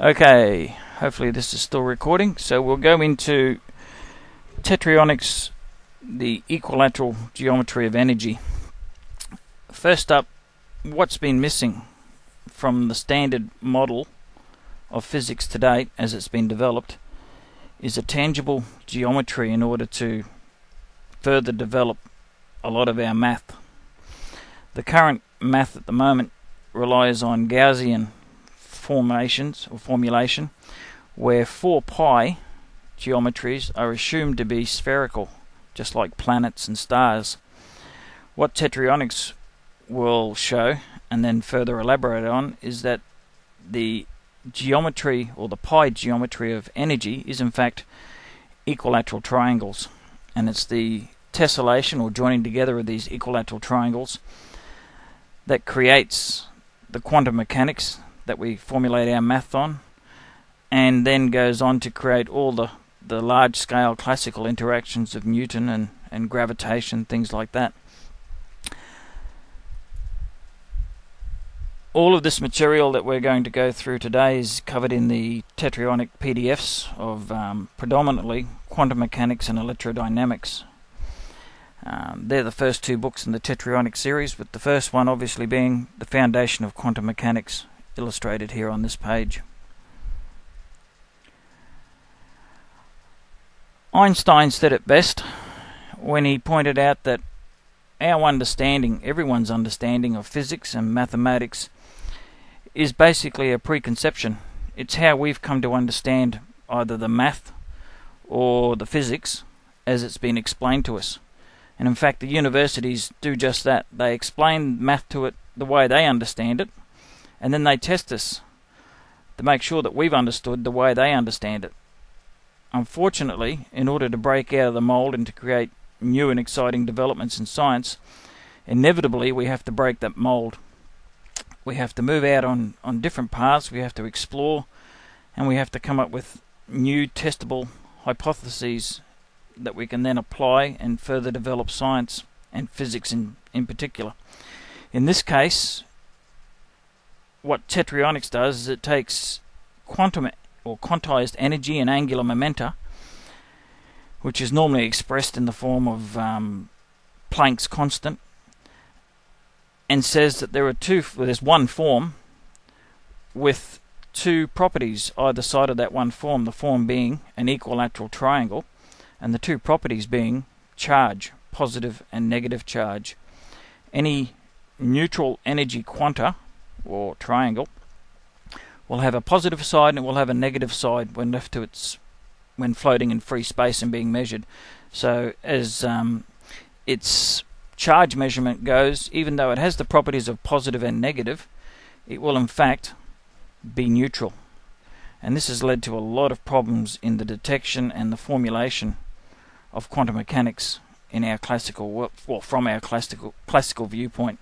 Okay, hopefully this is still recording. So we'll go into Tetryonics, the equilateral geometry of energy. First up, what's been missing from the standard model of physics to date as it's been developed is a tangible geometry in order to further develop a lot of our math. The current math at the moment relies on Gaussian formulation, where 4 pi geometries are assumed to be spherical, just like planets and stars. What Tetryonics will show and then further elaborate on is that the geometry, or the pi geometry of energy, is in fact equilateral triangles, and it's the tessellation or joining together of these equilateral triangles that creates the quantum mechanics that we formulate our math on, and then goes on to create all the large-scale classical interactions of Newton and gravitation, things like that. All of this material that we're going to go through today is covered in the Tetryonik PDFs of predominantly quantum mechanics and electrodynamics. They're the first 2 books in the Tetryonic series, with the first one obviously being the foundation of quantum mechanics, illustrated here on this page. Einstein said it best when he pointed out that our understanding, everyone's understanding of physics and mathematics, is basically a preconception. It's how we've come to understand either the math or the physics as it's been explained to us. And in fact, the universities do just that. They explain math to it the way they understand it, and then they test us to make sure that we've understood the way they understand it. Unfortunately, in order to break out of the mold and to create new and exciting developments in science, inevitably we have to break that mold. We have to move out on different paths, we have to explore, and we have to come up with new testable hypotheses that we can then apply and further develop science and physics in particular. In this case, what Tetryonics does is it takes quantum or quantized energy and angular momenta, which is normally expressed in the form of Planck's constant, and says that there's one form with 2 properties either side of that one form, the form being an equilateral triangle, and the 2 properties being charge, positive and negative charge. Any neutral energy quanta, or triangle, will have a positive side and it will have a negative side when left to when floating in free space and being measured. So as its charge measurement goes, even though it has the properties of positive and negative, it will in fact be neutral. And this has led to a lot of problems in the detection and the formulation of quantum mechanics in our classical, well, from our classical viewpoint.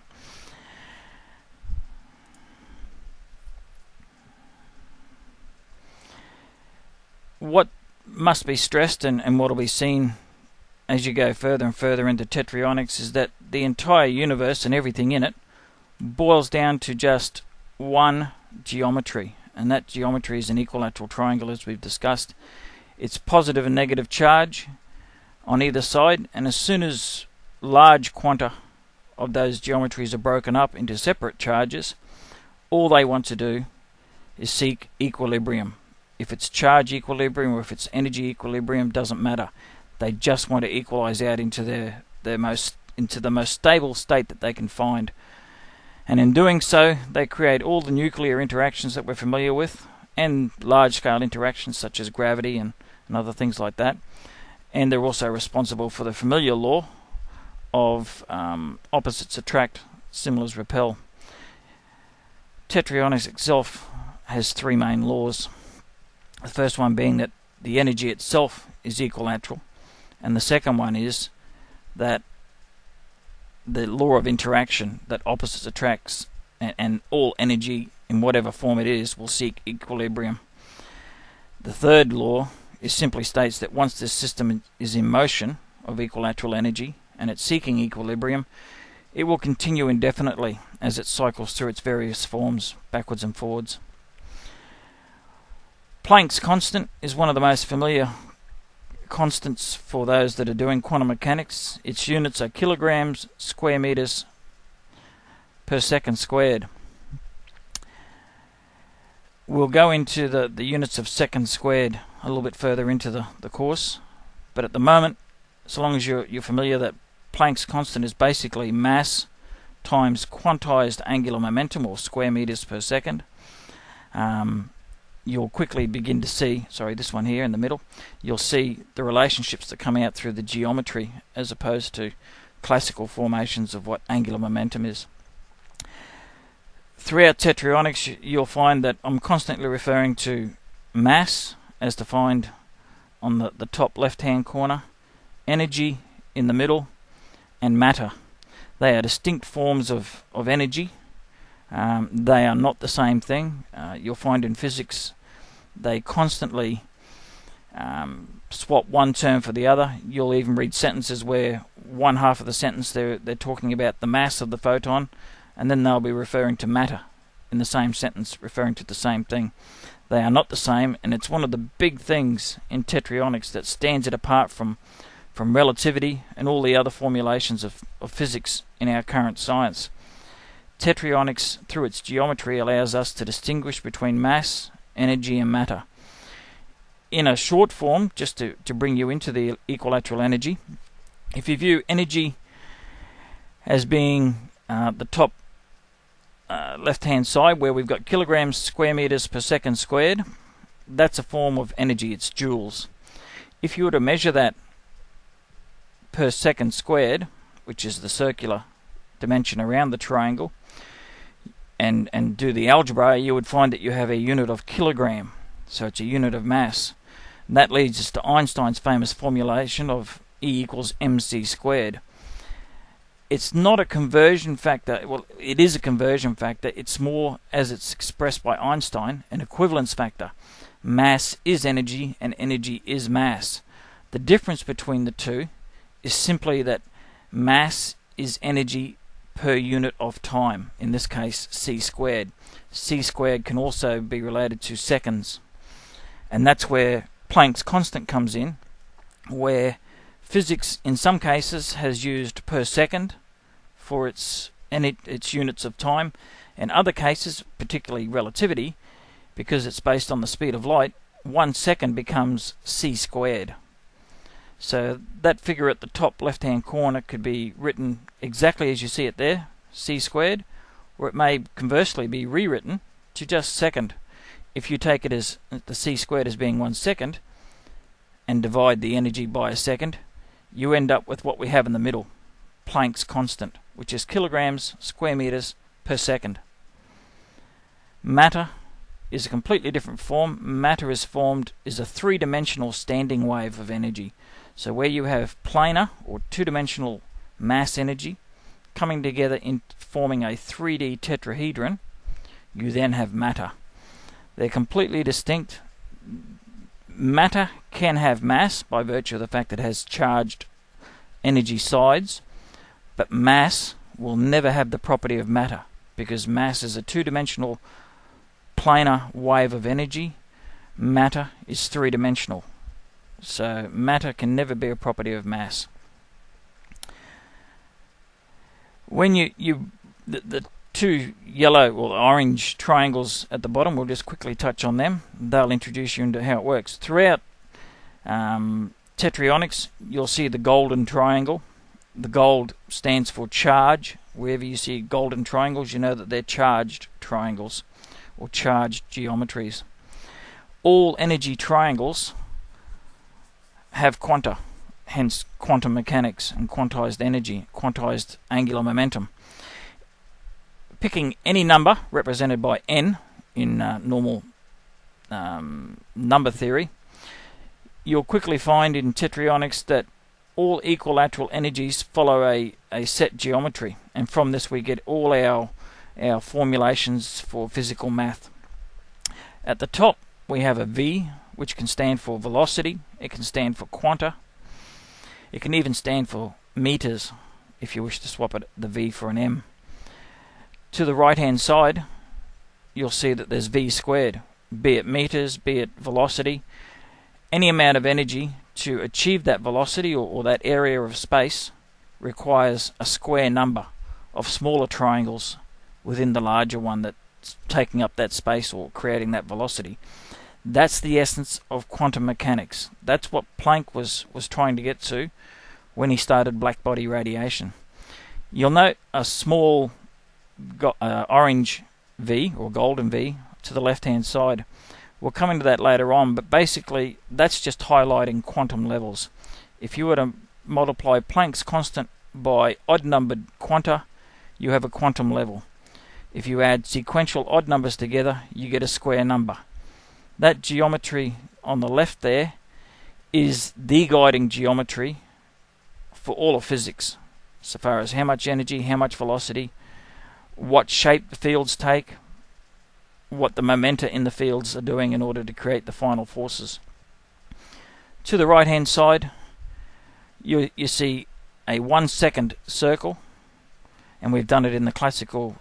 What must be stressed, and what will be seen as you go further and further into Tetryonics, is that the entire universe and everything in it boils down to just one geometry, and that geometry is an equilateral triangle, as we've discussed. It's positive and negative charge on either side, and as soon as large quanta of those geometries are broken up into separate charges, all they want to do is seek equilibrium. If it's charge equilibrium or if it's energy equilibrium, doesn't matter. They just want to equalize out into the most stable state that they can find. And in doing so, they create all the nuclear interactions that we're familiar with, and large-scale interactions such as gravity and other things like that. And they're also responsible for the familiar law of opposites attract, similars repel. Tetryonics itself has 3 main laws. The first one being that the energy itself is equilateral, and the second one is that the law of interaction, that opposites attracts, and all energy in whatever form it is will seek equilibrium. The third law simply states that once this system is in motion of equilateral energy and it's seeking equilibrium, it will continue indefinitely as it cycles through its various forms backwards and forwards. Planck's constant is one of the most familiar constants for those that are doing quantum mechanics. Its units are kilograms square meters per second squared. We'll go into the units of seconds squared a little bit further into the course, but at the moment, so long as you're familiar that Planck's constant is basically mass times quantized angular momentum, or square meters per second, you'll quickly begin to see, this one here in the middle, you'll see the relationships that come out through the geometry as opposed to classical formations of what angular momentum is. Throughout Tetryonics, you'll find that I'm constantly referring to mass as defined on the top left-hand corner, energy in the middle, and matter. They are distinct forms of energy. They are not the same thing. You'll find in physics they constantly swap one term for the other. You'll even read sentences where one half of the sentence they're talking about the mass of the photon, and then they'll be referring to matter in the same sentence, referring to the same thing. They are not the same, and it's one of the big things in Tetryonics that stands it apart from relativity and all the other formulations of physics in our current science. Tetryonics, through its geometry, allows us to distinguish between mass, energy, and matter. In a short form, just to bring you into the equilateral energy, if you view energy as being the top left-hand side, where we've got kilograms square meters per second squared, that's a form of energy, it's joules. If you were to measure that per second squared, which is the circular dimension around the triangle, and do the algebra, you would find that you have a unit of kilogram, so it's a unit of mass. And that leads us to Einstein's famous formulation of E equals mc squared. It's not a conversion factor. Well, it is a conversion factor. It's more, as it's expressed by Einstein, an equivalence factor. Mass is energy and energy is mass. The difference between the two is simply that mass is energy per unit of time, in this case c squared. C squared can also be related to seconds, and that's where Planck's constant comes in, where physics in some cases has used per second for its units of time. In other cases, particularly relativity, because it's based on the speed of light, 1 second becomes c squared. So that figure at the top left-hand corner could be written exactly as you see it there, c squared, or it may conversely be rewritten to just second. If you take it as the c squared as being 1 second and divide the energy by a second, you end up with what we have in the middle, Planck's constant, which is kilograms square meters per second. Matter is a completely different form. Matter is a three-dimensional standing wave of energy. So where you have planar or two-dimensional mass energy coming together in forming a 3D tetrahedron, you then have matter. They're completely distinct. Matter can have mass by virtue of the fact that it has charged energy sides, but mass will never have the property of matter, because mass is a two-dimensional planar wave of energy. Matter is three-dimensional. So matter can never be a property of mass. When the two yellow or orange triangles at the bottom, we'll just quickly touch on them. They'll introduce you into how it works. Throughout Tetryonics, you'll see the golden triangle. The gold stands for charge. Wherever you see golden triangles, you know that they're charged triangles or charged geometries. All energy triangles have quanta, hence quantum mechanics and quantized energy, quantized angular momentum. Picking any number represented by n in normal number theory, you'll quickly find in Tetryonics that all equilateral energies follow a set geometry, and from this we get all our formulations for physical math. At the top we have a V, which can stand for velocity, it can stand for quanta, it can even stand for meters if you wish to swap the V for an M. To the right hand side you'll see that there's V squared, be it meters, be it velocity, any amount of energy to achieve that velocity or that area of space requires a square number of smaller triangles within the larger one that's taking up that space or creating that velocity. That's the essence of quantum mechanics. That's what Planck was trying to get to when he started blackbody radiation. You'll note a small orange V or golden V to the left hand side. We'll come into that later on, but basically that's just highlighting quantum levels. If you were to multiply Planck's constant by odd numbered quanta, you have a quantum level. If you add sequential odd numbers together, you get a square number. That geometry on the left there is the guiding geometry for all of physics, so far as how much energy, how much velocity, what shape the fields take, what the momenta in the fields are doing in order to create the final forces. To the right hand side, you see a 1 second circle, and we've done it in the classical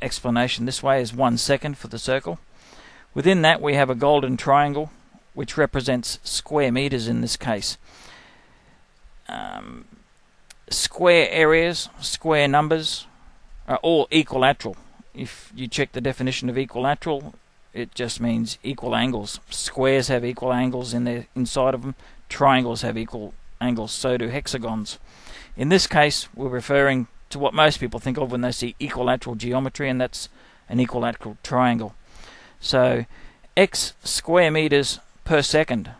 explanation this way, is 1 second for the circle. Within that we have a golden triangle which represents square meters in this case. Square areas, square numbers are all equilateral. If you check the definition of equilateral, it just means equal angles. Squares have equal angles inside of them. Triangles have equal angles, so do hexagons. In this case, we're referring to what most people think of when they see equilateral geometry, and that's an equilateral triangle. So x square meters per second,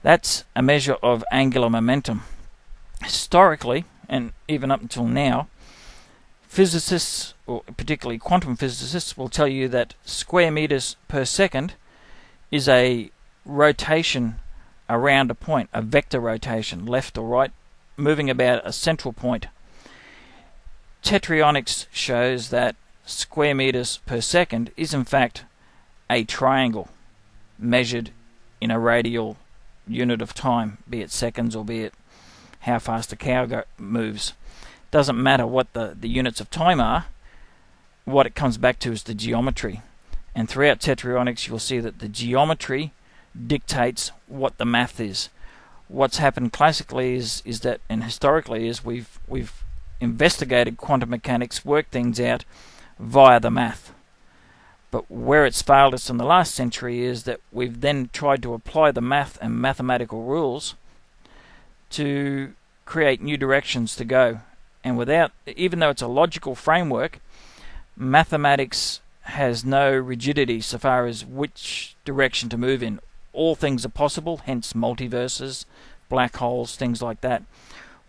that's a measure of angular momentum. Historically, and even up until now, physicists, or particularly quantum physicists, will tell you that square meters per second is a rotation around a point, a vector rotation, left or right, moving about a central point. Tetryonics shows that square meters per second is in fact a triangle measured in a radial unit of time, be it seconds or be it how fast a cow moves. Doesn't matter what the units of time are. What it comes back to is the geometry. And throughout Tetryonics you'll see that the geometry dictates what the math is. What's happened classically is that, and historically, is we've investigated quantum mechanics, worked things out via the math. But where it's failed us in the last century is that we've then tried to apply the math and mathematical rules to create new directions to go. And without, even though it's a logical framework, mathematics has no rigidity so far as which direction to move in. All things are possible, hence multiverses, black holes, things like that.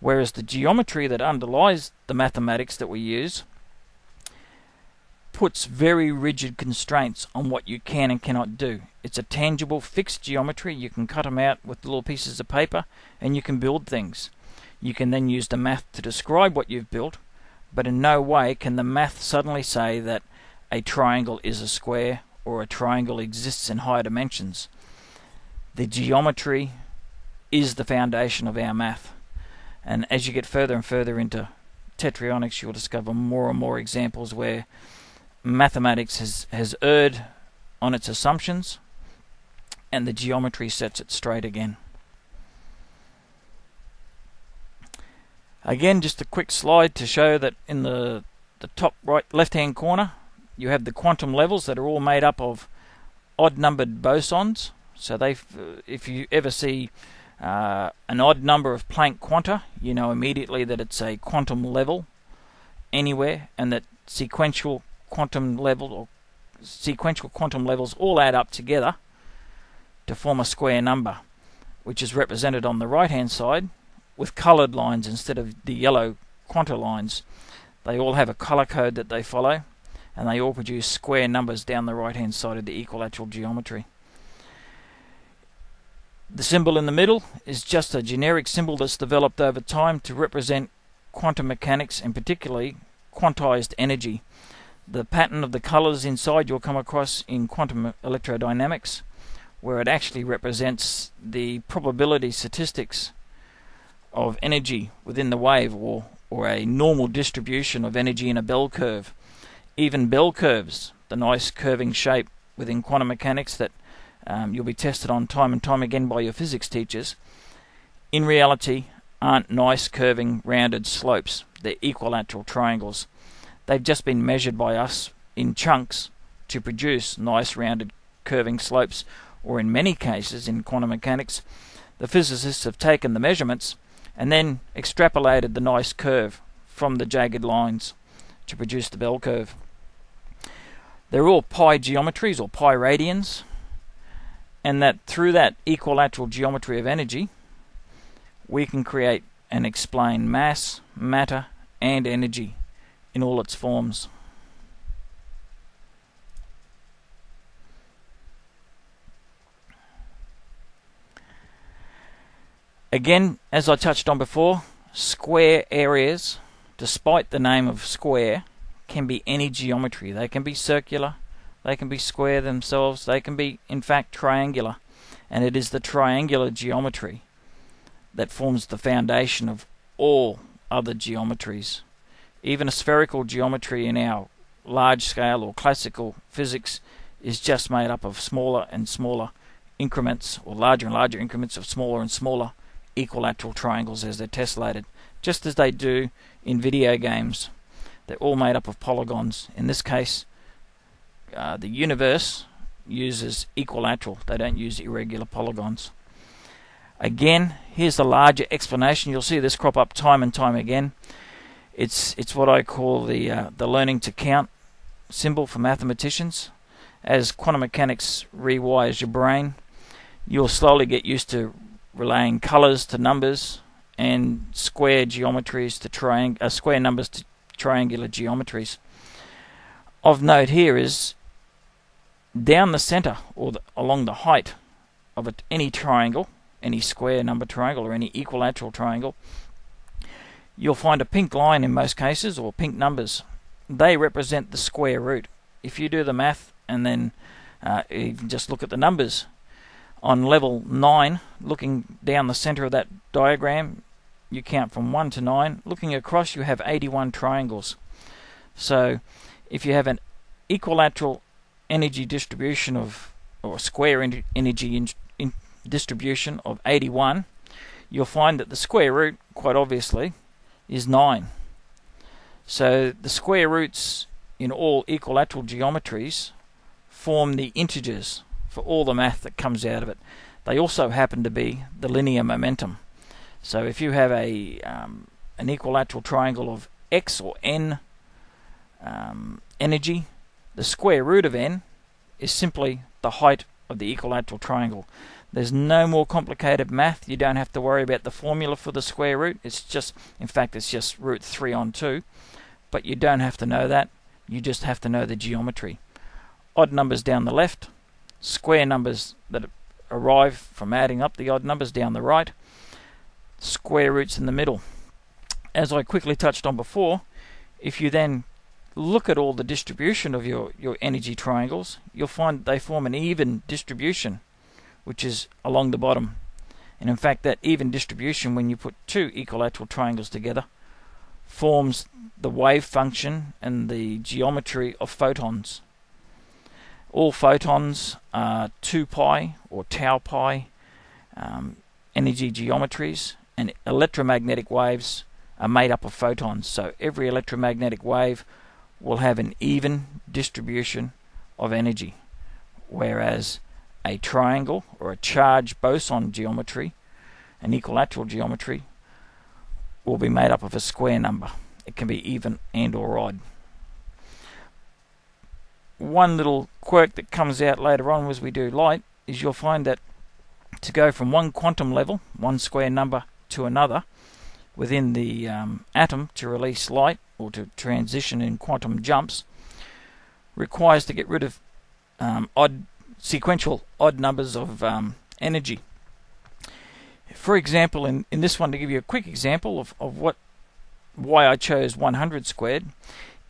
Whereas the geometry that underlies the mathematics that we use puts very rigid constraints on what you can and cannot do. It's a tangible, fixed geometry. You can cut them out with little pieces of paper and you can build things. You can then use the math to describe what you've built, but in no way can the math suddenly say that a triangle is a square or a triangle exists in higher dimensions. The geometry is the foundation of our math. And as you get further and further into Tetryonics, you'll discover more and more examples where mathematics has erred on its assumptions and the geometry sets it straight again. Again, just a quick slide to show that in the top right left hand corner you have the quantum levels that are all made up of odd numbered bosons. So if you ever see an odd number of Planck quanta, you know immediately that it's a quantum level anywhere, and that sequential quantum levels all add up together to form a square number, which is represented on the right hand side with coloured lines instead of the yellow quanta lines. They all have a colour code that they follow, and they all produce square numbers down the right hand side of the equilateral geometry. The symbol in the middle is just a generic symbol that's developed over time to represent quantum mechanics, and particularly quantized energy. The pattern of the colours inside you'll come across in quantum electrodynamics, where it actually represents the probability statistics of energy within the wave, or a normal distribution of energy in a bell curve. even bell curves, the nice curving shape within quantum mechanics that you'll be tested on time and time again by your physics teachers, in reality aren't nice curving rounded slopes. They're equilateral triangles. They've just been measured by us in chunks to produce nice rounded curving slopes, or in many cases in quantum mechanics, the physicists have taken the measurements and then extrapolated the nice curve from the jagged lines to produce the bell curve. They're all pi geometries or pi radians, and that through that equilateral geometry of energy we can create and explain mass, matter and energy in all its forms. Again, as I touched on before, square areas, despite the name of square, can be any geometry. They can be circular, they can be square themselves, they can be in fact triangular, and it is the triangular geometry that forms the foundation of all other geometries. Even a spherical geometry in our large scale or classical physics is just made up of smaller and smaller increments, or larger and larger increments of smaller and smaller equilateral triangles as they're tessellated, just as they do in video games. They're all made up of polygons. In this case, the universe uses equilateral. They don't use irregular polygons. Again, here's the larger explanation. You'll see this crop up time and time again. It's what I call the learning to count symbol for mathematicians. As quantum mechanics rewires your brain, you'll slowly get used to relaying colours to numbers and square geometries to square numbers to triangular geometries. Of note here is down the centre or along the height of any triangle, any square number triangle or any equilateral triangle, you'll find a pink line in most cases, or pink numbers. They represent the square root. If you do the math and then even just look at the numbers on level 9, looking down the centre of that diagram, you count from 1 to 9. Looking across, you have 81 triangles. So if you have an equilateral energy distribution of, or square energy distribution of 81, you'll find that the square root, quite obviously, is 9. So the square roots in all equilateral geometries form the integers for all the math that comes out of it. They also happen to be the linear momentum. So if you have an equilateral triangle of x or n energy, the square root of n is simply the height of the equilateral triangle. There's no more complicated math. You don't have to worry about the formula for the square root. It's just, in fact, it's just root 3 on 2. But you don't have to know that. You just have to know the geometry. Odd numbers down the left, square numbers that arrive from adding up the odd numbers down the right, square roots in the middle. As I quickly touched on before, if you then look at all the distribution of your energy triangles, you'll find they form an even distribution, which is along the bottom. And in fact, that even distribution, when you put two equilateral triangles together, forms the wave function and the geometry of photons. All photons are 2 pi or tau pi energy geometries, and electromagnetic waves are made up of photons. So every electromagnetic wave will have an even distribution of energy, whereas a triangle or a charge boson geometry, an equilateral geometry, will be made up of a square number. It can be even and or odd. One little quirk that comes out later on as we do light is you'll find that to go from one quantum level, one square number, to another within the atom to release light or to transition in quantum jumps requires to get rid of sequential odd numbers of energy. For example, in this one, to give you a quick example of why I chose 100 squared,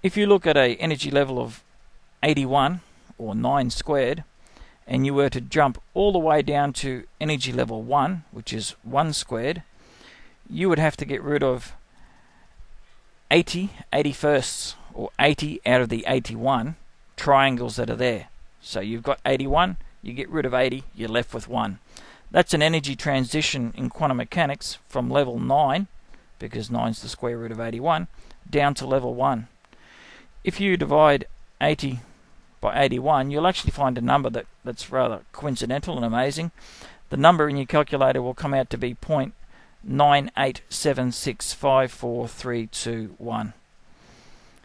if you look at an energy level of 81 or 9 squared, and you were to jump all the way down to energy level 1, which is 1 squared, you would have to get rid of 80 81ths or 80 out of the 81 triangles that are there. So you've got 81, you get rid of 80, you're left with 1. That's an energy transition in quantum mechanics from level 9, because 9 is the square root of 81, down to level 1. If you divide 80 by 81, you'll actually find a number that's rather coincidental and amazing. The number in your calculator will come out to be 0.987654321.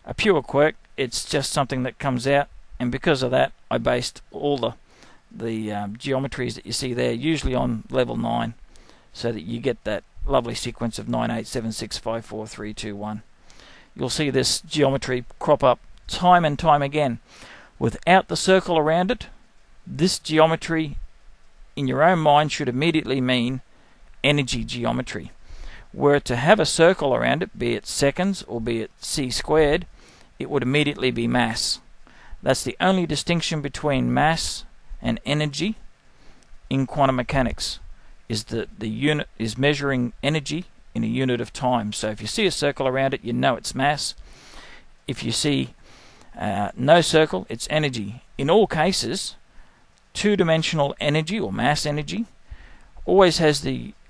A pure quirk. It's just something that comes out, and because of that, I based all the geometries that you see there usually on level 9, so that you get that lovely sequence of 987654321. You'll see this geometry crop up time and time again. Without the circle around it, this geometry in your own mind should immediately mean energy geometry. Were it to have a circle around it, be it seconds or be it c squared, it would immediately be mass. That's the only distinction between mass and energy in quantum mechanics, is that the unit is measuring energy in a unit of time. So if you see a circle around it, you know it's mass. If you see no circle, it's energy. In all cases, two-dimensional energy or mass energy will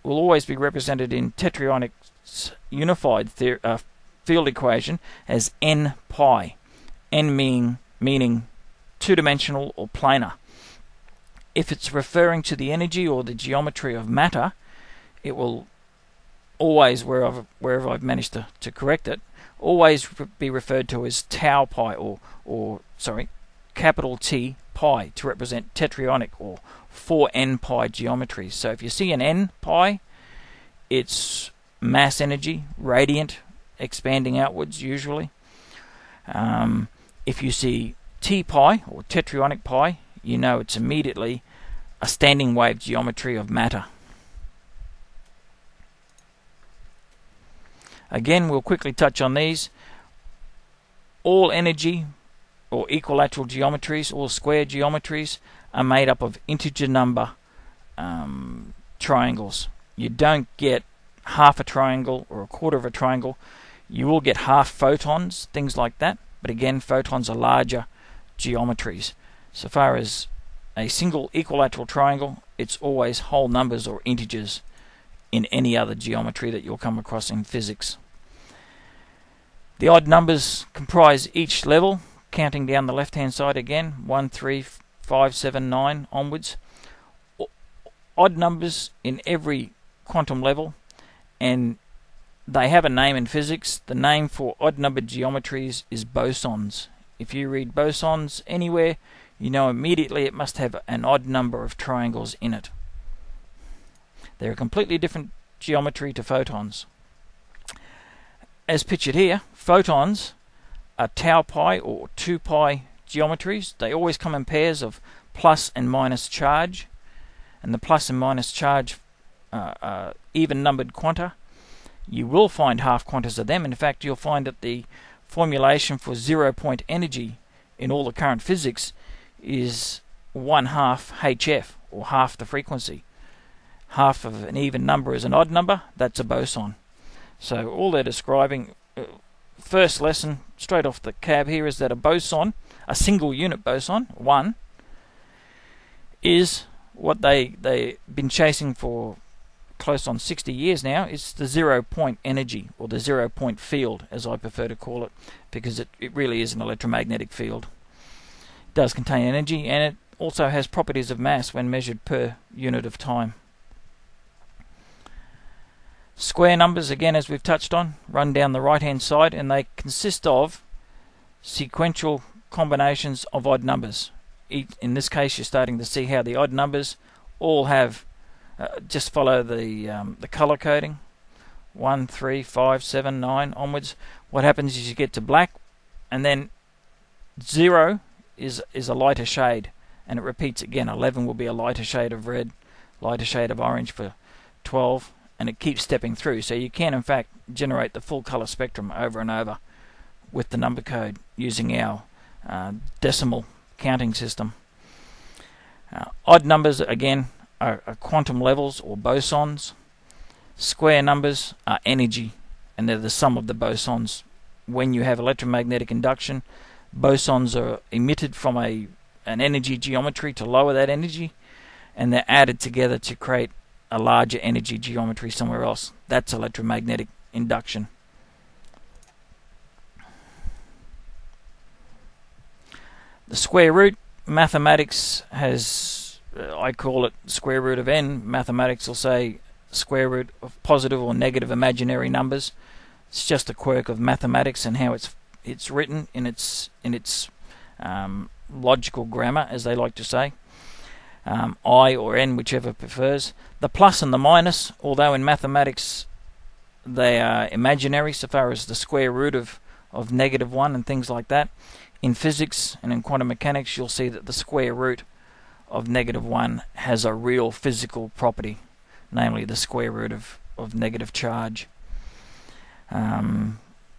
always be represented in Tetryonics' unified field equation as n pi. N meaning two-dimensional or planar. If it's referring to the energy or the geometry of matter, it will always, wherever I've managed to correct it, always be referred to as tau pi, or capital T pi, to represent tetraionic or 4n pi geometries. So if you see an n pi, it's mass energy, radiant, expanding outwards usually. If you see T pi or tetraionic pi, you know it's immediately a standing wave geometry of matter. Again, we'll quickly touch on these. All energy or equilateral geometries, all square geometries, are made up of integer number triangles. You don't get half a triangle or a quarter of a triangle. You will get half photons, things like that. But again, photons are larger geometries. So far as a single equilateral triangle, it's always whole numbers or integers in any other geometry that you'll come across in physics. The odd numbers comprise each level, counting down the left-hand side again, 1, 3, 5, 7, 9 onwards. Odd numbers in every quantum level, and they have a name in physics. The name for odd-numbered geometries is bosons. If you read bosons anywhere, you know immediately it must have an odd number of triangles in it. They're a completely different geometry to photons. As pictured here, photons are tau pi or 2 pi geometries. They always come in pairs of plus and minus charge, and the plus and minus charge are even numbered quanta. You will find half quantas of them. In fact, you'll find that the formulation for 0-point energy in all the current physics is 1/2 hf, or half the frequency. Half of an even number is an odd number, that's a boson. So all they're describing, first lesson straight off the cab here, is that a boson, a single unit boson, 1, is what they've been chasing for close on 60 years now. It's the 0-point energy, or the 0-point field, as I prefer to call it, because it really is an electromagnetic field. It does contain energy, and it also has properties of mass when measured per unit of time. Square numbers, again, as we've touched on, run down the right-hand side, and they consist of sequential combinations of odd numbers. In this case, you're starting to see how the odd numbers all have just follow the color coding, 1, 3, 5, 7, 9 onwards. What happens is you get to black, and then 0 is a lighter shade, and it repeats again. 11 will be a lighter shade of red, lighter shade of orange for 12, and it keeps stepping through. So you can in fact generate the full color spectrum over and over with the number code using our decimal counting system. Odd numbers, again, are quantum levels or bosons. Square numbers are energy, and they're the sum of the bosons when you have electromagnetic induction, bosons are emitted from an energy geometry to lower that energy, and they're added together to create a larger energy geometry somewhere else. That's electromagnetic induction. The square root, mathematics has, I call it square root of n. Mathematics will say square root of positive or negative imaginary numbers. It's just a quirk of mathematics and how it's written in its logical grammar, as they like to say. I or n, whichever prefers. The plus and the minus, although in mathematics they are imaginary so far as the square root of -1 and things like that. In physics and in quantum mechanics, you'll see that the square root of -1 has a real physical property, namely the square root of negative charge.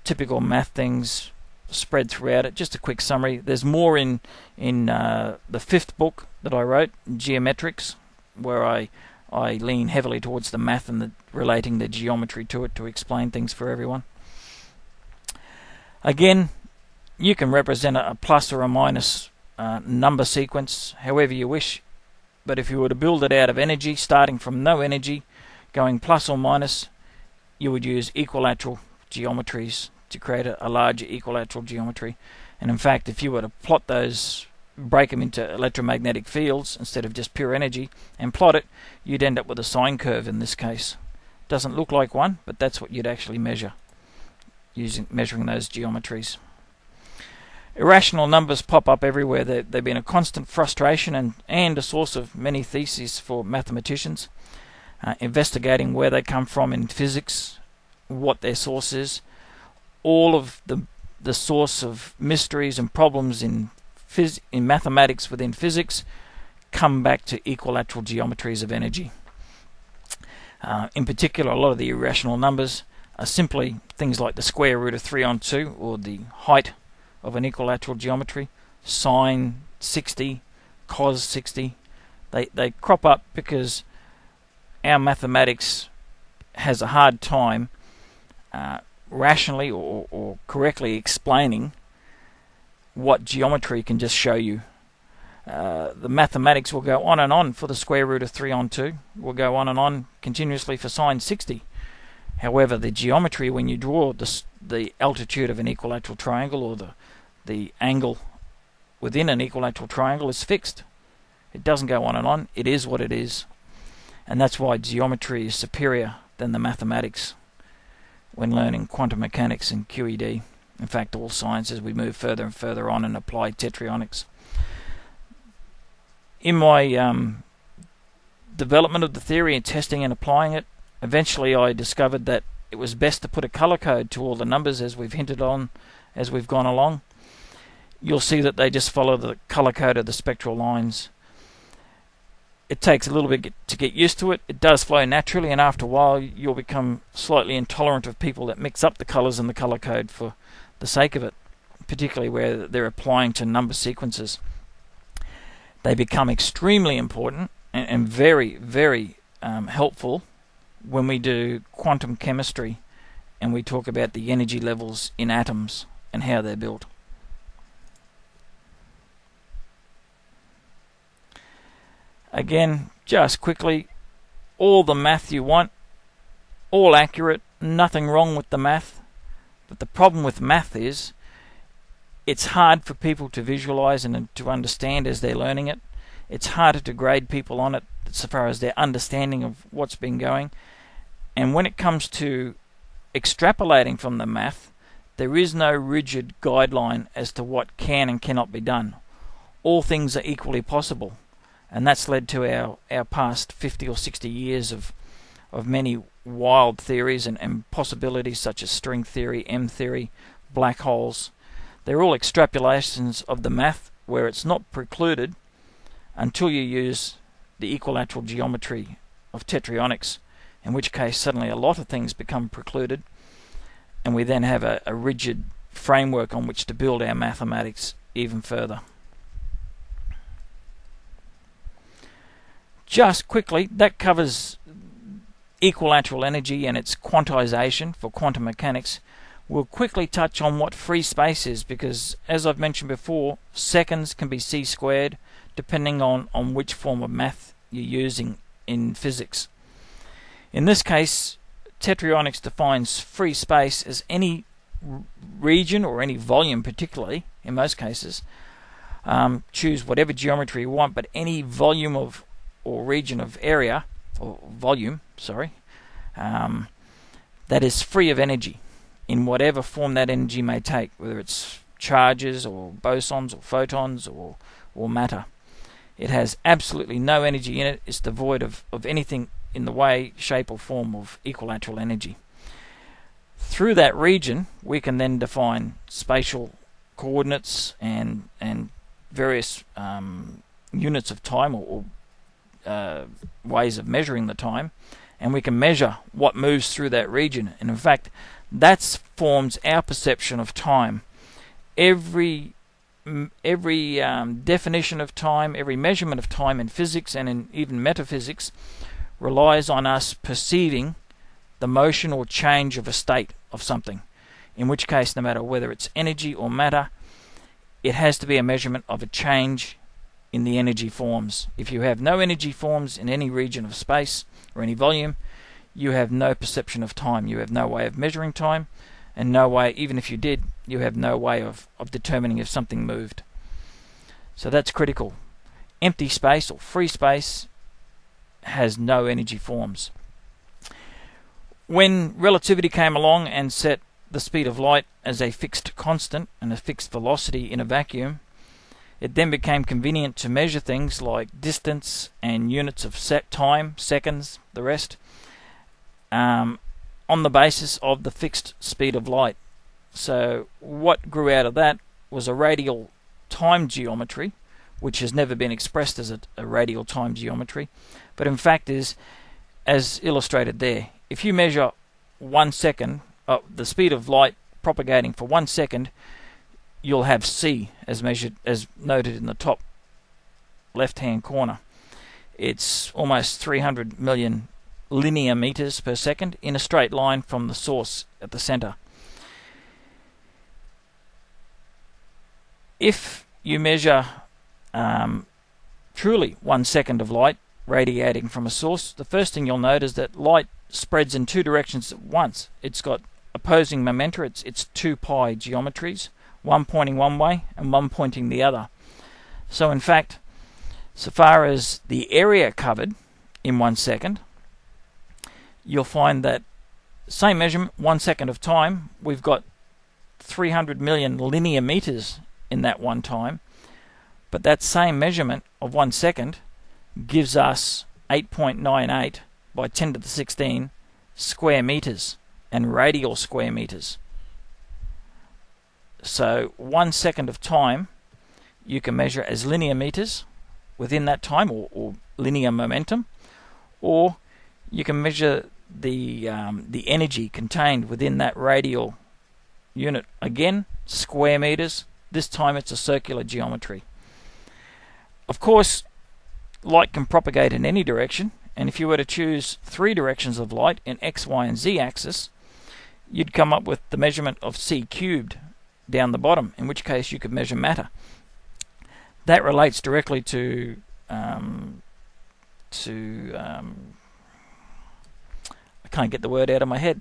Typical math things spread throughout it. Just a quick summary. There's more in the 5th book that I wrote, Geometrics, where I lean heavily towards the math and relating the geometry to it to explain things for everyone. Again, you can represent a plus or a minus number sequence however you wish, but if you were to build it out of energy, starting from no energy, going plus or minus, you would use equilateral geometries to create a larger equilateral geometry. And in fact, if you were to plot those, break them into electromagnetic fields instead of just pure energy and plot it, you'd end up with a sine curve in this case. Doesn't look like one, but that's what you'd actually measure measuring those geometries. Irrational numbers pop up everywhere. They've been a constant frustration and a source of many theses for mathematicians, investigating where they come from in physics, what their source is. All of the source of mysteries and problems in mathematics within physics come back to equilateral geometries of energy. In particular, a lot of the irrational numbers are simply things like the square root of 3/2, or the height of an equilateral geometry, sine 60, cos 60. They crop up because our mathematics has a hard time rationally or correctly explaining what geometry can just show you. The mathematics will go on and on for the square root of 3/2. Will go on and on continuously for sine 60. However, the geometry, when you draw the altitude of an equilateral triangle, or the angle within an equilateral triangle, is fixed. It doesn't go on and on. It is what it is. And that's why geometry is superior than the mathematics when learning quantum mechanics and QED. In fact, all science, as we move further and further on and apply Tetryonics. In my development of the theory and testing and applying it, eventually I discovered that it was best to put a color code to all the numbers, as we've hinted on as we've gone along. You'll see that they just follow the color code of the spectral lines. It takes a little bit to get used to it. It does flow naturally, and after a while you'll become slightly intolerant of people that mix up the colors in the color code for the sake of it, particularly where they're applying to number sequences. They become extremely important and very, very helpful when we do quantum chemistry and we talk about the energy levels in atoms and how they're built. Again, just quickly, all the math you want, all accurate, nothing wrong with the math. But the problem with math is it's hard for people to visualize and to understand as they're learning it. It's harder to grade people on it so far as their understanding of what's been going. And when it comes to extrapolating from the math, there is no rigid guideline as to what can and cannot be done. All things are equally possible. And that's led to our past 50 or 60 years of many wild theories and possibilities such as string theory, M theory, black holes. They're all extrapolations of the math where it's not precluded until you use the equilateral geometry of Tetryonics, in which case suddenly a lot of things become precluded, and we then have a rigid framework on which to build our mathematics even further. Just quickly, that covers equilateral energy and its quantization for quantum mechanics. We'll quickly touch on what free space is, because as I've mentioned before, seconds can be c squared depending on which form of math you're using in physics. In this case, Tetryonics defines free space as any region or any volume, particularly in most cases. Choose whatever geometry you want, but any volume of or region of area or volume, that is free of energy in whatever form that energy may take, whether it's charges or bosons or photons or matter. It has absolutely no energy in it. It's devoid of anything in the way, shape or form of equilateral energy. Through that region we can then define spatial coordinates and various units of time or ways of measuring the time, and we can measure what moves through that region. And in fact, that forms our perception of time. Every definition of time, every measurement of time in physics and in even metaphysics relies on us perceiving the motion or change of a state of something, in which case, no matter whether it's energy or matter, it has to be a measurement of a change in the energy forms. If you have no energy forms in any region of space or any volume, you have no perception of time. You have no way of measuring time, and no way, even if you did, you have no way of determining if something moved. So that's critical. Empty space or free space has no energy forms. When relativity came along and set the speed of light as a fixed constant and a fixed velocity in a vacuum, it then became convenient to measure things like distance and units of time, seconds, the rest, on the basis of the fixed speed of light. So what grew out of that was a radial time geometry, which has never been expressed as a radial time geometry, but in fact is as illustrated there. If you measure 1 second, the speed of light propagating for 1 second, you'll have c as measured, as noted in the top left hand corner. It's almost 300 million linear meters per second in a straight line from the source at the center. If you measure truly 1 second of light radiating from a source, the first thing you'll note is that light spreads in two directions at once. It's got opposing momenta. It's 2 pi geometries, one pointing one way and one pointing the other. So in fact, so far as the area covered in 1 second, you'll find that same measurement, 1 second of time, we've got 300 million linear meters in that one time, but that same measurement of 1 second gives us 8.98 by 10 to the 16 square meters and radial square meters. So 1 second of time you can measure as linear meters within that time, or linear momentum, or you can measure the energy contained within that radial unit, again square meters. This time it's a circular geometry. Of course, light can propagate in any direction, and if you were to choose 3 directions of light in x, y and z axis, you'd come up with the measurement of c cubed down the bottom, in which case you could measure matter. That relates directly to I can't get the word out of my head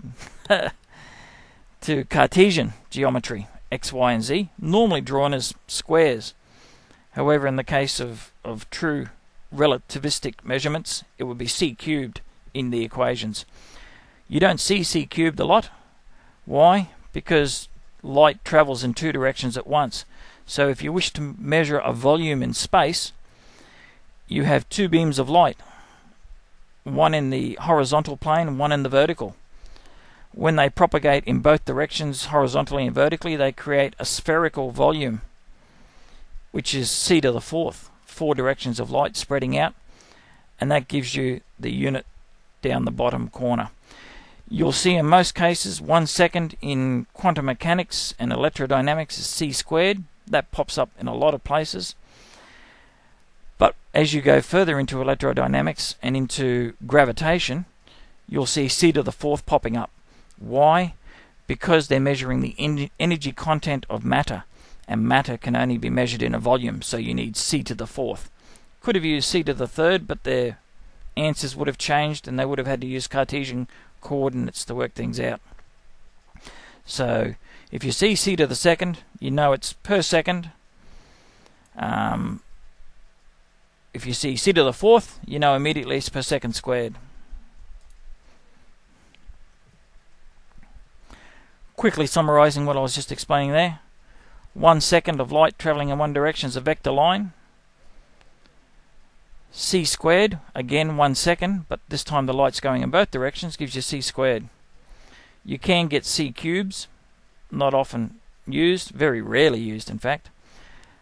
to Cartesian geometry, x, y and z, normally drawn as squares. However, in the case of true relativistic measurements, it would be c cubed in the equations. You don't see c cubed a lot. Why? Because light travels in 2 directions at once. So if you wish to measure a volume in space, you have 2 beams of light, one in the horizontal plane and one in the vertical. When they propagate in both directions, horizontally and vertically, they create a spherical volume, which is c to the 4th, 4 directions of light spreading out, and that gives you the unit down the bottom corner. You'll see in most cases 1 second in quantum mechanics and electrodynamics is c squared. That pops up in a lot of places. But as you go further into electrodynamics and into gravitation, you'll see c to the 4th popping up. Why? because they're measuring the energy content of matter, and matter can only be measured in a volume, so you need c to the fourth. Could have used c to the third, but their answers would have changed and they would have had to use Cartesian coordinates to work things out. So if you see c to the second, you know it's per second. If you see c to the fourth, you know immediately it's per second squared. Quickly summarizing what I was just explaining there. 1 second of light traveling in one direction is a vector line. C squared, again 1 second, but this time the light's going in both directions, gives you c squared. You can get c cubes, not often used, very rarely used in fact.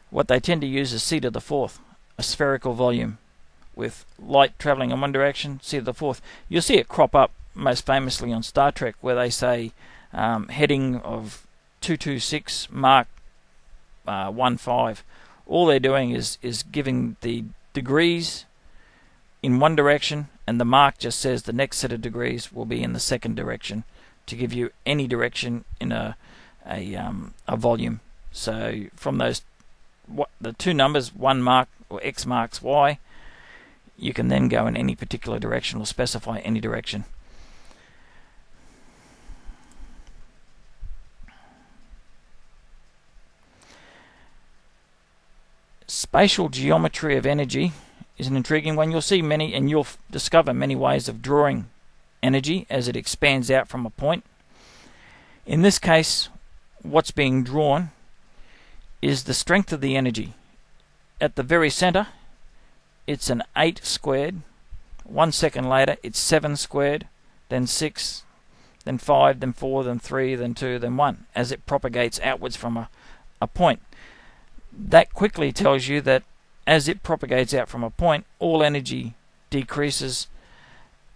What they tend to use is c to the fourth, a spherical volume with light traveling in one direction, c to the fourth. You'll see it crop up most famously on Star Trek, where they say heading of 226 Mark 15. All they're doing is giving the degrees in one direction, and the mark just says the next set of degrees will be in the second direction, to give you any direction in a volume. So from those, the two numbers, 1 mark or x marks y, you can then go in any particular direction or specify any direction. Spatial geometry of energy is an intriguing one. You'll see many, and you'll discover many ways of drawing energy as it expands out from a point. In this case, what's being drawn is the strength of the energy. At the very center, it's an 8 squared. 1 second later, it's 7 squared, then 6, then 5, then 4, then 3, then 2, then 1, as it propagates outwards from a point. That quickly tells you that as it propagates out from a point, all energy decreases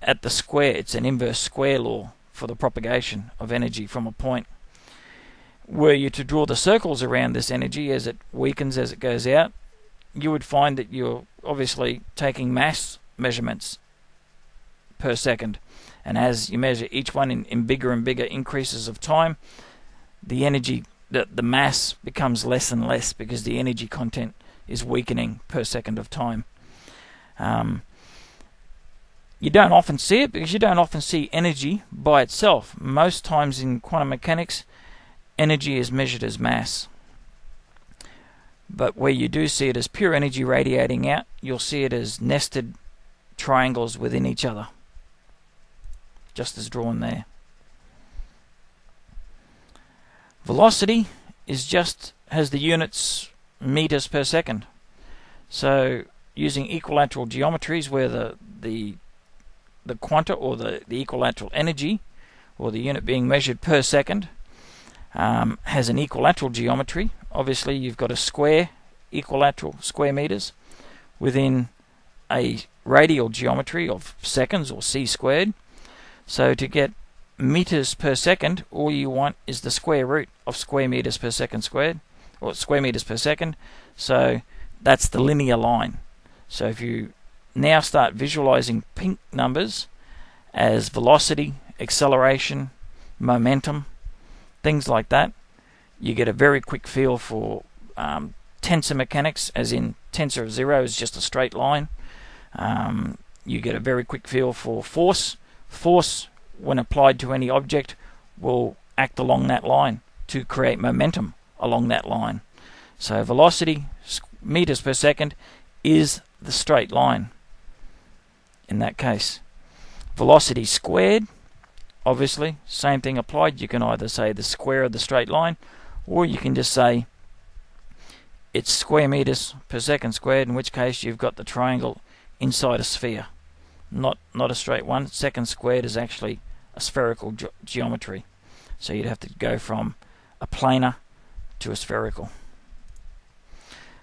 at the square. It's an inverse square law for the propagation of energy from a point. Were you to draw the circles around this energy as it weakens, as it goes out, you would find that you're obviously taking mass measurements per second. And as you measure each one in bigger and bigger increases of time, the energy, the mass becomes less and less, because the energy content is weakening per second of time. You don't often see it, because you don't often see energy by itself. Most times in quantum mechanics, energy is measured as mass. But where you do see it as pure energy radiating out, you'll see it as nested triangles within each other, just as drawn there. Velocity has the units meters per second. So using equilateral geometries, where the quanta, or the equilateral energy, or the unit being measured per second, has an equilateral geometry. Obviously you've got a square, equilateral square meters, within a radial geometry of seconds, or c squared. So to get meters per second, all you want is the square root of square meters per second squared, or square meters per second. So that's the linear line. So if you now start visualizing pink numbers as velocity, acceleration, momentum, things like that, you get a very quick feel for tensor mechanics, as in tensor of 0 is just a straight line. You get a very quick feel for force. Force, when applied to any object, will act along that line to create momentum along that line. So velocity, meters per second, is the straight line in that case. Velocity squared, obviously, same thing applied. You can either say the square of the straight line, or you can just say it's square meters per second squared, in which case you've got the triangle inside a sphere, not a straight one. Second squared is actually a spherical geometry, so you'd have to go from a planar to a spherical.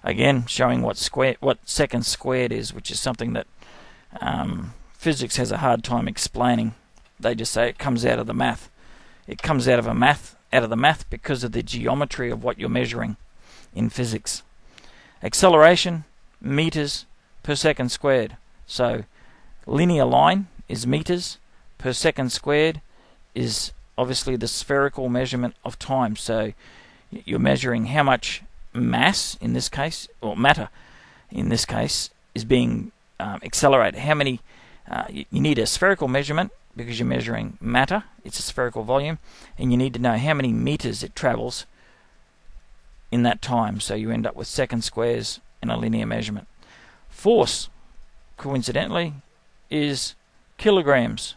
Again, showing what second squared is, which is something that physics has a hard time explaining. They just say it comes out of the math. It comes out of the math because of the geometry of what you're measuring in physics. Acceleration, meters per second squared. So linear line is meters per second squared, is obviously the spherical measurement of time. So you're measuring how much mass, in this case, or matter, in this case, is being accelerated. How many, you need a spherical measurement because you're measuring matter, it's a spherical volume, and you need to know how many meters it travels in that time. So you end up with second squares in a linear measurement. Force, coincidentally, is kilograms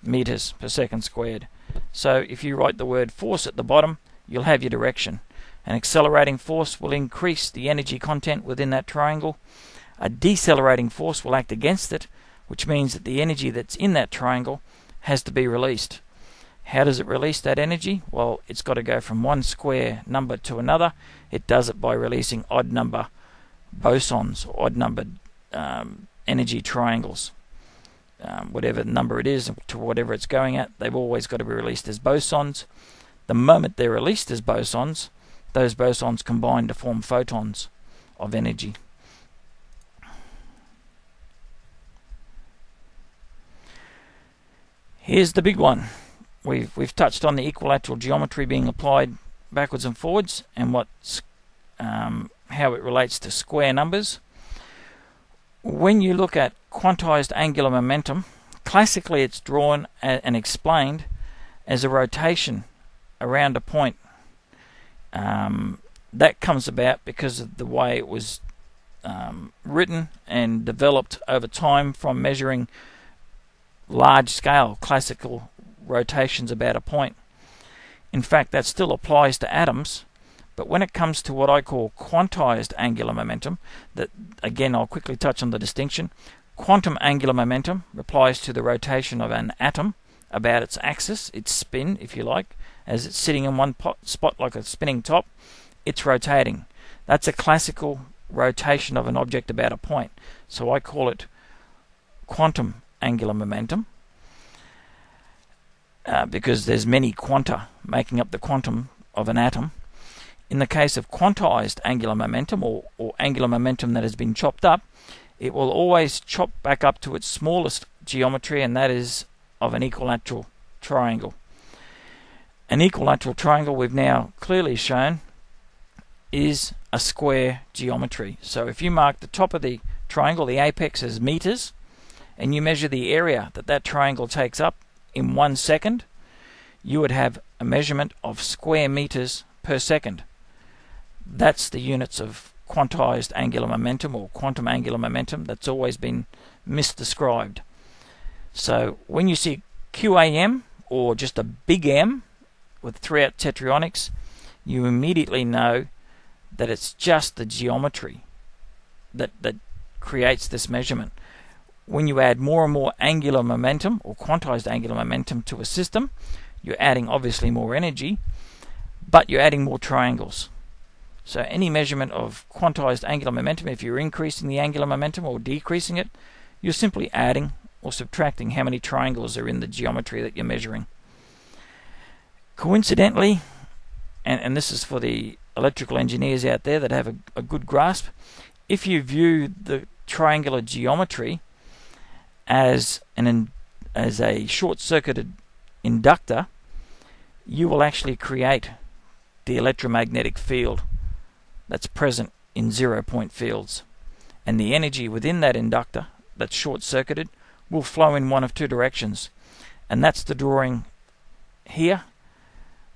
meters per second squared. So if you write the word force at the bottom, you'll have your direction. An accelerating force will increase the energy content within that triangle. A decelerating force will act against it, which means that the energy that's in that triangle has to be released. How does it release that energy? Well, it's got to go from one square number to another. It does it by releasing odd number bosons, or odd numbered energy triangles. Whatever number it is to whatever it's going at, they've always got to be released as bosons. The moment they're released as bosons, those bosons combine to form photons of energy. Here's the big one. We've touched on the equilateral geometry being applied backwards and forwards, and how it relates to square numbers. When you look at quantized angular momentum, classically it's drawn and explained as a rotation around a point. That comes about because of the way it was written and developed over time from measuring large scale classical rotations about a point. In fact, that still applies to atoms, but when it comes to what I call quantized angular momentum, that again I'll quickly touch on the distinction. Quantum angular momentum applies to the rotation of an atom about its axis, its spin if you like, as it's sitting in one spot like a spinning top, it's rotating. That's a classical rotation of an object about a point, so I call it quantum angular momentum. Because there's many quanta making up the quantum of an atom. In the case of quantized angular momentum, or angular momentum that has been chopped up, it will always chop back up to its smallest geometry, and that is of an equilateral triangle. An equilateral triangle, we've now clearly shown, is a square geometry. So if you mark the top of the triangle, the apex, as meters, and you measure the area that that triangle takes up in 1 second, you would have a measurement of square meters per second. That's the units of quantized angular momentum, or quantum angular momentum. That's always been misdescribed. So when you see QAM, or just a big M with throughout Tetryonics, you immediately know that it's just the geometry that creates this measurement. When you add more and more angular momentum, or quantized angular momentum, to a system, you're adding obviously more energy, but you're adding more triangles. So any measurement of quantized angular momentum, if you're increasing the angular momentum or decreasing it, you're simply adding or subtracting how many triangles are in the geometry that you're measuring. Coincidentally, and this is for the electrical engineers out there that have a good grasp, if you view the triangular geometry as a short-circuited inductor, you will actually create the electromagnetic field that's present in 0-point fields, and the energy within that inductor that's short-circuited will flow in one of two directions. And that's the drawing here,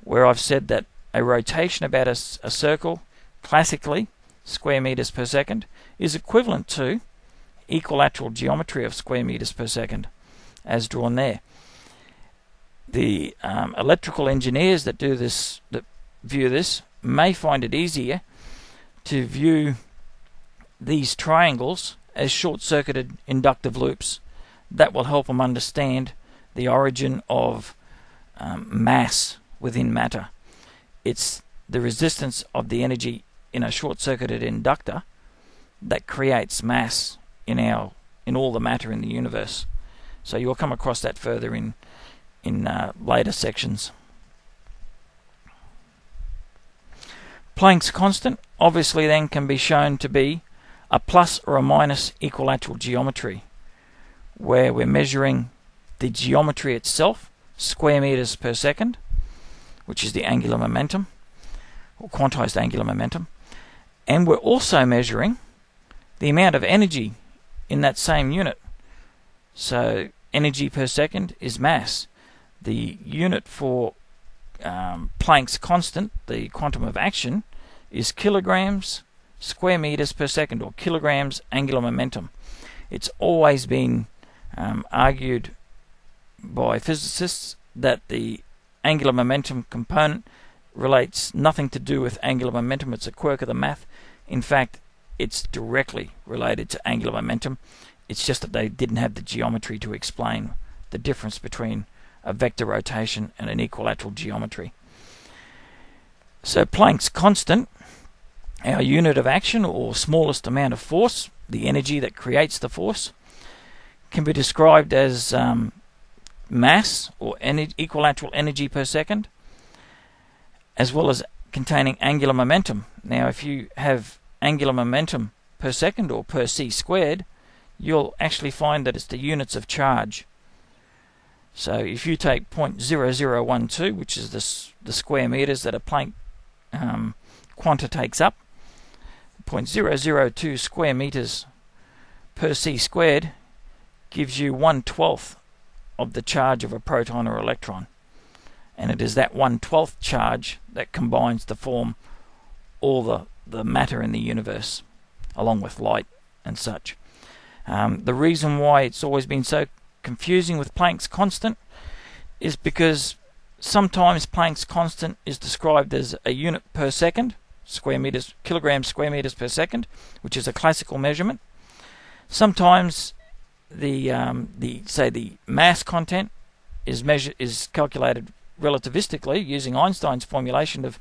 where I've said that a rotation about a circle, classically square meters per second, is equivalent to equilateral geometry of square meters per second, as drawn there. The electrical engineers that do this, that view this, may find it easier to view these triangles as short-circuited inductive loops. That will help them understand the origin of mass within matter. It's the resistance of the energy in a short-circuited inductor that creates mass in all the matter in the universe. So you'll come across that further in later sections. Planck's constant obviously then can be shown to be a plus or a minus equilateral geometry, where we're measuring the geometry itself, square meters per second, which is the angular momentum, or quantized angular momentum. And we're also measuring the amount of energy in that same unit. So energy per second is mass. The unit for Planck's constant, the quantum of action, is kilograms square meters per second, or kilograms angular momentum. It's always been argued by physicists that the angular momentum component relates nothing to do with angular momentum. It's a quirk of the math. In fact, it's directly related to angular momentum. It's just that they didn't have the geometry to explain the difference between a vector rotation and an equilateral geometry. So Planck's constant, our unit of action, or smallest amount of force, the energy that creates the force, can be described as mass, or equilateral energy per second, as well as containing angular momentum. Now, if you have angular momentum per second, or per c squared, you'll actually find that it's the units of charge. So if you take 0.0012, which is the square meters that a Planck quanta takes up, 0.002 square meters per c squared gives you 1/12 of the charge of a proton or electron. And it is that 1/12 charge that combines to form all the matter in the universe, along with light and such. The reason why it's always been so confusing with Planck's constant is because sometimes Planck's constant is described as a unit per second, square meters, kilograms square meters per second, which is a classical measurement. Sometimes the mass content is calculated relativistically using Einstein's formulation of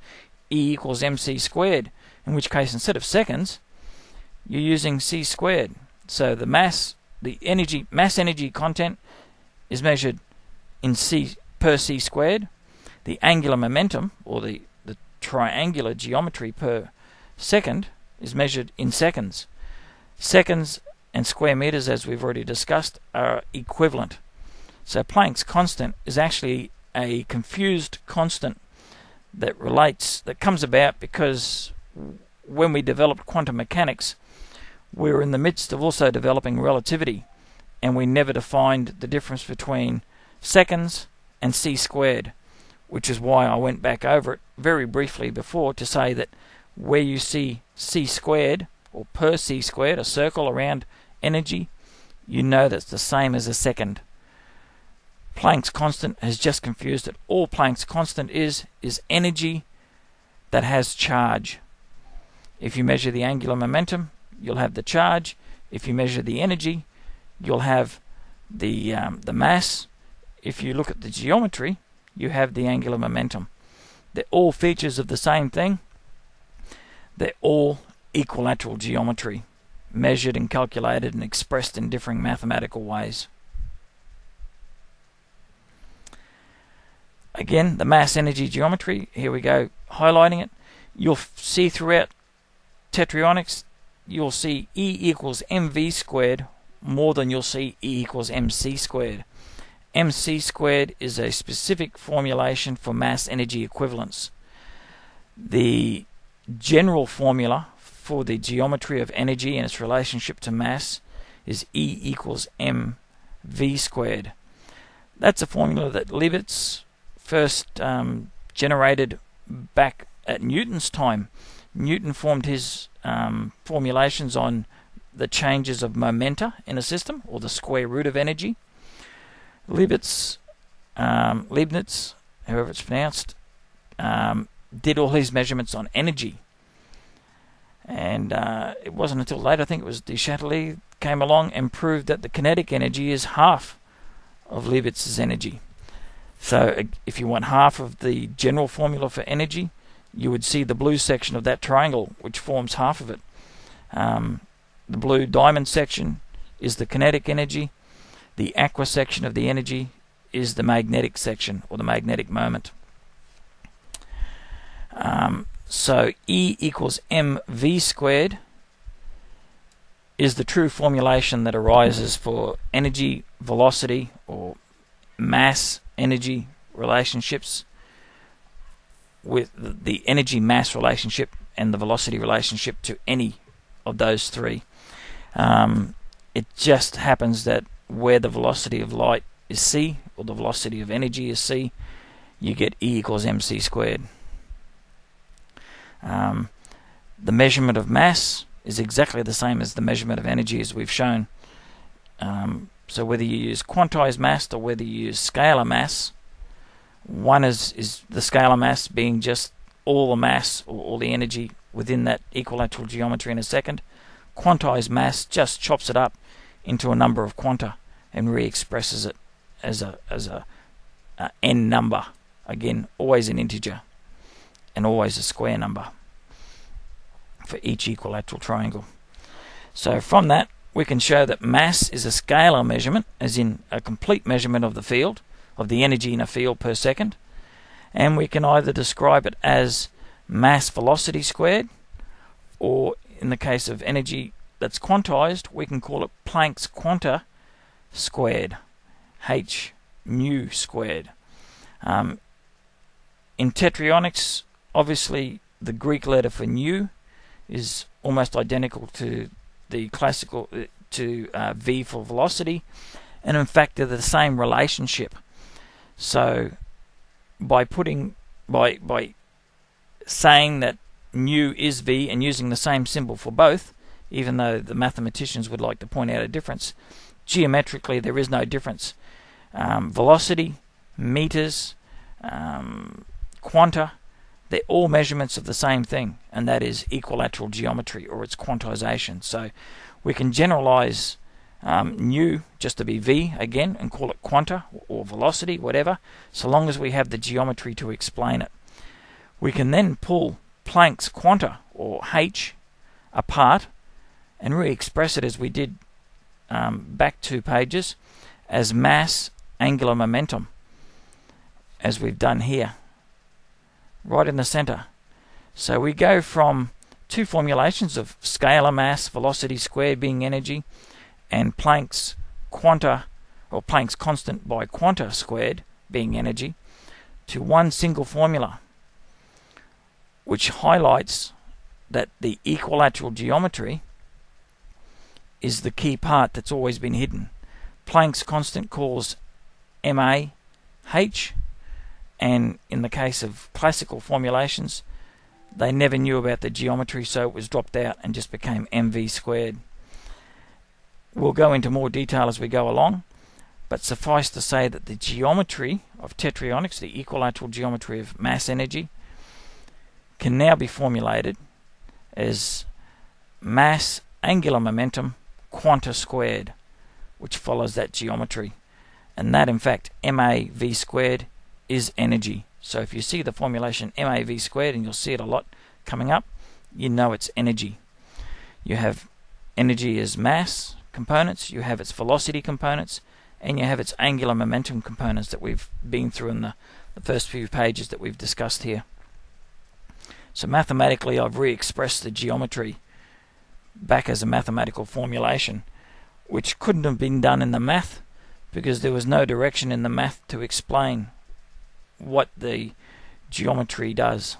E equals mc squared, in which case instead of seconds you're using c squared. So the mass energy content is measured in c per c squared. The angular momentum, or the triangular geometry per second, is measured in seconds. Seconds and square meters, as we've already discussed, are equivalent. So Planck's constant is actually a confused constant that comes about because when we developed quantum mechanics, we were in the midst of also developing relativity, and we never defined the difference between seconds and c squared, which is why I went back over it very briefly before to say that where you see c squared, or per c squared, a circle around energy, you know that's the same as a second. Planck's constant has just confused it. All Planck's constant is energy that has charge. If you measure the angular momentum, you'll have the charge. If you measure the energy, you'll have the mass. If you look at the geometry, you have the angular momentum. They're all features of the same thing. They're all equilateral geometry, measured and calculated and expressed in differing mathematical ways. Again, the mass-energy geometry, here we go, highlighting it. You'll see throughout Tetryonics, you'll see E equals mv squared more than you'll see E equals mc squared. Mc squared is a specific formulation for mass-energy equivalence. The general formula for the geometry of energy and its relationship to mass is E equals mv squared. That's a formula that Leibniz first generated back at Newton's time. Newton formed his formulations on the changes of momenta in a system, or the square root of energy. Leibniz, however it's pronounced, did all his measurements on energy. And it wasn't until later, I think it was de Châtelet, came along and proved that the kinetic energy is half of Leibniz's energy. So if you want half of the general formula for energy, you would see the blue section of that triangle, which forms half of it. The blue diamond section is the kinetic energy. The aqua section of the energy is the magnetic section, or the magnetic moment. So E equals mv squared is the true formulation that arises for energy, velocity, or mass energy relationships with the energy mass relationship and the velocity relationship to any of those three. It just happens that where the velocity of light is c, or the velocity of energy is c, you get E equals mc squared. The measurement of mass is exactly the same as the measurement of energy, as we've shown. So whether you use quantized mass or whether you use scalar mass, one is the scalar mass being just all the mass or all the energy within that equilateral geometry in a second. Quantized mass just chops it up into a number of quanta and re-expresses it as a n number. Again, always an integer and always a square number for each equilateral triangle. So from that, we can show that mass is a scalar measurement, as in a complete measurement of the field, of the energy in a field per second, and we can either describe it as mass velocity squared, or in the case of energy that's quantized, we can call it Planck's quanta squared, h nu squared. In Tetryonics, obviously the Greek letter for nu is almost identical to the classical v for velocity, and in fact they're the same relationship. So by saying that nu is v and using the same symbol for both, even though the mathematicians would like to point out a difference, geometrically there is no difference. Velocity, meters, quanta, they're all measurements of the same thing, and that is equilateral geometry, or its quantization. So we can generalize nu just to be v again and call it quanta or velocity, whatever, so long as we have the geometry to explain it. We can then pull Planck's quanta, or h, apart and re-express it as we did back 2 pages as mass angular momentum, as we've done here, right in the center. So we go from 2 formulations of scalar mass, velocity squared being energy, and Planck's quanta, or Planck's constant by quanta squared being energy, to one single formula, which highlights that the equilateral geometry is the key part that's always been hidden. Planck's constant calls ma h, and in the case of classical formulations, they never knew about the geometry, so it was dropped out and just became mv squared. We'll go into more detail as we go along, but suffice to say that the geometry of Tetryonics, the equilateral geometry of mass energy, can now be formulated as mass angular momentum quanta squared, which follows that geometry. And that, in fact, MAV squared is energy. So if you see the formulation MAV squared, and you'll see it a lot coming up, you know it's energy. You have energy as mass components, you have its velocity components, and you have its angular momentum components that we've been through in the first few pages that we've discussed here. So mathematically, I've re-expressed the geometry back as a mathematical formulation, which couldn't have been done in the math because there was no direction in the math to explain what the geometry does.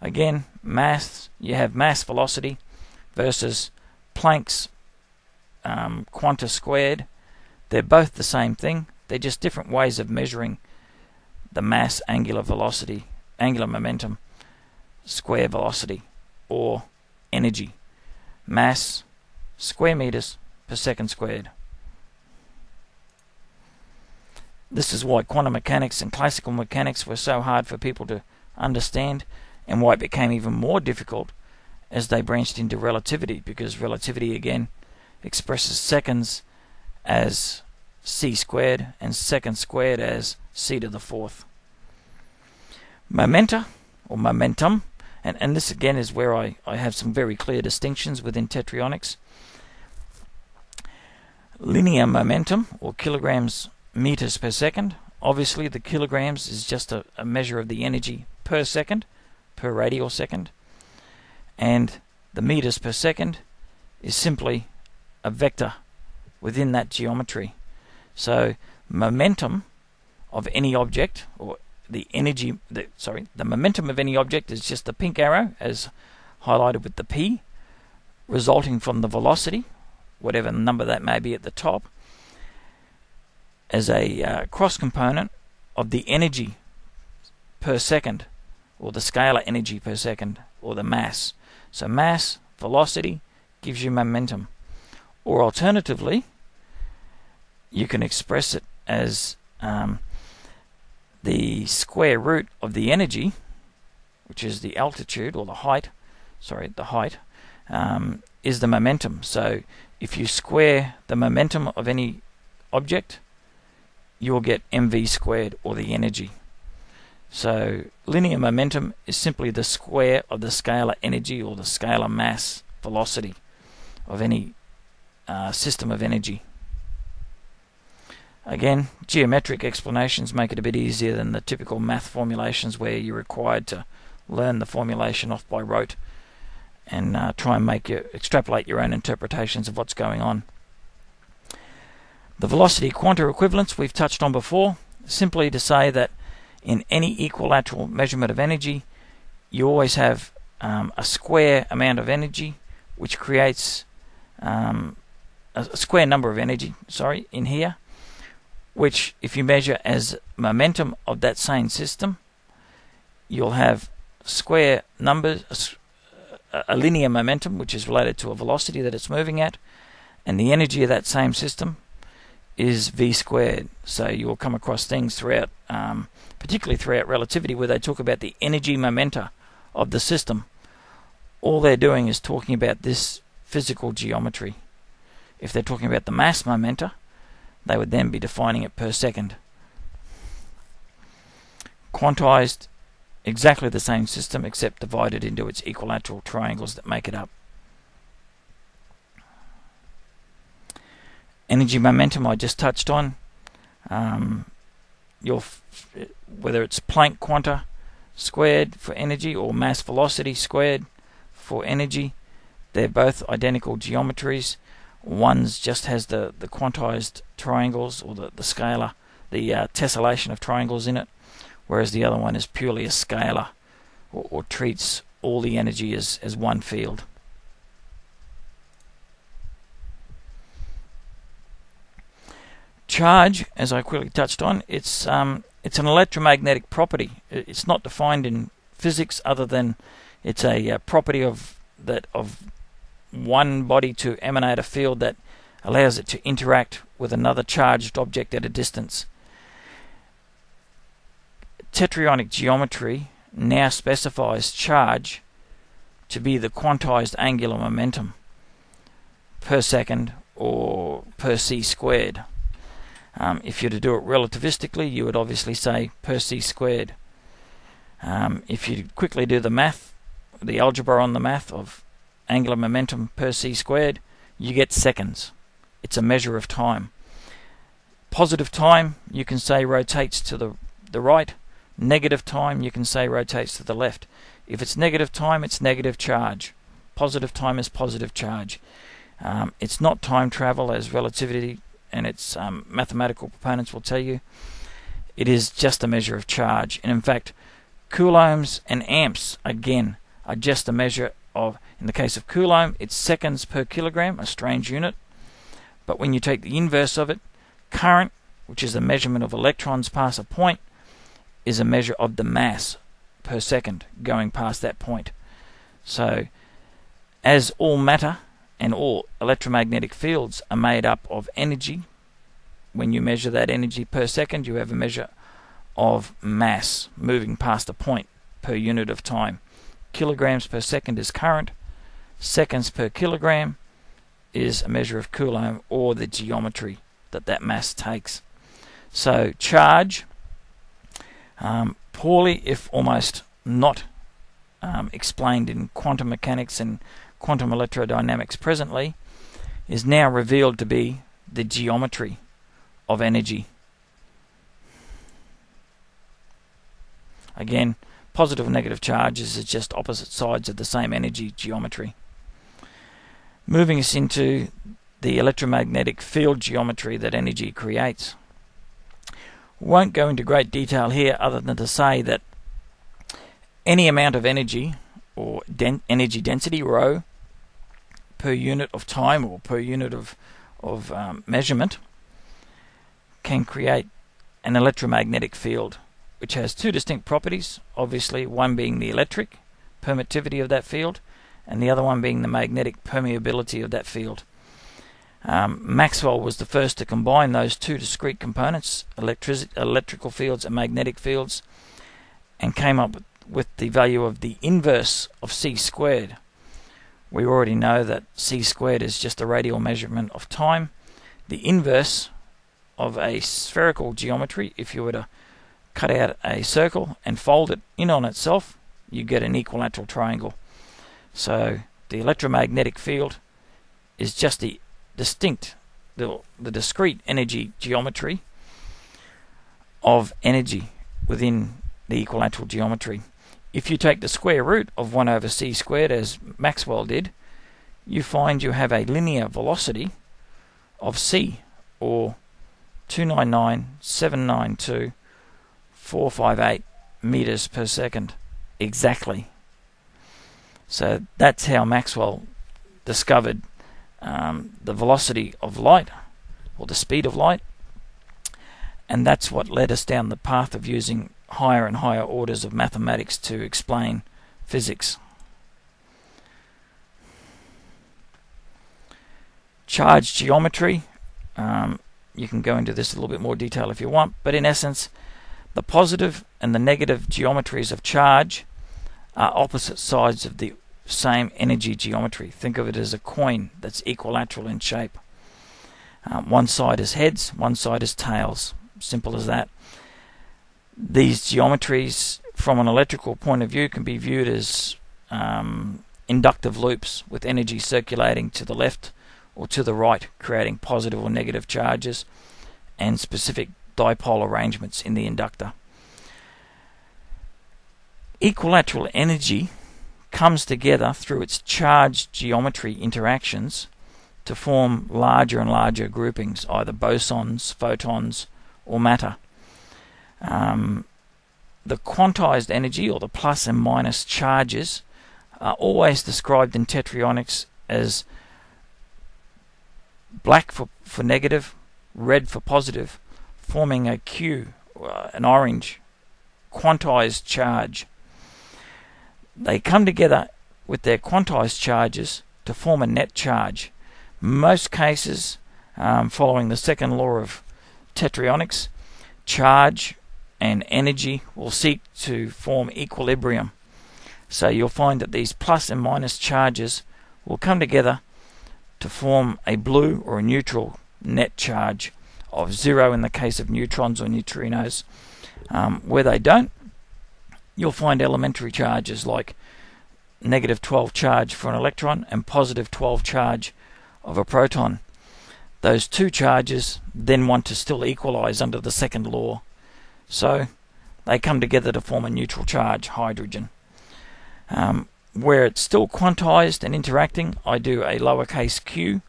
Again, math, you have mass velocity versus Planck's quanta squared. They're both the same thing. They're just different ways of measuring the mass angular velocity, angular momentum, square velocity, or energy. Mass, square meters per second squared. This is why quantum mechanics and classical mechanics were so hard for people to understand, and why it became even more difficult as they branched into relativity, because relativity again expresses seconds as c squared and seconds squared as c to the fourth. Momenta, or momentum, and this again is where I have some very clear distinctions within Tetryonics. Linear momentum, or kilograms meters per second. Obviously the kilograms is just a measure of the energy per second, per radial second, and the meters per second is simply a vector within that geometry. So momentum of any object, or the momentum of any object is just the pink arrow, as highlighted with the P, resulting from the velocity, whatever number that may be at the top, as a cross component of the energy per second, or the scalar energy per second, or the mass. So mass, velocity, gives you momentum. Or alternatively, you can express it as the square root of the energy, which is the altitude, or the height, is the momentum. So if you square the momentum of any object, you'll get mv squared, or the energy. So linear momentum is simply the square of the scalar energy, or the scalar mass velocity of any system of energy. Again, geometric explanations make it a bit easier than the typical math formulations where you're required to learn the formulation off by rote and try and extrapolate your own interpretations of what's going on. The velocity quanta equivalence we've touched on before, simply to say that in any equilateral measurement of energy, you always have a square amount of energy, which creates a square number of energy, in here, which if you measure as momentum of that same system, you'll have square numbers, a linear momentum, which is related to a velocity that it's moving at, and the energy of that same system is v squared. So you will come across things throughout, particularly throughout relativity, where they talk about the energy momenta of the system. All they're doing is talking about this physical geometry. If they're talking about the mass momenta, they would then be defining it per second. Quantized, exactly the same system, except divided into its equilateral triangles that make it up. Energy momentum I just touched on. Whether it's Planck quanta squared for energy or mass velocity squared for energy, they're both identical geometries. One's just has the quantized triangles, or the scalar, the tessellation of triangles in it, whereas the other one is purely a scalar, or treats all the energy as one field. Charge, as I quickly touched on, it's an electromagnetic property. It's not defined in physics other than it's a property of one body to emanate a field that allows it to interact with another charged object at a distance. Tetryonic geometry now specifies charge to be the quantized angular momentum per second, or per c squared. If you're to do it relativistically, you would obviously say per c squared. If you quickly do the math, the algebra on the math of angular momentum per c squared, you get seconds. It's a measure of time. Positive time, you can say rotates to the right. Negative time, you can say rotates to the left. If it's negative time, it's negative charge. Positive time is positive charge. It's not time travel, as relativity and its mathematical proponents will tell you. It is just a measure of charge. And in fact, coulombs and amps, again, are just a measure of, in the case of Coulomb, it's seconds per kilogram, a strange unit. But when you take the inverse of it, current, which is the measurement of electrons past a point, is a measure of the mass per second going past that point. So, as all matter and all electromagnetic fields are made up of energy, when you measure that energy per second, you have a measure of mass moving past a point per unit of time. Kilograms per second is current. Seconds per kilogram is a measure of Coulomb, or the geometry that mass takes. So charge, poorly, if almost not explained in quantum mechanics and quantum electrodynamics presently, is now revealed to be the geometry of energy. Again, positive and negative charges is just opposite sides of the same energy geometry. Moving us into the electromagnetic field geometry that energy creates. Won't go into great detail here other than to say that any amount of energy or energy density, rho, per unit of time or per unit of measurement can create an electromagnetic field, which has two distinct properties, obviously one being the electric permittivity of that field and the other one being the magnetic permeability of that field. Maxwell was the first to combine those two discrete components, electrical fields and magnetic fields, and came up with the value of the inverse of c squared. We already know that c squared is just a radial measurement of time. The inverse of a spherical geometry, if you were to cut out a circle and fold it in on itself, you get an equilateral triangle. So the electromagnetic field is just the discrete energy geometry of energy within the equilateral geometry. If you take the square root of 1 over c squared, as Maxwell did, you find you have a linear velocity of c, or 299,792,458 meters per second exactly. So that's how Maxwell discovered the velocity of light, or the speed of light, and that's what led us down the path of using higher and higher orders of mathematics to explain physics. Charge geometry, you can go into this a little bit more detail if you want, but in essence, the positive and the negative geometries of charge are opposite sides of the same energy geometry. Think of it as a coin that's equilateral in shape. One side is heads, one side is tails. Simple as that. These geometries, from an electrical point of view, can be viewed as inductive loops with energy circulating to the left or to the right, creating positive or negative charges and specific dipole arrangements in the inductor. Equilateral energy comes together through its charge geometry interactions to form larger and larger groupings, either bosons, photons, or matter. The quantized energy, or the plus and minus charges, are always described in Tetryonics as black for negative, red for positive, forming a Q, an orange, quantized charge. They come together with their quantized charges to form a net charge. Most cases, following the second law of Tetryonics, charge and energy will seek to form equilibrium. So you'll find that these plus and minus charges will come together to form a blue or a neutral net charge of 0 in the case of neutrons or neutrinos. Where they don't, you'll find elementary charges like negative 12 charge for an electron and positive 12 charge of a proton. Those two charges then want to still equalize under the second law. So they come together to form a neutral charge, hydrogen. Where it's still quantized and interacting, I do a lowercase q.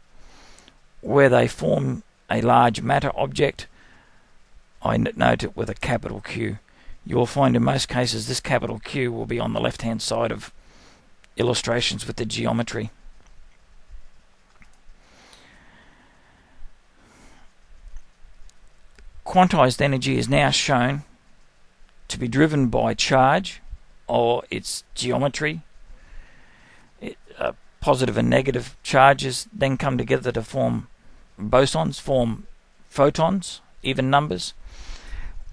Where they form a large matter object, I note it with a capital Q. You will find in most cases this capital Q will be on the left-hand side of illustrations with the geometry. Quantized energy is now shown to be driven by charge or its geometry. Positive and negative charges then come together to form bosons, form photons, even numbers.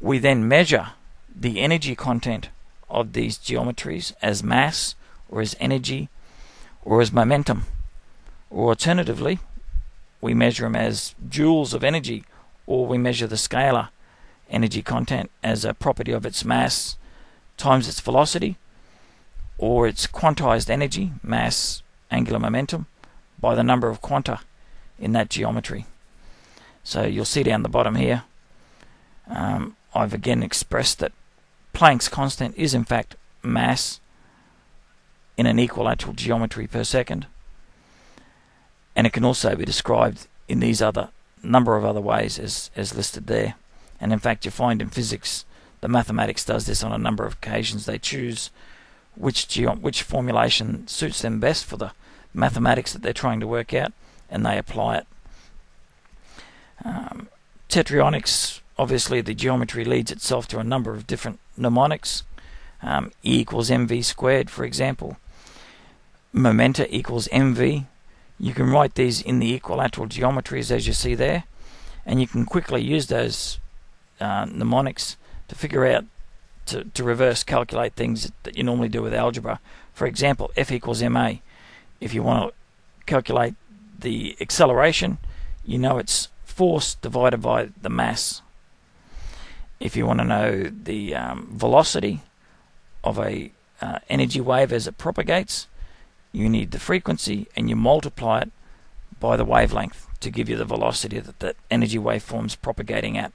We then measure the energy content of these geometries as mass, or as energy, or as momentum. Or alternatively, we measure them as joules of energy, or we measure the scalar energy content as a property of its mass times its velocity, or its quantized energy, mass, angular momentum, by the number of quanta in that geometry. So you'll see down the bottom here, I've again expressed that Planck's constant is in fact mass in an equilateral geometry per second, and it can also be described in these other number of other ways as listed there. And in fact, you find in physics, the mathematics does this on a number of occasions. They choose which formulation suits them best for the mathematics that they're trying to work out, and they apply it. Tetryonics, obviously the geometry leads itself to a number of different mnemonics. E equals mv squared, for example. Momenta equals mv. You can write these in the equilateral geometries as you see there, and you can quickly use those mnemonics to figure out, to reverse calculate things that you normally do with algebra. For example, F equals ma. If you want to calculate the acceleration, you know it's force divided by the mass. If you want to know the velocity of a energy wave as it propagates, you need the frequency, and you multiply it by the wavelength to give you the velocity that that energy waveform's propagating at.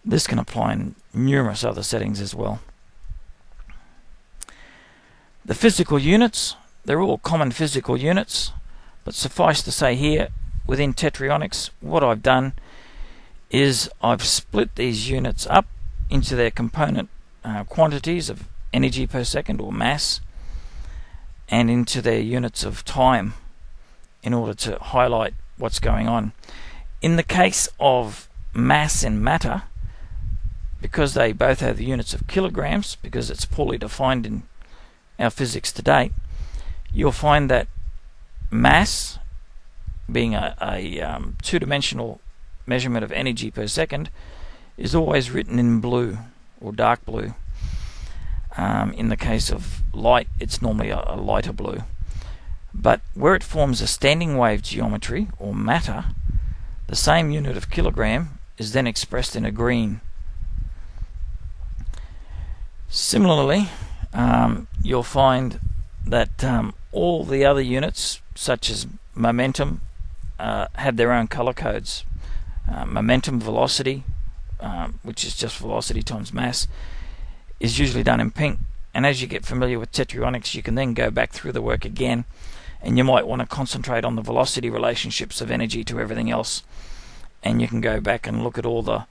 This can apply in numerous other settings as well. The physical units, they're all common physical units, but suffice to say here, within Tetryonics, what I've done is I've split these units up into their component quantities of energy per second, or mass, and into their units of time in order to highlight what's going on. In the case of mass and matter, because they both have the units of kilograms, because it's poorly defined in our physics to date, you'll find that mass, being a two-dimensional measurement of energy per second, is always written in blue or dark blue. In the case of light, it's normally a lighter blue. But where it forms a standing wave geometry, or matter, the same unit of kilogram is then expressed in a green. Similarly, you'll find that all the other units, such as momentum, have their own color codes. Momentum velocity, which is just velocity times mass, is usually done in pink. And as you get familiar with Tetryonics, you can then go back through the work again, and you might want to concentrate on the velocity relationships of energy to everything else. And you can go back and look at all the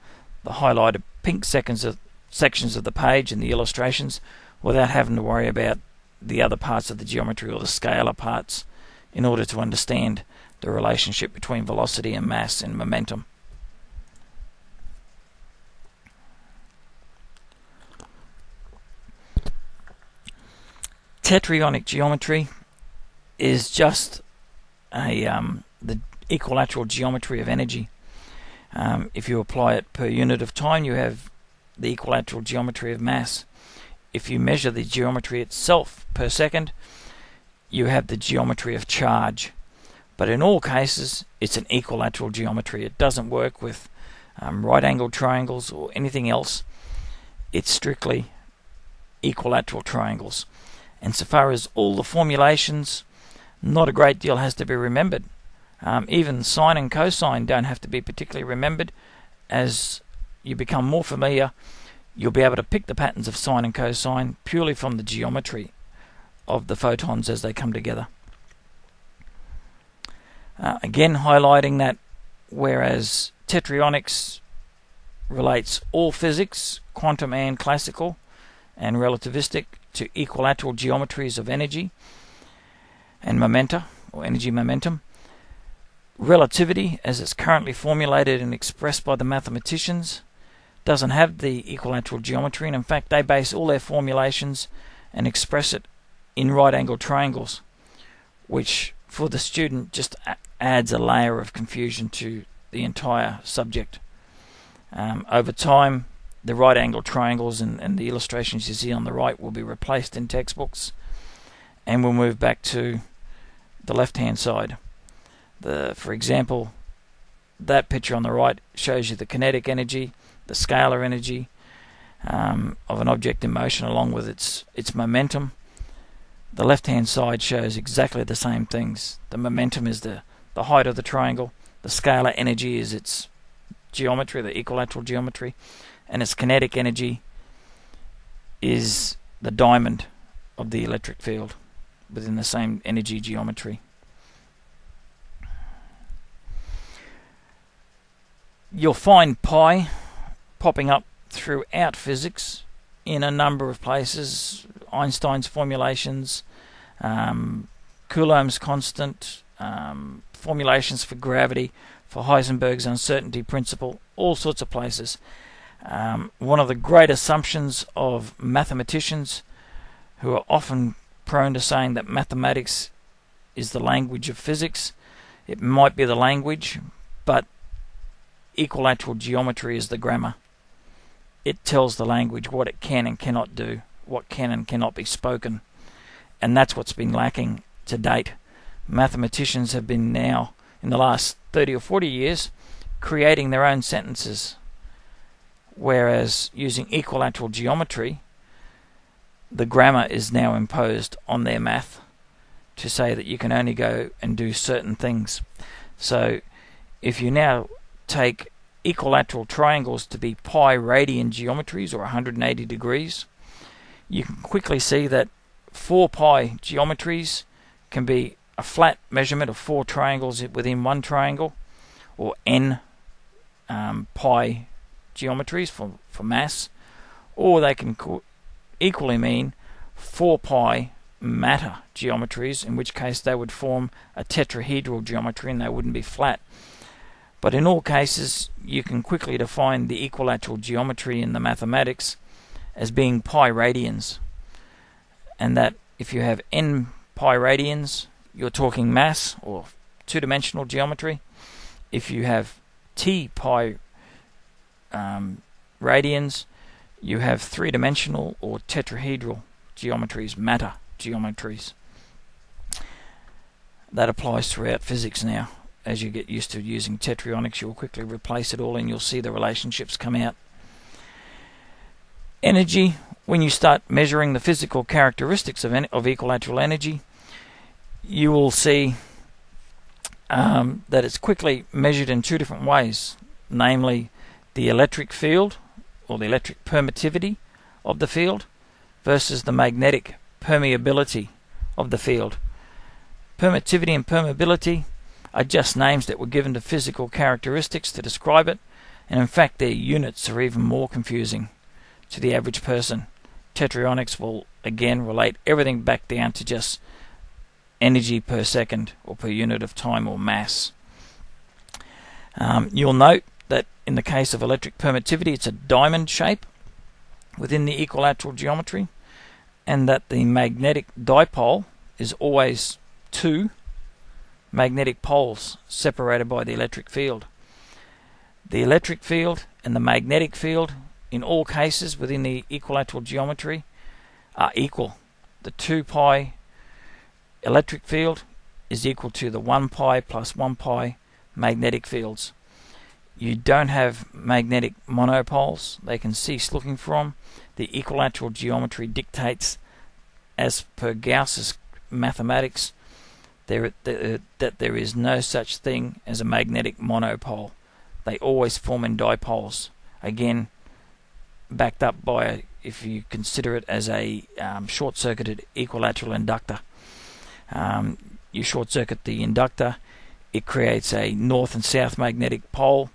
highlighted pink sections of the page and the illustrations without having to worry about the other parts of the geometry or the scalar parts in order to understand the relationship between velocity and mass and momentum. Tetryonic geometry is just the equilateral geometry of energy. If you apply it per unit of time, you have the equilateral geometry of mass. If you measure the geometry itself per second, you have the geometry of charge. But in all cases, it's an equilateral geometry. It doesn't work with right-angled triangles or anything else. It's strictly equilateral triangles. And so far as all the formulations, not a great deal has to be remembered. Even sine and cosine don't have to be particularly remembered. As you become more familiar, you'll be able to pick the patterns of sine and cosine purely from the geometry of the photons as they come together. Again, highlighting that whereas Tetryonics relates all physics, quantum and classical and relativistic, to equilateral geometries of energy and momenta, or energy momentum, relativity, as it's currently formulated and expressed by the mathematicians, doesn't have the equilateral geometry, and in fact they base all their formulations and express it in right-angled triangles, which for the student just adds a layer of confusion to the entire subject. Over time, the right-angled triangles and the illustrations you see on the right will be replaced in textbooks, and we'll move back to the left-hand side. For example, that picture on the right shows you the kinetic energy, the scalar energy of an object in motion along with its momentum. The left-hand side shows exactly the same things. The momentum is the height of the triangle, the scalar energy is its geometry, the equilateral geometry, and its kinetic energy is the diamond of the electric field within the same energy geometry. You'll find pi popping up throughout physics in a number of places. Einstein's formulations, Coulomb's constant, formulations for gravity, for Heisenberg's uncertainty principle, all sorts of places. One of the great assumptions of mathematicians, who are often prone to saying that mathematics is the language of physics. It might be the language, but equilateral geometry is the grammar. It tells the language what it can and cannot do, what can and cannot be spoken. And that's what's been lacking to date. Mathematicians have been now, in the last 30 or 40 years, creating their own sentences. Whereas using equilateral geometry, the grammar is now imposed on their math to say that you can only go and do certain things. So if you now take equilateral triangles to be pi radian geometries, or 180 degrees, you can quickly see that 4 pi geometries can be a flat measurement of 4 triangles within one triangle, or n pi geometries for mass, or they can equally mean 4 pi matter geometries, in which case they would form a tetrahedral geometry and they wouldn't be flat. But in all cases, you can quickly define the equilateral geometry in the mathematics as being pi radians, and that if you have n pi radians, you're talking mass or two-dimensional geometry. If you have t pi radians, you have three-dimensional or tetrahedral geometries, matter geometries. That applies throughout physics now. As you get used to using Tetryonics, you'll quickly replace it all and you'll see the relationships come out. Energy, when you start measuring the physical characteristics of equilateral energy, you will see that it's quickly measured in 2 different ways, namely the electric field, or the electric permittivity of the field, versus the magnetic permeability of the field. Permittivity and permeability are just names that were given to physical characteristics to describe it, and in fact their units are even more confusing to the average person. Tetryonics will again relate everything back down to just energy per second, or per unit of time, or mass. You'll note that in the case of electric permittivity, it's a diamond shape within the equilateral geometry, and that the magnetic dipole is always 2 magnetic poles separated by the electric field. The electric field and the magnetic field, in all cases within the equilateral geometry, are equal. The 2 pi electric field is equal to the 1 pi plus 1 pi magnetic fields. You don't have magnetic monopoles. They can cease looking for them. The equilateral geometry dictates, as per Gauss's mathematics, that there is no such thing as a magnetic monopole. They always form in dipoles. Again, backed up by, if you consider it as a short-circuited equilateral inductor. You short-circuit the inductor, it creates a north and south magnetic pole,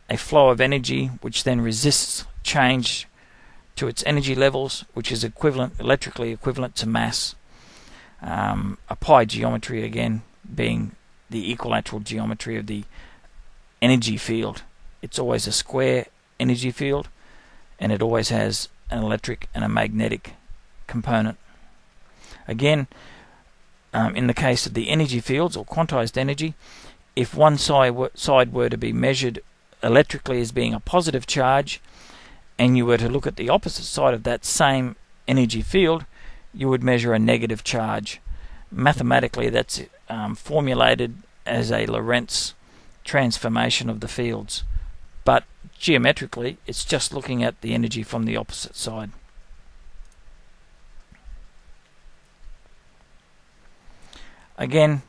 a flow of energy which then resists change to its energy levels, which is electrically equivalent to mass. A pi geometry, again, being the equilateral geometry of the energy field. It's always a square energy field, and it always has an electric and a magnetic component. Again, in the case of the energy fields, or quantized energy, if one side were to be measured electrically as being a positive charge, and you were to look at the opposite side of that same energy field, you would measure a negative charge. Mathematically, that's formulated as a Lorentz transformation of the fields, but geometrically it's just looking at the energy from the opposite side. Again,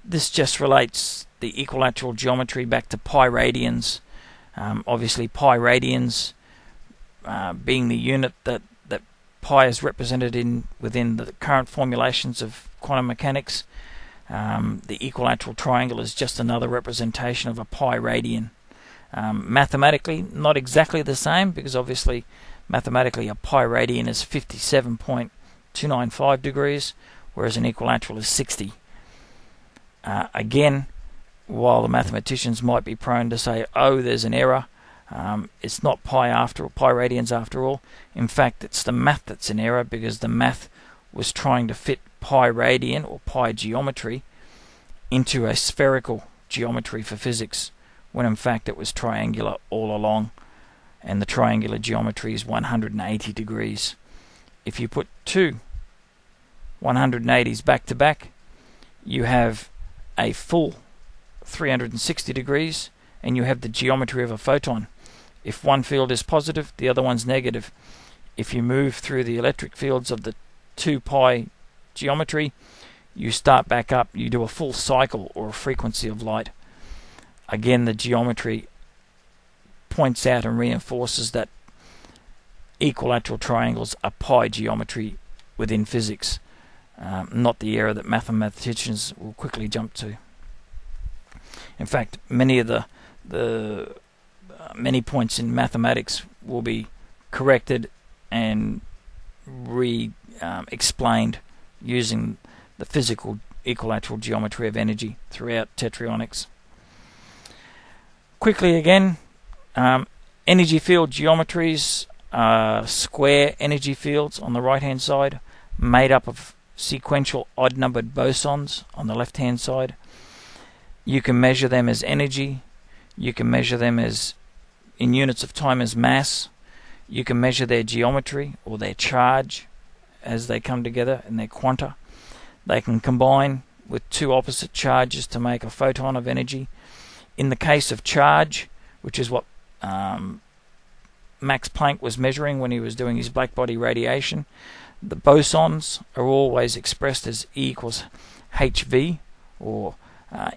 this just relates the equilateral geometry back to pi radians. Obviously pi radians being the unit that pi is represented within the current formulations of quantum mechanics. The equilateral triangle is just another representation of a pi radian. Mathematically, not exactly the same, because obviously mathematically a pi radian is 57.295 degrees, whereas an equilateral is 60. Again, while the mathematicians might be prone to say, oh, there's an error, it's not pi radians after all. In fact, it's the math that's in error, because the math was trying to fit pi radian or pi geometry into a spherical geometry for physics, when in fact it was triangular all along, and the triangular geometry is 180 degrees. If you put two 180s back to back, you have a full 360 degrees, and you have the geometry of a photon. If one field is positive, the other one's negative. If you move through the electric fields of the 2 pi geometry, you start back up, you do a full cycle or a frequency of light. Again, the geometry points out and reinforces that equilateral triangles are pi geometry within physics, not the error that mathematicians will quickly jump to. In fact, many of the many points in mathematics will be corrected and explained using the physical equilateral geometry of energy throughout Tetryonics. Quickly again, energy field geometries are square energy fields on the right hand side, made up of sequential odd numbered bosons on the left hand side. You can measure them as energy, you can measure them as in units of time as mass, you can measure their geometry or their charge as they come together in their quanta. They can combine with two opposite charges to make a photon of energy. In the case of charge, which is what Max Planck was measuring when he was doing his blackbody radiation, the bosons are always expressed as E equals hv, or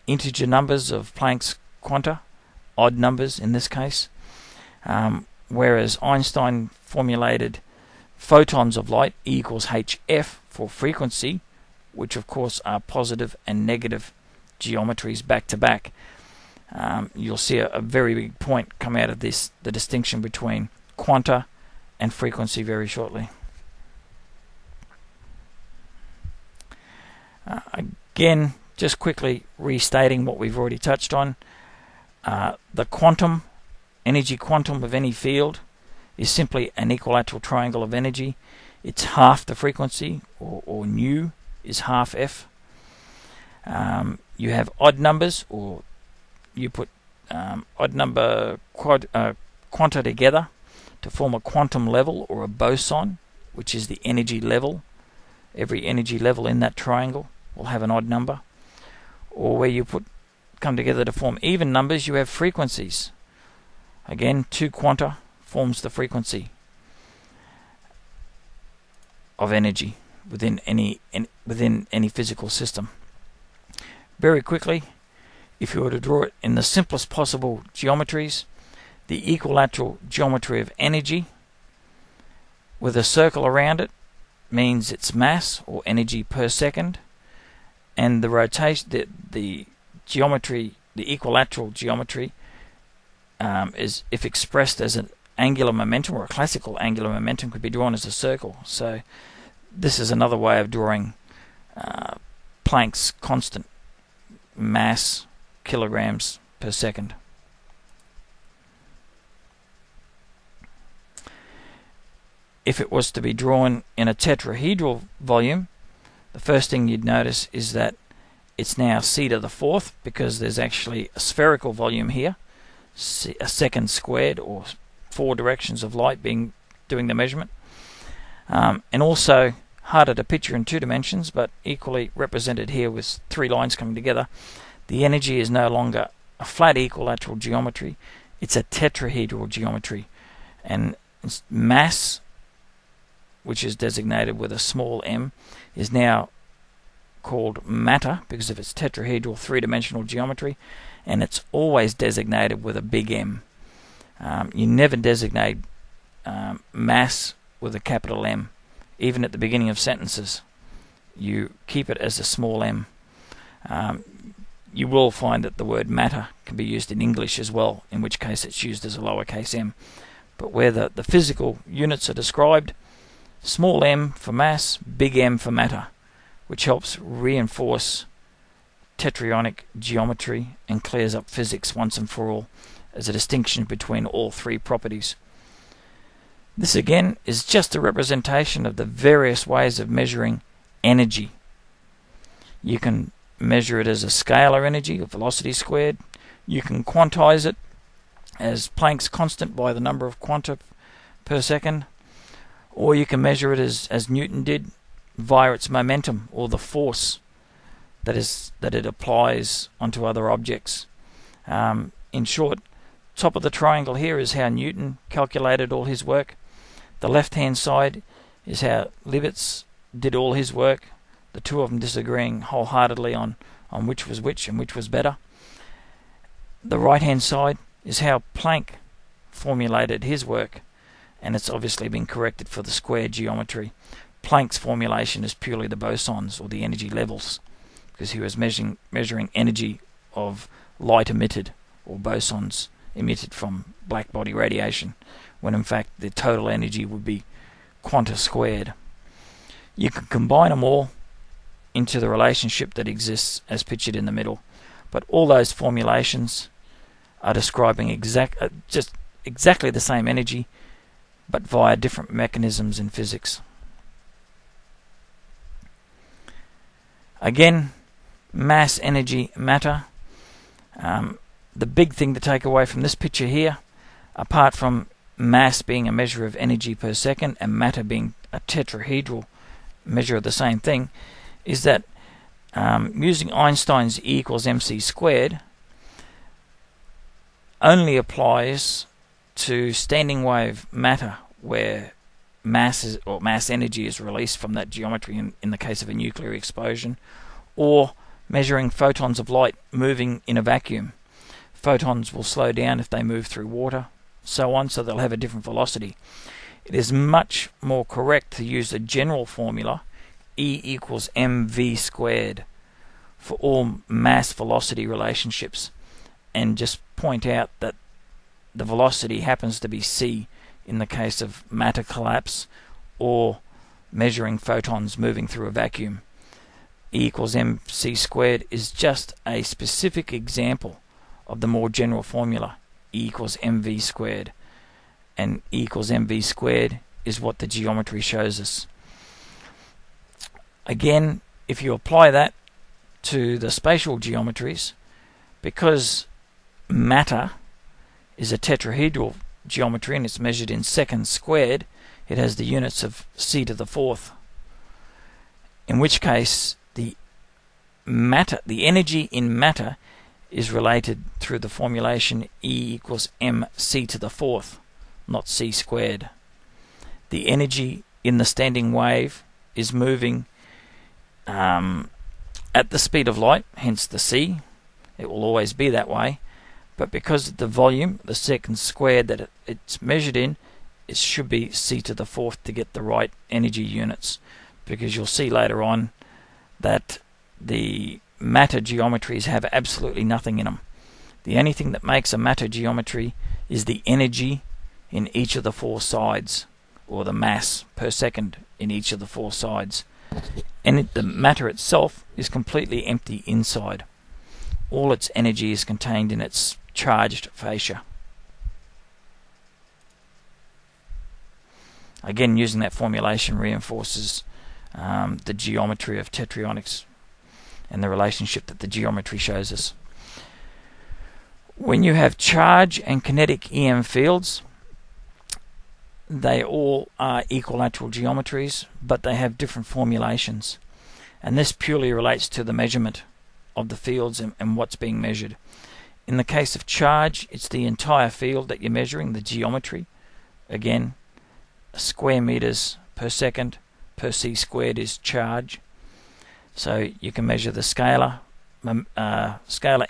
integer numbers of Planck's quanta, odd numbers in this case, whereas Einstein formulated photons of light E equals hf for frequency, which of course are positive and negative geometries back to back. You'll see a very big point come out of this, the distinction between quanta and frequency, very shortly. Again, just quickly restating what we've already touched on, the quantum, energy quantum of any field is simply an equilateral triangle of energy. It's half the frequency, or nu is half f. You have odd numbers, or you put odd number quanta together to form a quantum level or a boson, which is the energy level. Every energy level in that triangle will have an odd number. Or where you come together to form even numbers, you have frequencies. Again, two quanta forms the frequency of energy within any physical system. Very quickly, if you were to draw it in the simplest possible geometries, the equilateral geometry of energy with a circle around it means its mass, or energy per second, and the rotation, the geometry, the equilateral geometry is, if expressed as an angular momentum, or a classical angular momentum, could be drawn as a circle. So this is another way of drawing Planck's constant mass, kilograms per second. If it was to be drawn in a tetrahedral volume, the first thing you'd notice is that it's now c to the fourth, because there's actually a spherical volume here, a second squared, or 4 directions of light doing the measurement, and also harder to picture in 2 dimensions, but equally represented here with 3 lines coming together. The energy is no longer a flat equilateral geometry, it's a tetrahedral geometry, and mass, which is designated with a small m, is now called matter because of its tetrahedral 3-dimensional geometry, and it's always designated with a big M. You never designate mass with a capital M, even at the beginning of sentences. You keep it as a small m. you will find that the word matter can be used in English as well, in which case it's used as a lowercase m. But where the physical units are described, small m for mass, big M for matter, which helps reinforce Tetryonic geometry and clears up physics once and for all as a distinction between all three properties. This again is just a representation of the various ways of measuring energy. You can measure it as a scalar energy, or velocity squared. You can quantize it as Planck's constant by the number of quanta per second, or you can measure it as Newton did via its momentum, or the force that it applies onto other objects. In short, top of the triangle here is how Newton calculated all his work. The left-hand side is how Leibniz did all his work, the two of them disagreeing wholeheartedly on which was which and which was better. The right-hand side is how Planck formulated his work, and it's obviously been corrected for the square geometry. Planck's formulation is purely the bosons, or the energy levels, because he was measuring energy of light emitted, or bosons emitted from black body radiation, when in fact the total energy would be quanta squared. You can combine them all into the relationship that exists as pictured in the middle, but all those formulations are describing just exactly the same energy, but via different mechanisms in physics. Again, mass, energy, matter. The big thing to take away from this picture here, apart from mass being a measure of energy per second and matter being a tetrahedral measure of the same thing, is that using Einstein's E equals mc squared only applies to standing wave matter, where mass energy is released from that geometry in the case of a nuclear explosion, or measuring photons of light moving in a vacuum. Photons will slow down if they move through water, so on, so they'll have a different velocity. It is much more correct to use the general formula E equals mv squared for all mass velocity relationships, and just point out that the velocity happens to be c in the case of matter collapse or measuring photons moving through a vacuum. E equals mc squared is just a specific example of the more general formula, E equals mv squared, and E equals mv squared is what the geometry shows us. Again, if you apply that to the spatial geometries, because matter is a tetrahedral geometry and it's measured in seconds squared, it has the units of c to the fourth, in which case the energy in matter is related through the formulation E equals mc to the fourth, not c squared. The energy in the standing wave is moving at the speed of light, hence the c. It will always be that way, but because of the volume, the seconds squared that it's measured in, it should be c to the fourth to get the right energy units, because you'll see later on that the matter geometries have absolutely nothing in them. The only thing that makes a matter geometry is the energy in each of the four sides, or the mass per second in each of the four sides. And the matter itself is completely empty inside. All its energy is contained in its charged fascia. Again, using that formulation reinforces the geometry of Tetryonics and the relationship that the geometry shows us. When you have charge and kinetic EM fields, they all are equilateral geometries, but they have different formulations. And this purely relates to the measurement of the fields and what's being measured. In the case of charge, it's the entire field that you're measuring, the geometry. Again, square meters per second per c squared is charge. So you can measure the scalar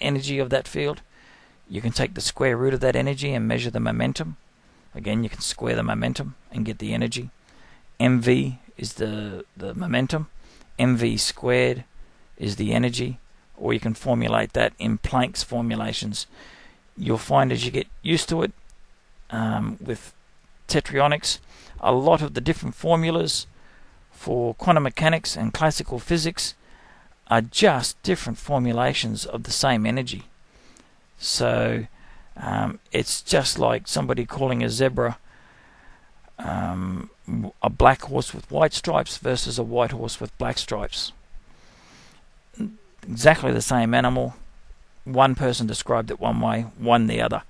energy of that field. You can take the square root of that energy and measure the momentum. Again, you can square the momentum and get the energy. mv is the momentum. mv squared is the energy, or you can formulate that in Planck's formulations. You'll find as you get used to it with Tetryonics, a lot of the different formulas for quantum mechanics and classical physics are just different formulations of the same energy. So it's just like somebody calling a zebra a black horse with white stripes versus a white horse with black stripes. Exactly the same animal. One person described it one way, one the other,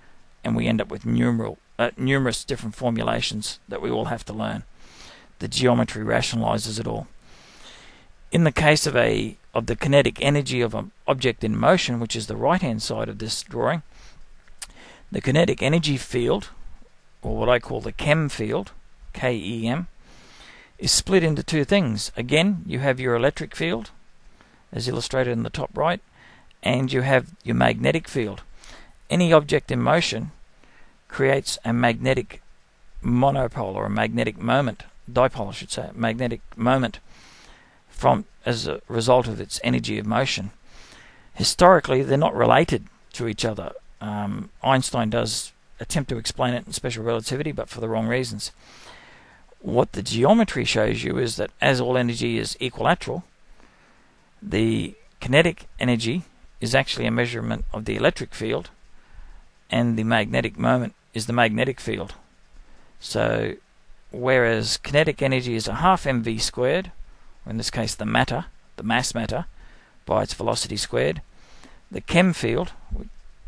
and we end up with numerous different formulations that we all have to learn. The geometry rationalizes it all. In the case of the kinetic energy of an object in motion, which is the right-hand side of this drawing, the kinetic energy field, or what I call the chem field, K-E-M, is split into two things. Again, you have your electric field, as illustrated in the top right, and you have your magnetic field. Any object in motion creates a magnetic monopole, or a magnetic moment, dipole I should say, magnetic moment, as a result of its energy of motion. Historically, they're not related to each other. Einstein does attempt to explain it in special relativity, but for the wrong reasons. What the geometry shows you is that as all energy is equilateral, the kinetic energy is actually a measurement of the electric field, and the magnetic moment is the magnetic field. So whereas kinetic energy is a half mv squared, or in this case the mass matter, by its velocity squared, the chem field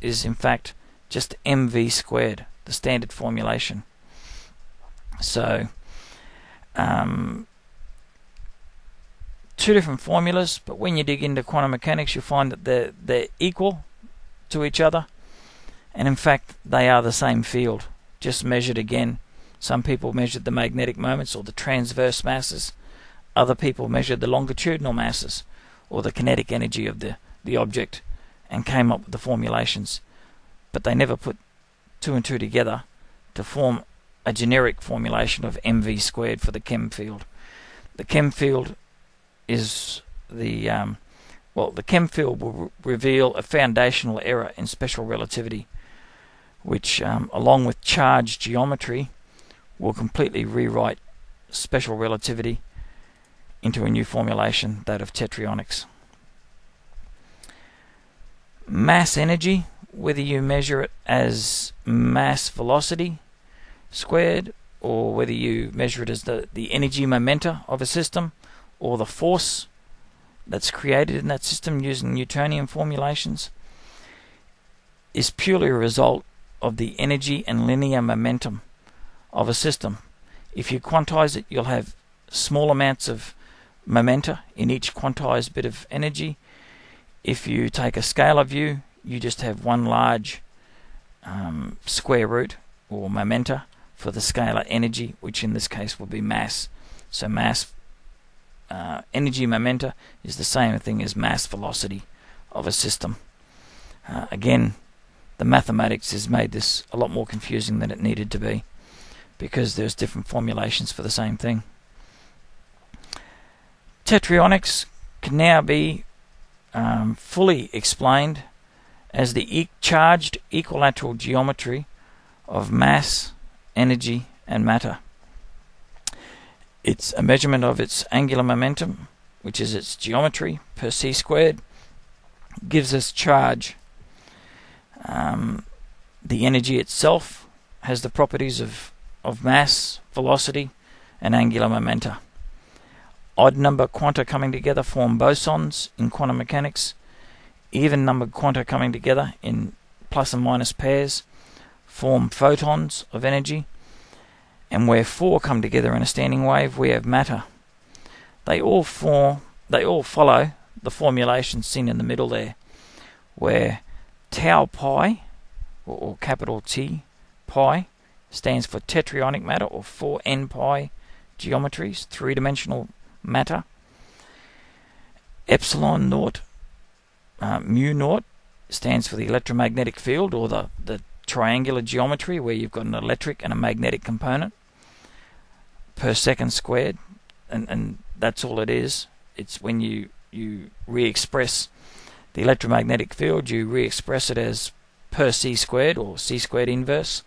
is in fact just mv squared, the standard formulation. So two different formulas, but when you dig into quantum mechanics you'll find that they're equal to each other, and in fact they are the same field, just measured again. Some people measured the magnetic moments or the transverse masses, other people measured the longitudinal masses or the kinetic energy of the object and came up with the formulations, but they never put two and two together to form a generic formulation of mv squared for the chem field. The chem field is the chem field will reveal a foundational error in special relativity, which along with charge geometry will completely rewrite special relativity into a new formulation, that of Tetryonics. Mass energy, whether you measure it as mass velocity squared, or whether you measure it as the energy momenta of a system, or the force that's created in that system using Newtonian formulations, is purely a result of the energy and linear momentum of a system. If you quantize it, you'll have small amounts of momenta in each quantized bit of energy. If you take a scalar view, you just have one large square root or momenta for the scalar energy, which in this case will be mass. So mass energy momenta is the same thing as mass velocity of a system. Again, the mathematics has made this a lot more confusing than it needed to be, because there's different formulations for the same thing. Tetryonics can now be fully explained as the charged equilateral geometry of mass, energy, and matter. It's a measurement of its angular momentum, which is its geometry per c squared, gives us charge. The energy itself has the properties of mass, velocity, and angular momenta. Odd number quanta coming together form bosons in quantum mechanics. Even numbered quanta coming together in plus and minus pairs form photons of energy. And where four come together in a standing wave, we have matter. They all follow the formulation seen in the middle there, where tau pi, or capital T pi, stands for tetryonic matter, or 4n pi geometries, three-dimensional matter. Epsilon naught, mu naught, stands for the electromagnetic field, or the triangular geometry, where you've got an electric and a magnetic component per second squared, and that's all it is. It's when you re-express The electromagnetic field, you re-express it as per c squared, or c squared inverse.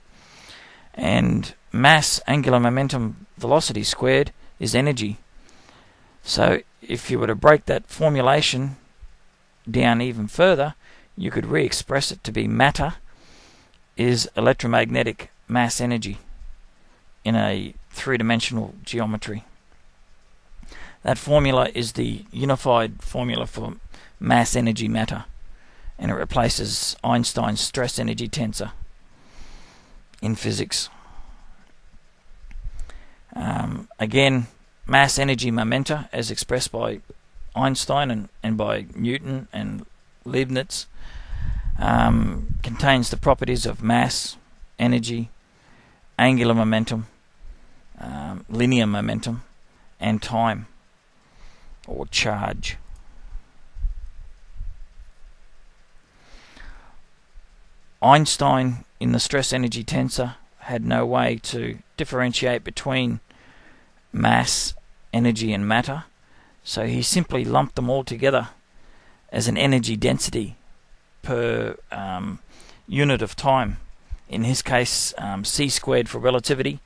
And mass, angular momentum, velocity squared is energy. So if you were to break that formulation down even further, you could re-express it to be matter is electromagnetic mass energy in a three-dimensional geometry. That formula is the unified formula for mass energy matter, and it replaces Einstein's stress energy tensor in physics. Again, mass energy momenta, as expressed by Einstein and by Newton and Leibniz, contains the properties of mass, energy, angular momentum, linear momentum, and time, or charge. Einstein, in the stress energy tensor, had no way to differentiate between mass, energy, and matter, so he simply lumped them all together as an energy density per unit of time. In his case, c squared for relativity,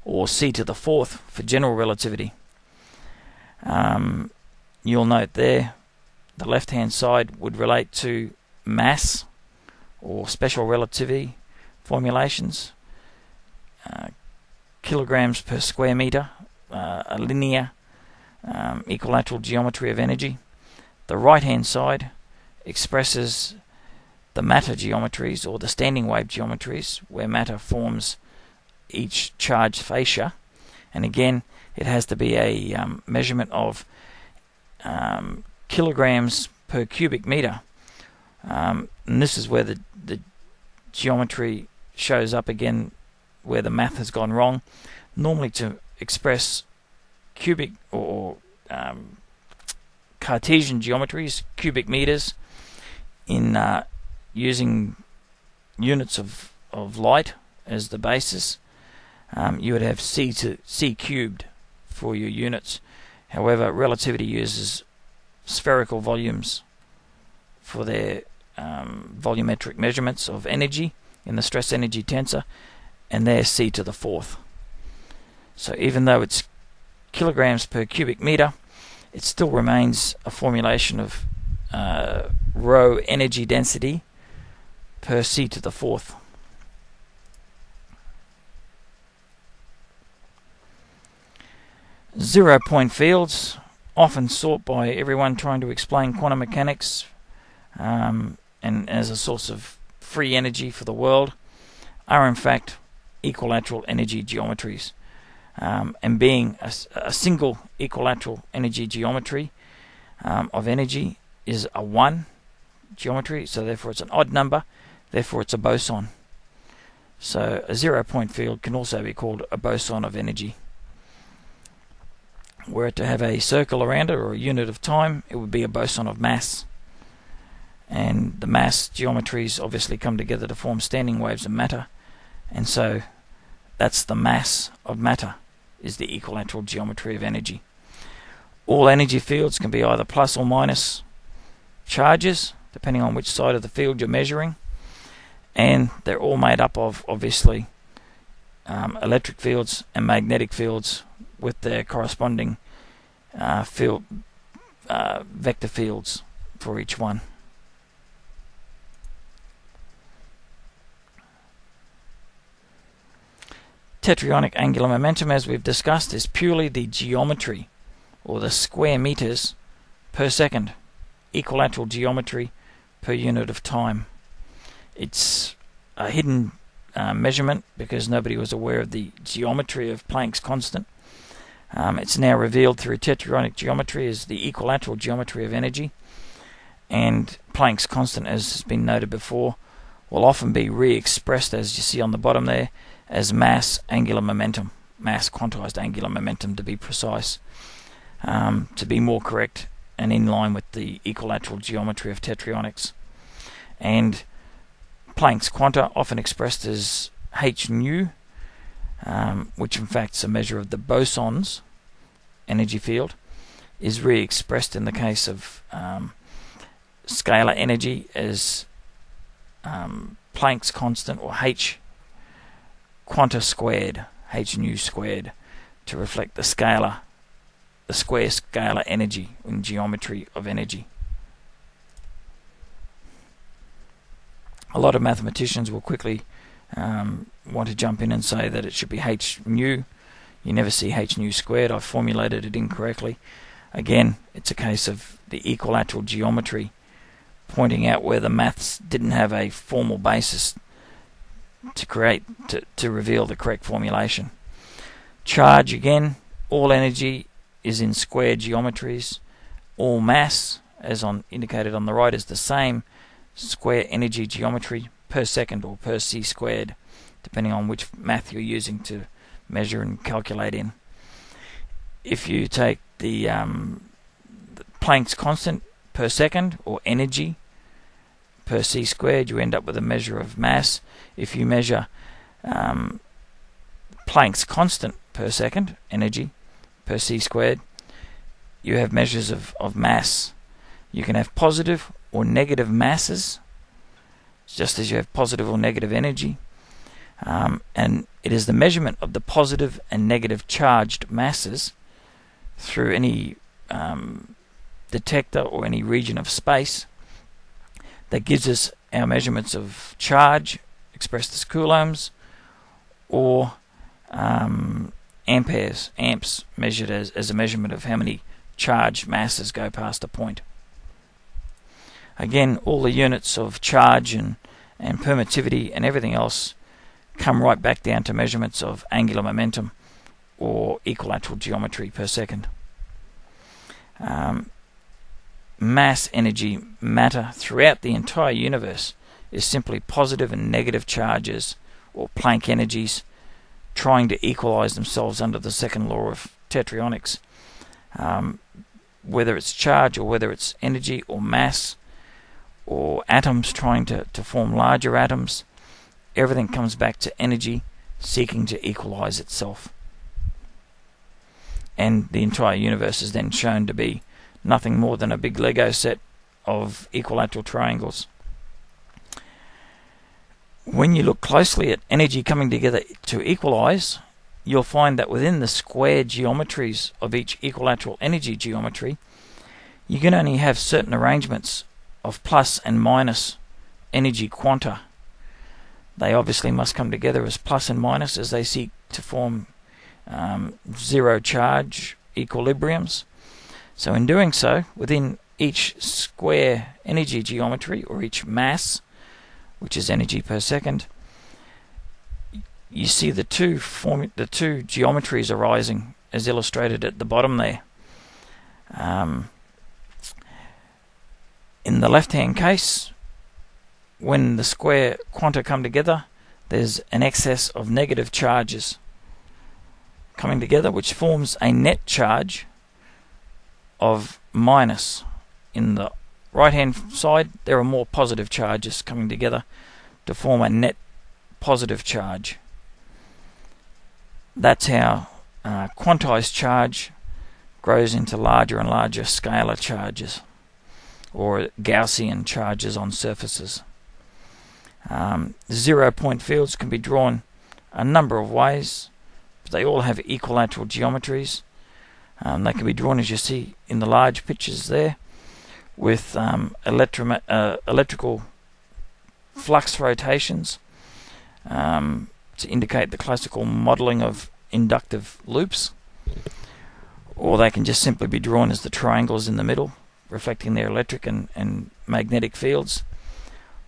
or c to the fourth for general relativity. You'll note there the left hand side would relate to mass or special relativity formulations, kilograms per square meter, a linear equilateral geometry of energy. The right hand side expresses the matter geometries, or the standing wave geometries, where matter forms each charged fascia, and again it has to be a measurement of kilograms per cubic meter, and this is where the geometry shows up again, where the math has gone wrong. Normally, to express cubic or Cartesian geometries, cubic meters, in using units of light as the basis, you would have c cubed for your units. However, relativity uses spherical volumes for their volumetric measurements of energy in the stress energy tensor, and they're c to the fourth. So even though it's kilograms per cubic meter, it still remains a formulation of rho energy density per c to the fourth. Zero-point fields, often sought by everyone trying to explain quantum mechanics, and as a source of free energy for the world, are in fact equilateral energy geometries. And being a single equilateral energy geometry of energy is a 1 geometry, so therefore it's an odd number, therefore it's a boson. So a zero-point field can also be called a boson of energy. Were it to have a circle around it, or a unit of time, it would be a boson of mass. And the mass geometries obviously come together to form standing waves of matter, and so that's the mass of matter, is the equilateral geometry of energy. All energy fields can be either plus or minus charges, depending on which side of the field you're measuring, and they're all made up of, obviously, electric fields and magnetic fields with their corresponding field vector fields for each one. Tetryonic angular momentum, as we've discussed, is purely the geometry, or the square meters per second, equilateral geometry per unit of time. It's a hidden measurement because nobody was aware of the geometry of Planck's constant. It's now revealed through Tetryonic geometry as the equilateral geometry of energy, and Planck's constant, as has been noted before, will often be re-expressed, as you see on the bottom there, as mass angular momentum, mass quantized angular momentum to be precise, to be more correct and in line with the equilateral geometry of Tetryonics. And Planck's quanta, often expressed as h nu, which in fact is a measure of the boson's energy field, is re-expressed in the case of scalar energy as Planck's constant, or h quanta squared, h nu squared, to reflect the square scalar energy in geometry of energy. A lot of mathematicians will quickly want to jump in and say that it should be h nu. You never see h nu squared. I've formulated it incorrectly. Again, it's a case of the equilateral geometry pointing out where the maths didn't have a formal basis to reveal the correct formulation. Charge, again, all energy is in square geometries. All mass, as indicated on the right, is the same square energy geometry per second, or per c squared, depending on which math you're using to measure and calculate in. If you take the Planck's constant per second, or energy per c squared, you end up with a measure of mass. If you measure Planck's constant per second, energy per c squared, you have measures of mass. You can have positive or negative masses, just as you have positive or negative energy, and it is the measurement of the positive and negative charged masses through any detector or any region of space that gives us our measurements of charge, expressed as coulombs, or amperes, amps, measured as a measurement of how many charged masses go past a point. Again, all the units of charge and permittivity and everything else come right back down to measurements of angular momentum, or equilateral geometry per second. Mass, energy, matter throughout the entire universe is simply positive and negative charges, or Planck energies, trying to equalize themselves under the second law of Tetryonics. Whether it's charge, or whether it's energy or mass, or atoms trying to form larger atoms, everything comes back to energy seeking to equalize itself. And the entire universe is then shown to be nothing more than a big Lego set of equilateral triangles. When you look closely at energy coming together to equalize, you'll find that within the square geometries of each equilateral energy geometry, you can only have certain arrangements of plus and minus energy quanta. They obviously must come together as plus and minus as they seek to form zero charge equilibriums. So in doing so, within each square energy geometry, or each mass, which is energy per second, you see the two geometries arising as illustrated at the bottom there. In the left-hand case, when the square quanta come together, there's an excess of negative charges coming together, which forms a net charge of minus. In the right-hand side, there are more positive charges coming together to form a net positive charge. That's how quantized charge grows into larger and larger scalar charges, or Gaussian charges on surfaces. Zero-point fields can be drawn a number of ways, but they all have equilateral geometries. They can be drawn, as you see in the large pictures there, with electrical flux rotations to indicate the classical modelling of inductive loops, or they can just simply be drawn as the triangles in the middle, reflecting their electric and magnetic fields.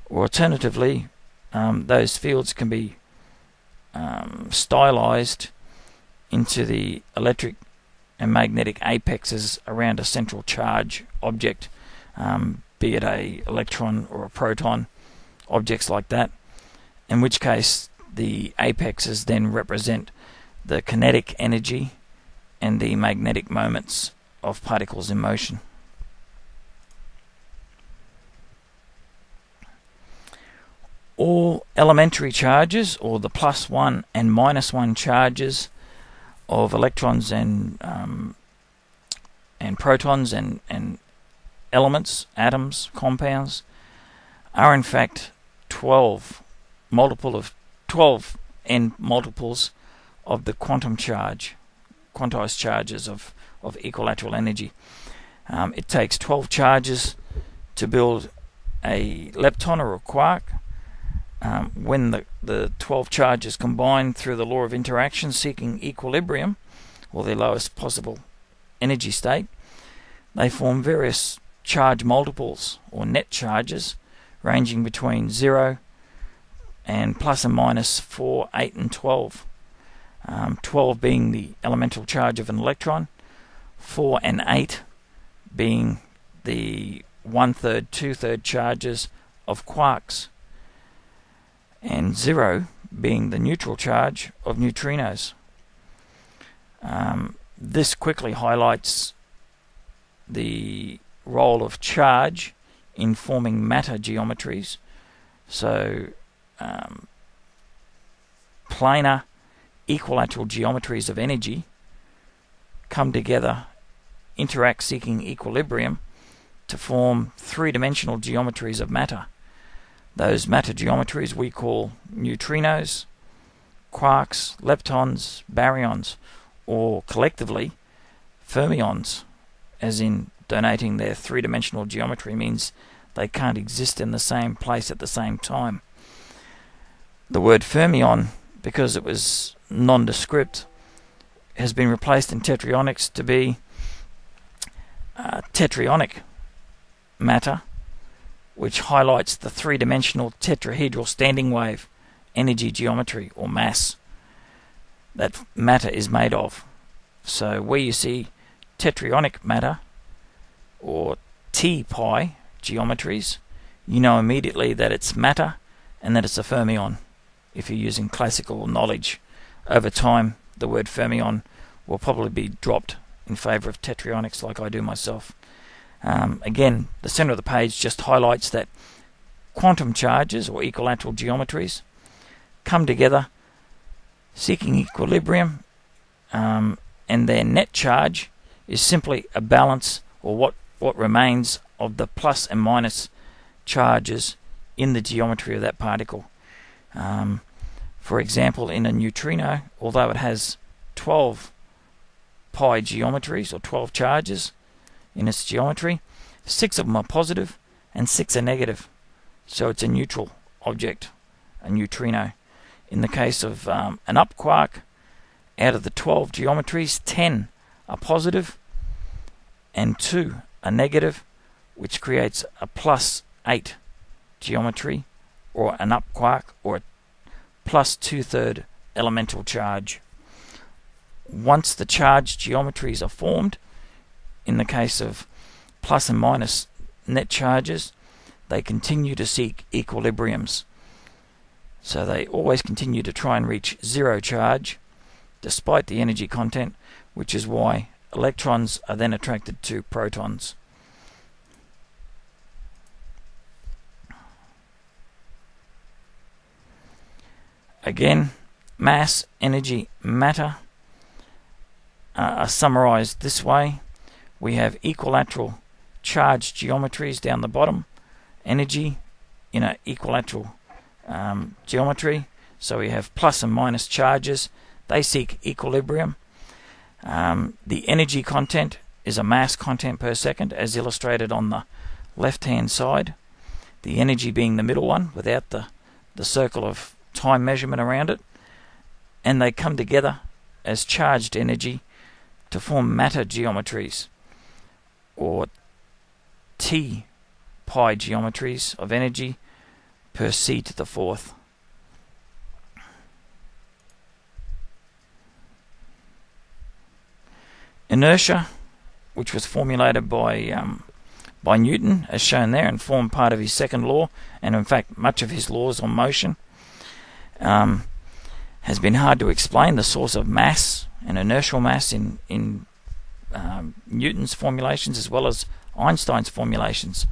Or alternatively, those fields can be stylized into the electric and magnetic apexes around a central charge object, be it a electron or a proton, objects like that, in which case the apexes then represent the kinetic energy and the magnetic moments of particles in motion. All elementary charges, or the +1 and -1 charges of electrons and protons and elements, atoms, compounds, are in fact 12 n multiples of the quantized charges of equilateral energy. It takes 12 charges to build a lepton or a quark. When the 12 charges combine through the law of interaction seeking equilibrium, or their lowest possible energy state, they form various charge multiples or net charges ranging between 0 and plus and minus 4, 8 and 12. 12 being the elemental charge of an electron, 4 and 8 being the 1/3, 2/3 charges of quarks, and 0 being the neutral charge of neutrinos. This quickly highlights the role of charge in forming matter geometries. So planar equilateral geometries of energy come together, interact seeking equilibrium to form three-dimensional geometries of matter. Those matter geometries we call neutrinos, quarks, leptons, baryons, or collectively fermions, as in donating their three-dimensional geometry means they can't exist in the same place at the same time. The word fermion, because it was nondescript, has been replaced in Tetryonics to be Tetryonic matter, which highlights the three-dimensional tetrahedral standing wave energy geometry or mass that matter is made of. So where you see Tetryonic matter or T-pi geometries, you know immediately that it's matter and that it's a fermion. If you're using classical knowledge, over time the word fermion will probably be dropped in favour of Tetryonics, like I do myself. Again, the centre of the page just highlights that quantum charges or equilateral geometries come together seeking equilibrium, and their net charge is simply a balance, or what remains of the plus and minus charges in the geometry of that particle. For example, in a neutrino, although it has 12 pi geometries or 12 charges in its geometry, 6 of them are positive and 6 are negative. So it's a neutral object, a neutrino. In the case of an up quark, out of the 12 geometries, 10 are positive and 2 are negative, which creates a plus 8 geometry, or an up quark, or a plus 2/3 elemental charge. Once the charged geometries are formed, in the case of plus and minus net charges, they continue to seek equilibriums. So they always continue to try and reach zero charge despite the energy content, which is why electrons are then attracted to protons. Again, mass, energy, matter are summarized this way. We have equilateral charge geometries down the bottom, energy in an equilateral geometry. So we have plus and minus charges. They seek equilibrium. The energy content is a mass content per second, as illustrated on the left-hand side. The energy being the middle one, without the circle of time measurement around it. And they come together as charged energy to form matter geometries, or T-pi geometries of energy per c to the fourth. Inertia, which was formulated by Newton, as shown there, and formed part of his second law, and in fact much of his laws on motion, has been hard to explain. The source of mass and inertial mass in Newton's formulations as well as Einstein's formulations.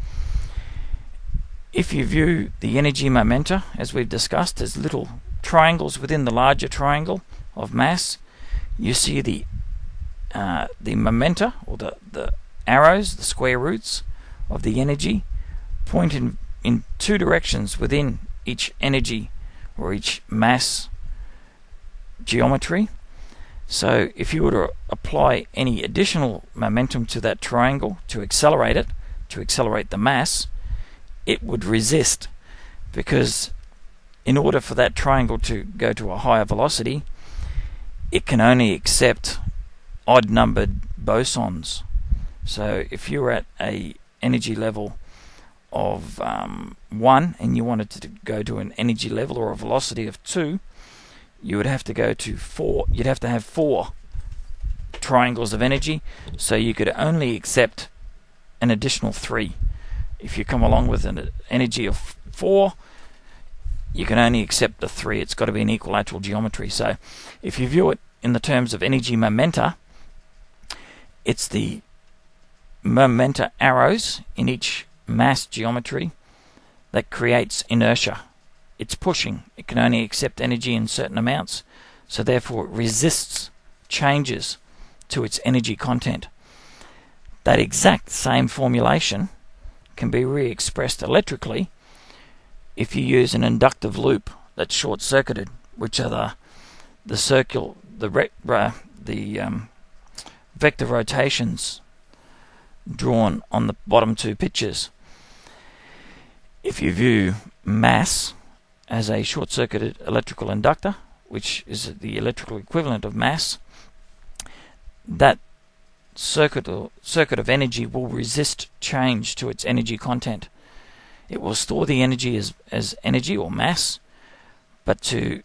If you view the energy momenta, as we've discussed, as little triangles within the larger triangle of mass, you see the momenta, or the arrows, the square roots of the energy point in two directions within each energy or each mass geometry. So if you were to apply any additional momentum to that triangle to accelerate it, to accelerate the mass, it would resist, because in order for that triangle to go to a higher velocity, it can only accept odd numbered bosons. So if you're at a energy level of 1 and you wanted to go to an energy level or a velocity of 2, you would have to go to 4. You'd have to have 4 triangles of energy, so you could only accept an additional 3. If you come along with an energy of 4, you can only accept the 3. It's got to be an equilateral geometry. So if you view it in the terms of energy momenta, it's the momenta arrows in each mass geometry that creates inertia. It's pushing. It can only accept energy in certain amounts, so therefore it resists changes to its energy content. That exact same formulation can be re-expressed electrically if you use an inductive loop that's short-circuited, which are the vector rotations drawn on the bottom two pictures. If you view mass as a short-circuited electrical inductor, which is the electrical equivalent of mass, that circuit of energy will resist change to its energy content. It will store the energy as energy or mass, but to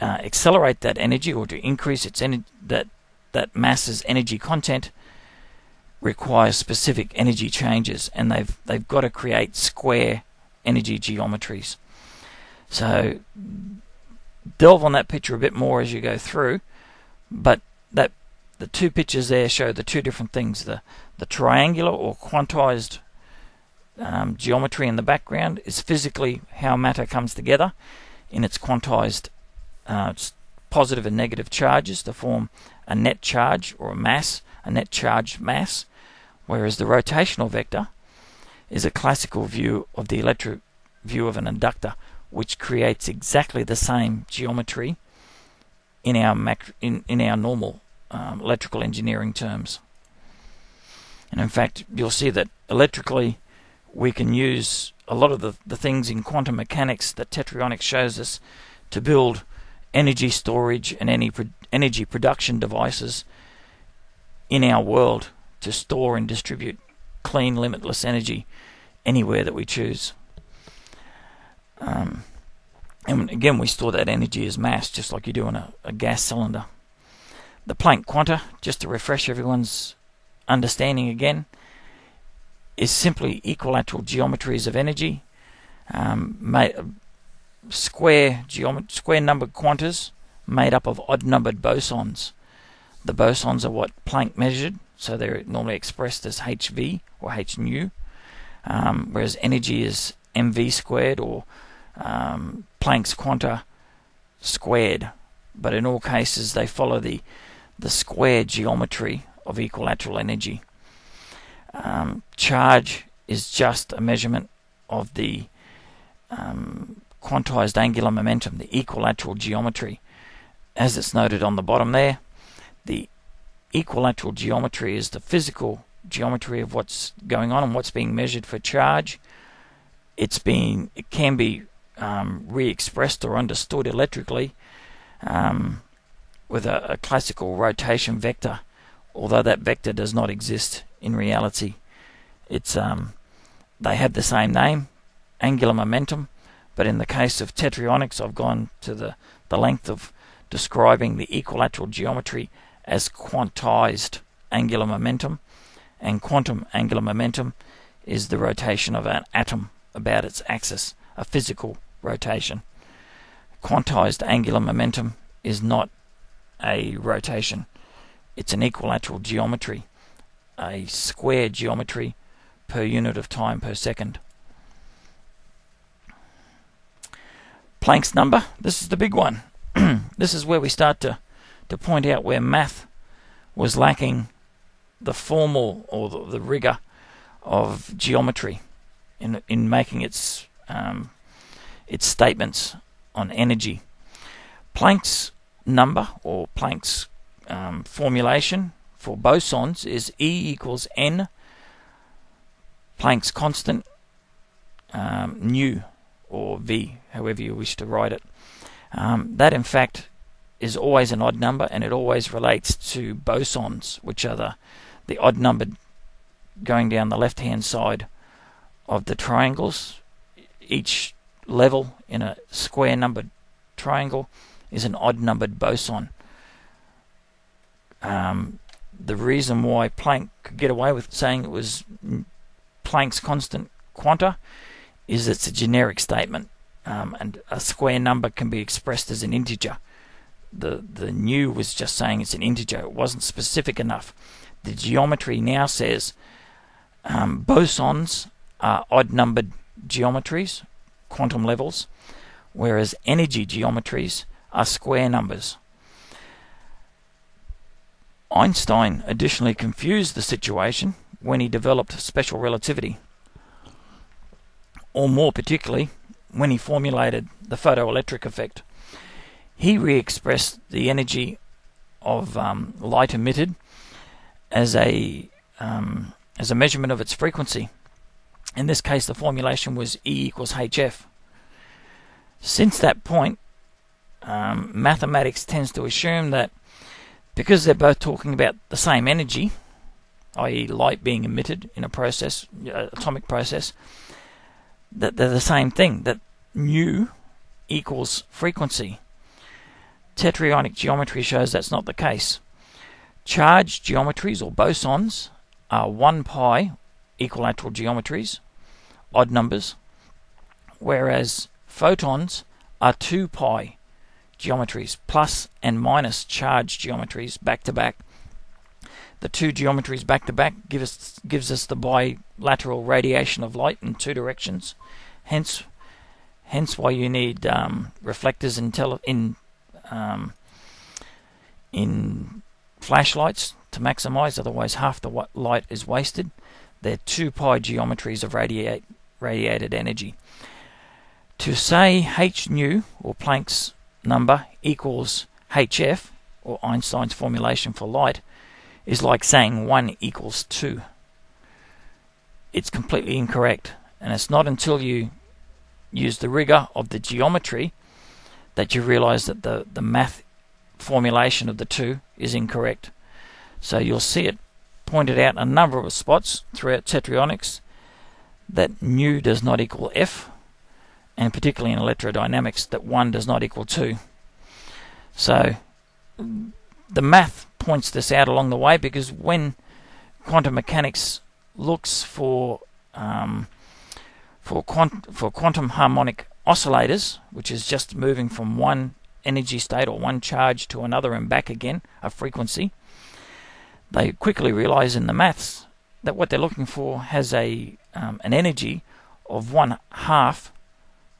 accelerate that energy or to increase its that mass's energy content requires specific energy changes, and they've got to create square energy geometries. So delve on that picture a bit more as you go through, but the two pictures there show the two different things: the triangular or quantized geometry in the background is physically how matter comes together in its quantized positive and negative charges to form a net charge or a mass, a net charged mass, whereas the rotational vector is a classical view of the electric view of an inductor, which creates exactly the same geometry in our normal electrical engineering terms. And in fact, you'll see that electrically we can use a lot of the things in quantum mechanics that Tetryonics shows us to build energy storage and energy production devices in our world to store and distribute clean, limitless energy anywhere that we choose. And again, we store that energy as mass, just like you do in a gas cylinder. The Planck quanta, just to refresh everyone's understanding again, is simply equilateral geometries of energy, square numbered quantas made up of odd numbered bosons. The bosons are what Planck measured, so they're normally expressed as hV or h nu, whereas energy is mv squared or Planck's quanta squared. But in all cases they follow the square geometry of equilateral energy. Charge is just a measurement of the quantized angular momentum, the equilateral geometry. As it's noted on the bottom there, the equilateral geometry is the physical geometry of what's going on and what's being measured for charge. It can be re-expressed or understood electrically with a classical rotation vector, although that vector does not exist in reality. It's they have the same name, angular momentum, but in the case of Tetryonics, I've gone to the length of describing the equilateral geometry as quantized angular momentum, and quantum angular momentum is the rotation of an atom about its axis, a physical rotation. Quantized angular momentum is not a rotation, it's an equilateral geometry, a square geometry per unit of time per second. Planck's number, this is the big one. This is where we start to point out where math was lacking the formal or the rigor of geometry in making its statements on energy. Planck's number, or Planck's formulation for bosons, is E equals N, Planck's constant, nu, or V, however you wish to write it. That in fact is always an odd number, and it always relates to bosons, which are the odd numbered going down the left hand side of the triangles. Each level in a square numbered triangle is an odd numbered boson. The reason why Planck could get away with saying it was Planck's constant quanta is it's a generic statement, and a square number can be expressed as an integer. The nu was just saying it's an integer. It wasn't specific enough. The geometry now says bosons are odd numbered geometries, quantum levels, whereas energy geometries are square numbers. Einstein additionally confused the situation when he developed special relativity, or more particularly when he formulated the photoelectric effect. He re-expressed the energy of light emitted as a measurement of its frequency. In this case, the formulation was E equals HF. Since that point, mathematics tends to assume that because they're both talking about the same energy, i.e. light being emitted in a process, atomic process, that they're the same thing, that nu equals frequency. Tetryonic geometry shows that's not the case. Charged geometries, or bosons, are 1 pi equilateral geometries, odd numbers, whereas photons are 2 pi geometries, plus and minus charged geometries back to back. The two geometries back to back gives us the bilateral radiation of light in two directions. Hence why you need reflectors in flashlights to maximize, otherwise half the light is wasted. They're 2 pi geometries of radiated energy. To say h nu, or Planck's number, equals hf, or Einstein's formulation for light, is like saying 1 equals 2. It's completely incorrect, and it's not until you use the rigor of the geometry that you realize that the math formulation of the two is incorrect. So you'll see it pointed out in a number of spots throughout Tetryonics that nu does not equal F, and particularly in electrodynamics that 1 does not equal 2. So the math points this out along the way, because when quantum mechanics looks for quantum harmonic oscillators, which is just moving from one energy state or one charge to another and back again, a frequency, they quickly realize in the maths that what they're looking for has an energy of 1/2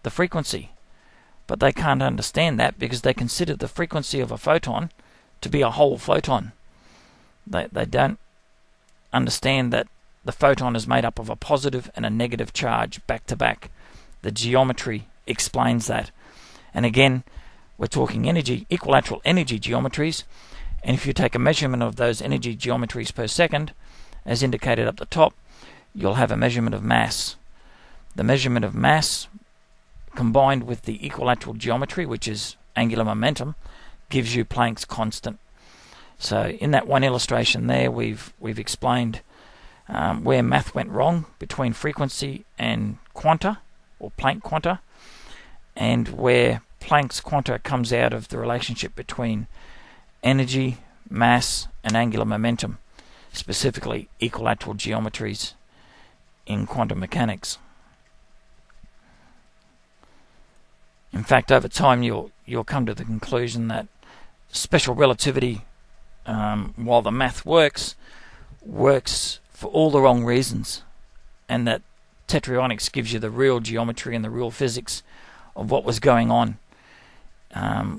the frequency. But they can't understand that because they consider the frequency of a photon to be a whole photon. They don't understand that the photon is made up of a positive and a negative charge back to back. The geometry explains that. And again, we're talking energy, equilateral energy geometries, and if you take a measurement of those energy geometries per second, as indicated up the top, you'll have a measurement of mass. The measurement of mass combined with the equilateral geometry, which is angular momentum, gives you Planck's constant. So in that one illustration there, we've explained where math went wrong between frequency and quanta, or Planck quanta, and where Planck's quanta comes out of the relationship between energy, mass, and angular momentum, specifically equilateral geometries in quantum mechanics. In fact, over time you'll come to the conclusion that special relativity, while the math works for all the wrong reasons, and that Tetryonics gives you the real geometry and the real physics of what was going on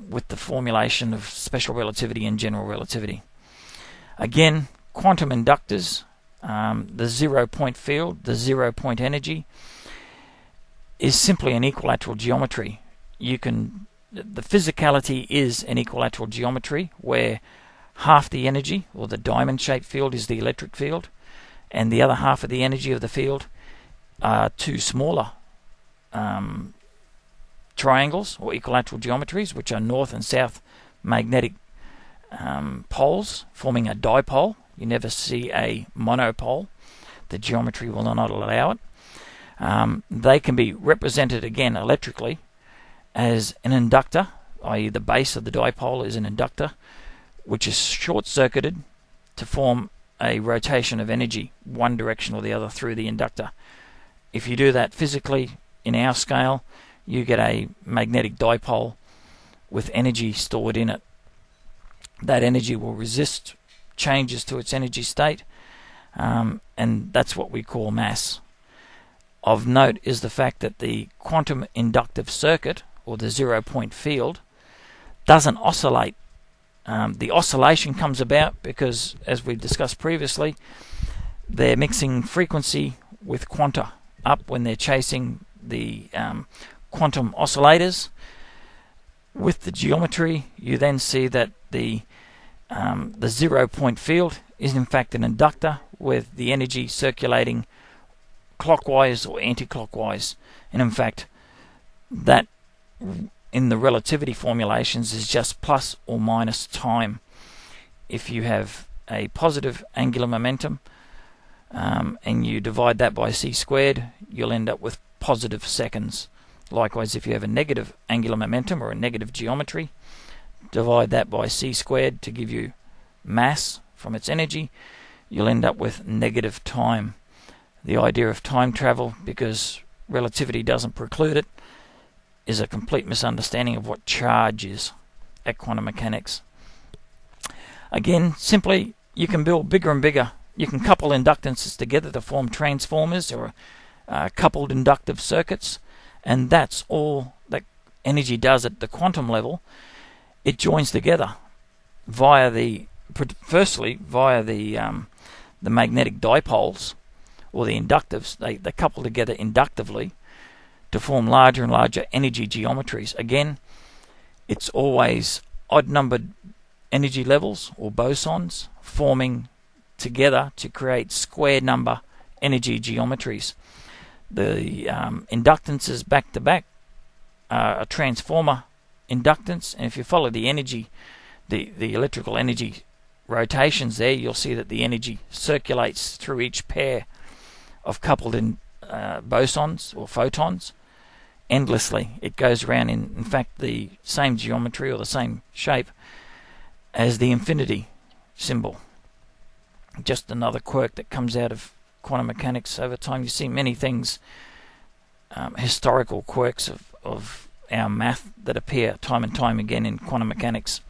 with the formulation of special relativity and general relativity. Again, quantum inductors the 0-point field, the 0-point energy, is simply an equilateral geometry. The physicality is an equilateral geometry where half the energy, or the diamond-shaped field, is the electric field, and the other half of the energy of the field are two smaller triangles or equilateral geometries, which are north and south magnetic poles forming a dipole. You never see a monopole. The geometry will not allow it. They can be represented again electrically as an inductor, i.e. the base of the dipole is an inductor, which is short-circuited to form a rotation of energy one direction or the other through the inductor. If you do that physically in our scale, you get a magnetic dipole with energy stored in it. That energy will resist changes to its energy state, and that's what we call mass. Of note is the fact that the quantum inductive circuit, or the 0-point field, doesn't oscillate. The oscillation comes about because, as we've discussed previously, they're mixing frequency with quanta up when they're chasing the quantum oscillators. With the geometry, you then see that the 0-point field is in fact an inductor with the energy circulating clockwise or anti-clockwise, and in fact that in the relativity formulations is just plus or minus time. If you have a positive angular momentum and you divide that by c squared, you'll end up with positive seconds. Likewise, if you have a negative angular momentum or a negative geometry, divide that by c squared to give you mass from its energy, you'll end up with negative time. The idea of time travel, because relativity doesn't preclude it, is a complete misunderstanding of what charge is at quantum mechanics. Again, simply, you can build bigger and bigger. You can couple inductances together to form transformers or coupled inductive circuits, and that's all that energy does at the quantum level. It joins together firstly via the magnetic dipoles, or the inductives. They couple together inductively to form larger and larger energy geometries. Again, it's always odd-numbered energy levels, or bosons, forming together to create square number energy geometries. The inductances back-to-back are transformer inductance, and if you follow the energy, the electrical energy rotations there, you'll see that the energy circulates through each pair of coupled bosons or photons endlessly. It goes around in fact the same geometry or the same shape as the infinity symbol. Just another quirk that comes out of quantum mechanics over time. You see many things, historical quirks of our math that appear time and time again in quantum mechanics.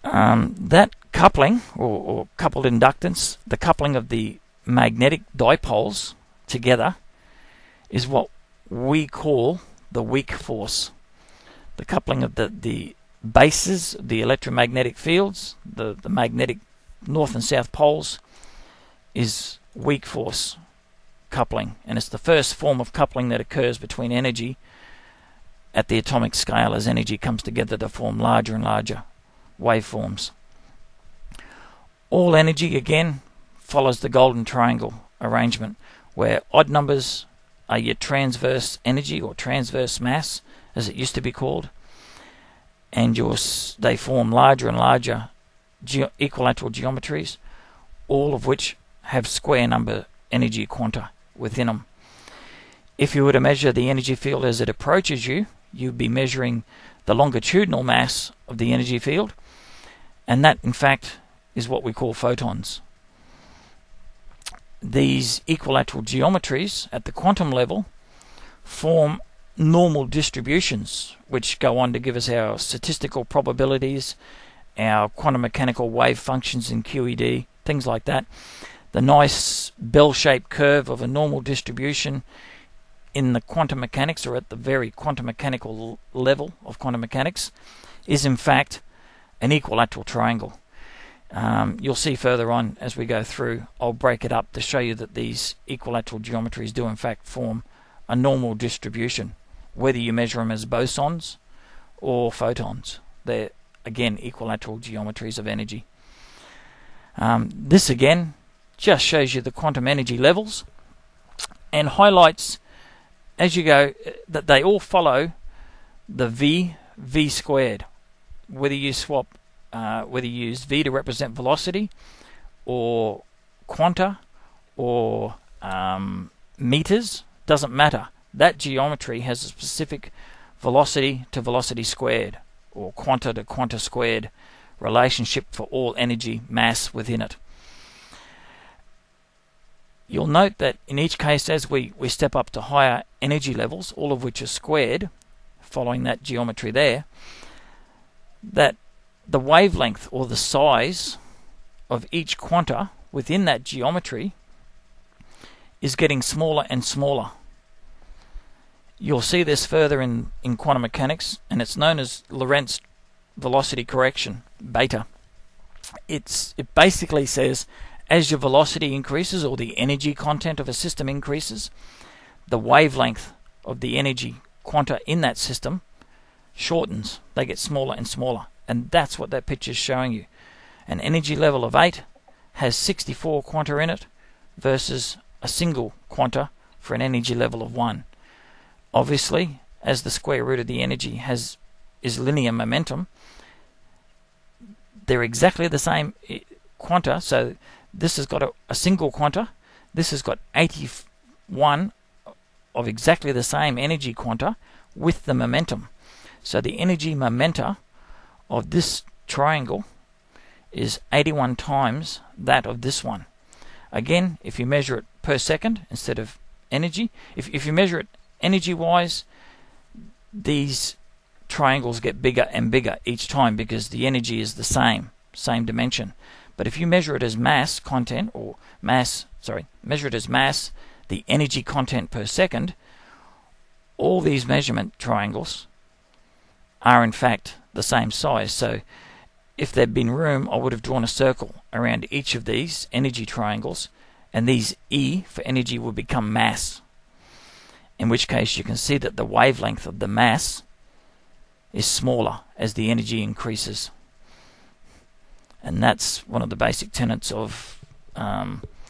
That coupling or coupled inductance, the coupling of the magnetic dipoles together, is what we call the weak force. The coupling of the bases, the electromagnetic fields, the magnetic north and south poles, is weak force coupling, and it's the first form of coupling that occurs between energy at the atomic scale as energy comes together to form larger and larger waveforms. All energy, again, follows the golden triangle arrangement, where odd numbers are your transverse energy or transverse mass, as it used to be called, and they form larger and larger equilateral geometries, all of which have square number energy quanta within them. If you were to measure the energy field as it approaches you, you'd be measuring the longitudinal mass of the energy field, and that in fact is what we call photons. These equilateral geometries at the quantum level form normal distributions, which go on to give us our statistical probabilities, our quantum mechanical wave functions in QED, things like that. The nice bell-shaped curve of a normal distribution in the quantum mechanics, or at the very quantum mechanical level of quantum mechanics, is in fact an equilateral triangle. You'll see further on as we go through, I'll break it up to show you that these equilateral geometries do in fact form a normal distribution, whether you measure them as bosons or photons. They're again equilateral geometries of energy. This again just shows you the quantum energy levels and highlights as you go that they all follow the v squared. Whether you use v to represent velocity or quanta or meters, doesn't matter. That geometry has a specific velocity to velocity squared or quanta to quanta squared relationship for all energy mass within it. You'll note that in each case as we step up to higher energy levels, all of which are squared, following that geometry there, that the wavelength or the size of each quanta within that geometry is getting smaller and smaller. You'll see this further in quantum mechanics, and it's known as Lorentz velocity correction, beta. It basically says as your velocity increases or the energy content of a system increases, the wavelength of the energy quanta in that system shortens. They get smaller and smaller, and that's what that picture is showing you. An energy level of 8 has 64 quanta in it versus a single quanta for an energy level of 1. Obviously, as the square root of the energy is linear momentum, they're exactly the same quanta. So this has got a single quanta, this has got 81 of exactly the same energy quanta with the momentum. So the energy momenta of this triangle is 81 times that of this one. Again, if you measure it per second instead of energy, if you measure it energy wise, these triangles get bigger and bigger each time because the energy is the same dimension. But if you measure it as mass content, or measure it as mass, the energy content per second, all these measurement triangles are in fact the same size. So if there'd been room, I would have drawn a circle around each of these energy triangles, and these E for energy would become mass, in which case you can see that the wavelength of the mass is smaller as the energy increases. And that's one of the basic tenets of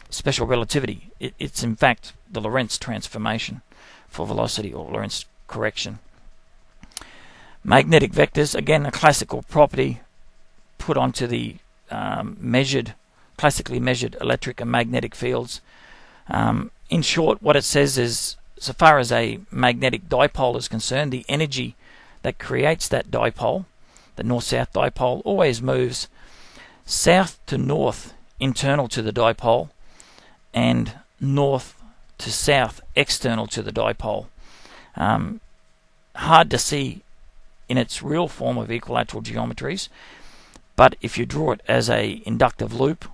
special relativity. It's in fact the Lorentz transformation for velocity, or Lorentz correction. Magnetic vectors, again a classical property put onto the classically measured electric and magnetic fields. In short, what it says is, so far as a magnetic dipole is concerned, the energy that creates that dipole, the north-south dipole, always moves south to north internal to the dipole and north to south external to the dipole. Hard to see in its real form of equilateral geometries, but if you draw it as a inductive loop,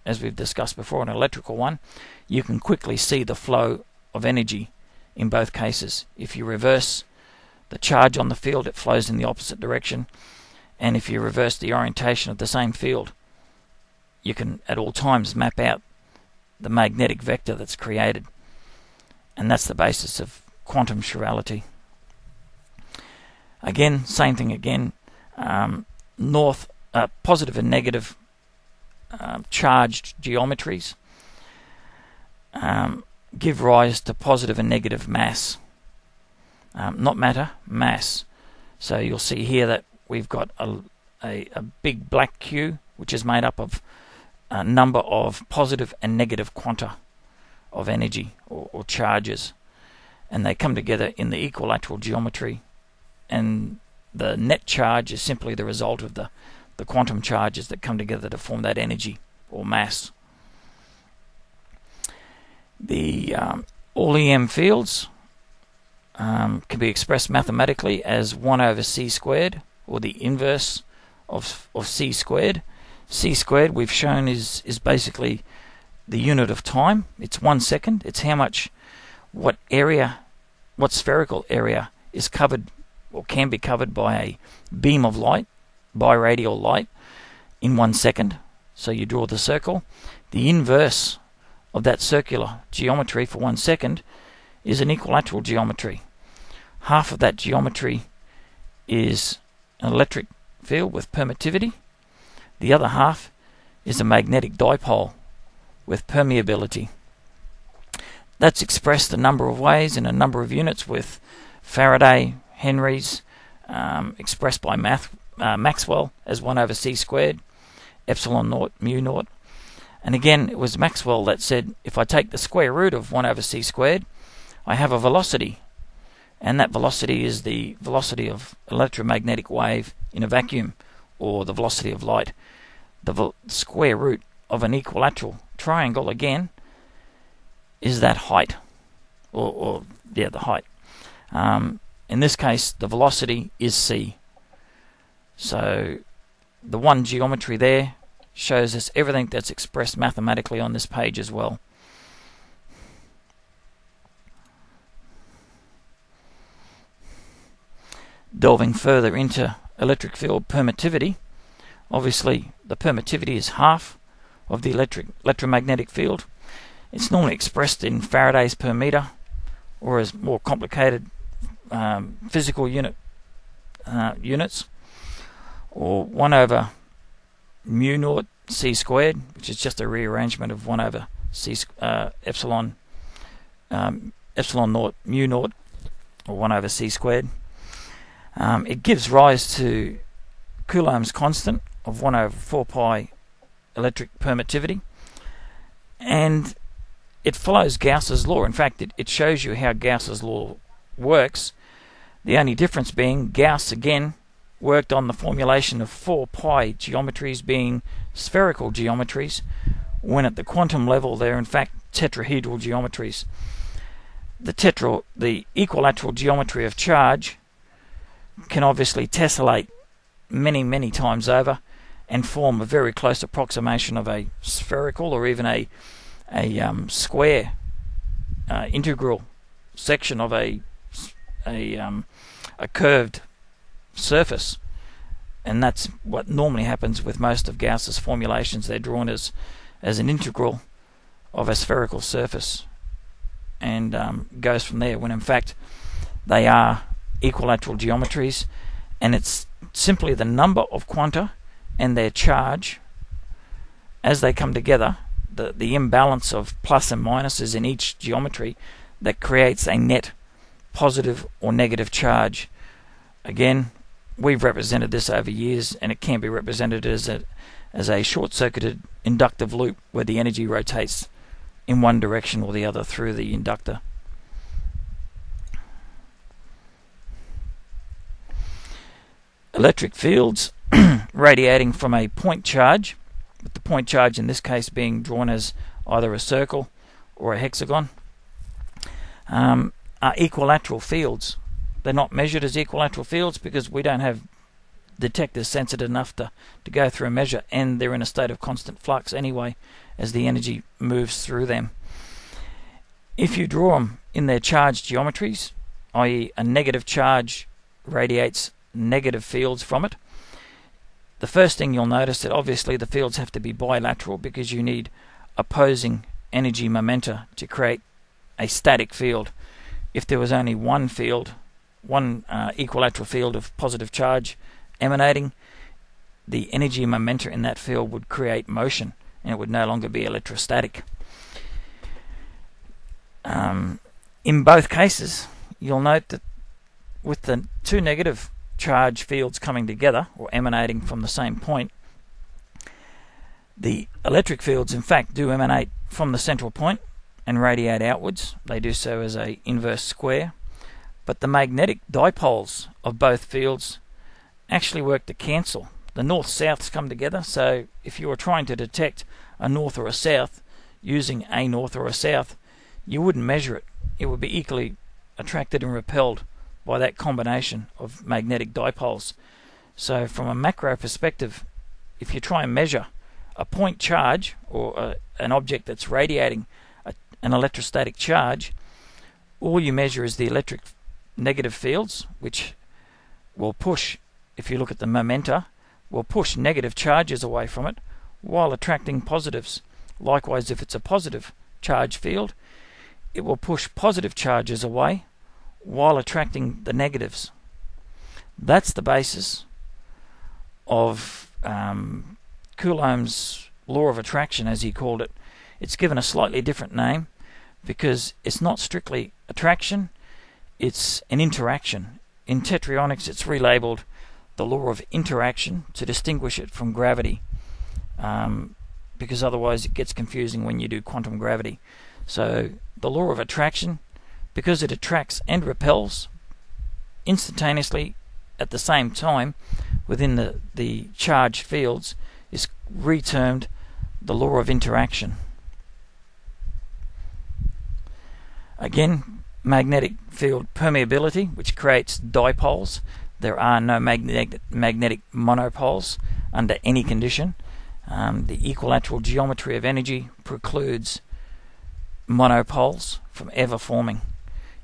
as we've discussed before, an electrical one, you can quickly see the flow of energy in both cases. If you reverse the charge on the field, it flows in the opposite direction, and if you reverse the orientation of the same field, you can at all times map out the magnetic vector that's created, and that's the basis of quantum chirality. Again, same thing again, positive and negative charged geometries give rise to positive and negative mass. Not matter, mass. So you'll see here that we've got a big black Q, which is made up of a number of positive and negative quanta of energy or charges, and they come together in the equilateral geometry, and the net charge is simply the result of the quantum charges that come together to form that energy or mass. The all EM fields can be expressed mathematically as 1 over c squared, or the inverse of c squared. C squared, we've shown, is basically the unit of time. It's 1 second. It's what spherical area is covered or can be covered by a beam of light, biradial light, in 1 second. So you draw the circle. The inverse of that circular geometry for 1 second is an equilateral geometry. Half of that geometry is an electric field with permittivity. The other half is a magnetic dipole with permeability. That's expressed a number of ways in a number of units with Faraday, Henry's, expressed by Maxwell as 1 over c squared, epsilon naught, mu naught. And again, it was Maxwell that said, if I take the square root of 1 over c squared, I have a velocity. And that velocity is the velocity of electromagnetic wave in a vacuum, or the velocity of light. The square root of an equilateral triangle, again, is that height, the height. In this case, the velocity is c. So the one geometry there shows us everything that's expressed mathematically on this page as well. Delving further into electric field permittivity, obviously the permittivity is half of the electromagnetic field. It's normally expressed in Faradays per meter, or as more complicated physical units, or 1 over mu naught c squared, which is just a rearrangement of 1 over c epsilon naught mu naught, or 1 over c squared. It gives rise to Coulomb's constant of 1 over 4 pi electric permittivity, and it follows Gauss's law. In fact, it shows you how Gauss's law works. The only difference being Gauss again worked on the formulation of 4 pi geometries being spherical geometries, when at the quantum level they're in fact tetrahedral geometries. The equilateral geometry of charge can obviously tessellate many times over and form a very close approximation of a spherical or even a square integral section of a curved surface. And that's what normally happens with most of Gauss's formulations. They're drawn as an integral of a spherical surface, and goes from there, when in fact they are equilateral geometries, and it's simply the number of quanta and their charge as they come together, the imbalance of plus and minuses in each geometry, that creates a net positive or negative charge. Again, we've represented this over years, and it can be represented as a short-circuited inductive loop where the energy rotates in one direction or the other through the inductor. Electric fields radiating from a point charge, with the point charge in this case being drawn as either a circle or a hexagon, are equilateral fields. They're not measured as equilateral fields because we don't have detectors sensitive enough to go through and measure, and they're in a state of constant flux anyway as the energy moves through them. If you draw them in their charged geometries, i.e. a negative charge radiates negative fields from it, the first thing you'll notice that obviously the fields have to be bilateral, because you need opposing energy momenta to create a static field. If there was only one field, one equilateral field of positive charge emanating, the energy momenta in that field would create motion, and it would no longer be electrostatic. In both cases, you'll note that with the two negative charge fields coming together or emanating from the same point, the electric fields in fact do emanate from the central point and radiate outwards. They do so as a inverse square, but the magnetic dipoles of both fields actually work to cancel. The north-souths come together, so if you were trying to detect a north or a south using a north or a south, you wouldn't measure it. It would be equally attracted and repelled by that combination of magnetic dipoles. So from a macro perspective, if you try and measure a point charge, or an object that's radiating an electrostatic charge, all you measure is the electric negative fields, which will push, if you look at the momenta, will push negative charges away from it, while attracting positives. Likewise, if it's a positive charge field, it will push positive charges away while attracting the negatives. That's the basis of Coulomb's law of attraction, as he called it. It's given a slightly different name because it's not strictly attraction, it's an interaction. In Tetryonics, it's relabeled the law of interaction to distinguish it from gravity, because otherwise it gets confusing when you do quantum gravity. So the law of attraction, because it attracts and repels instantaneously at the same time within the charged fields, is retermed the law of interaction. Again, magnetic field permeability, which creates dipoles. There are no magnetic monopoles under any condition. The equilateral geometry of energy precludes monopoles from ever forming.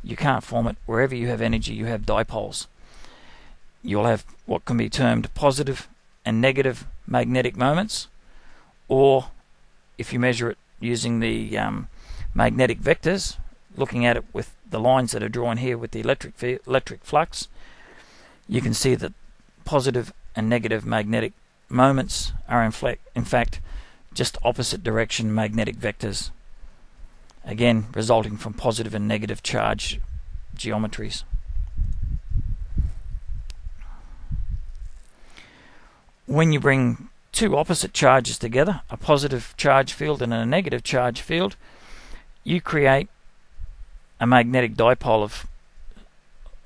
You can't form it. Wherever you have energy, you have dipoles. You'll have what can be termed positive and negative magnetic moments, or if you measure it using the magnetic vectors, looking at it with the lines that are drawn here with the electric flux, you can see that positive and negative magnetic moments are in fact just opposite direction magnetic vectors, again resulting from positive and negative charge geometries. When you bring two opposite charges together, a positive charge field and a negative charge field, you create a magnetic dipole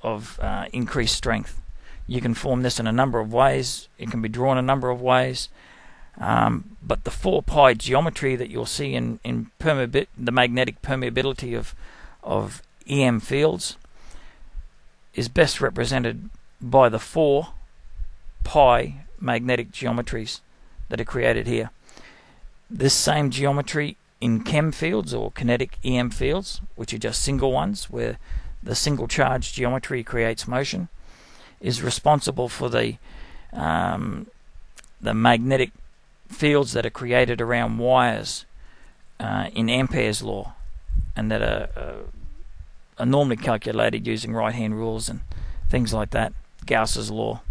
of increased strength. You can form this in a number of ways. It can be drawn a number of ways. But the 4-pi geometry that you'll see in the magnetic permeability of EM fields is best represented by the 4-pi magnetic geometries that are created here. This same geometry in chem fields or kinetic EM fields, which are just single ones where the single charge geometry creates motion, is responsible for the magnetic fields that are created around wires in Ampere's law, and that are normally calculated using right-hand rules and things like that, Gauss's law.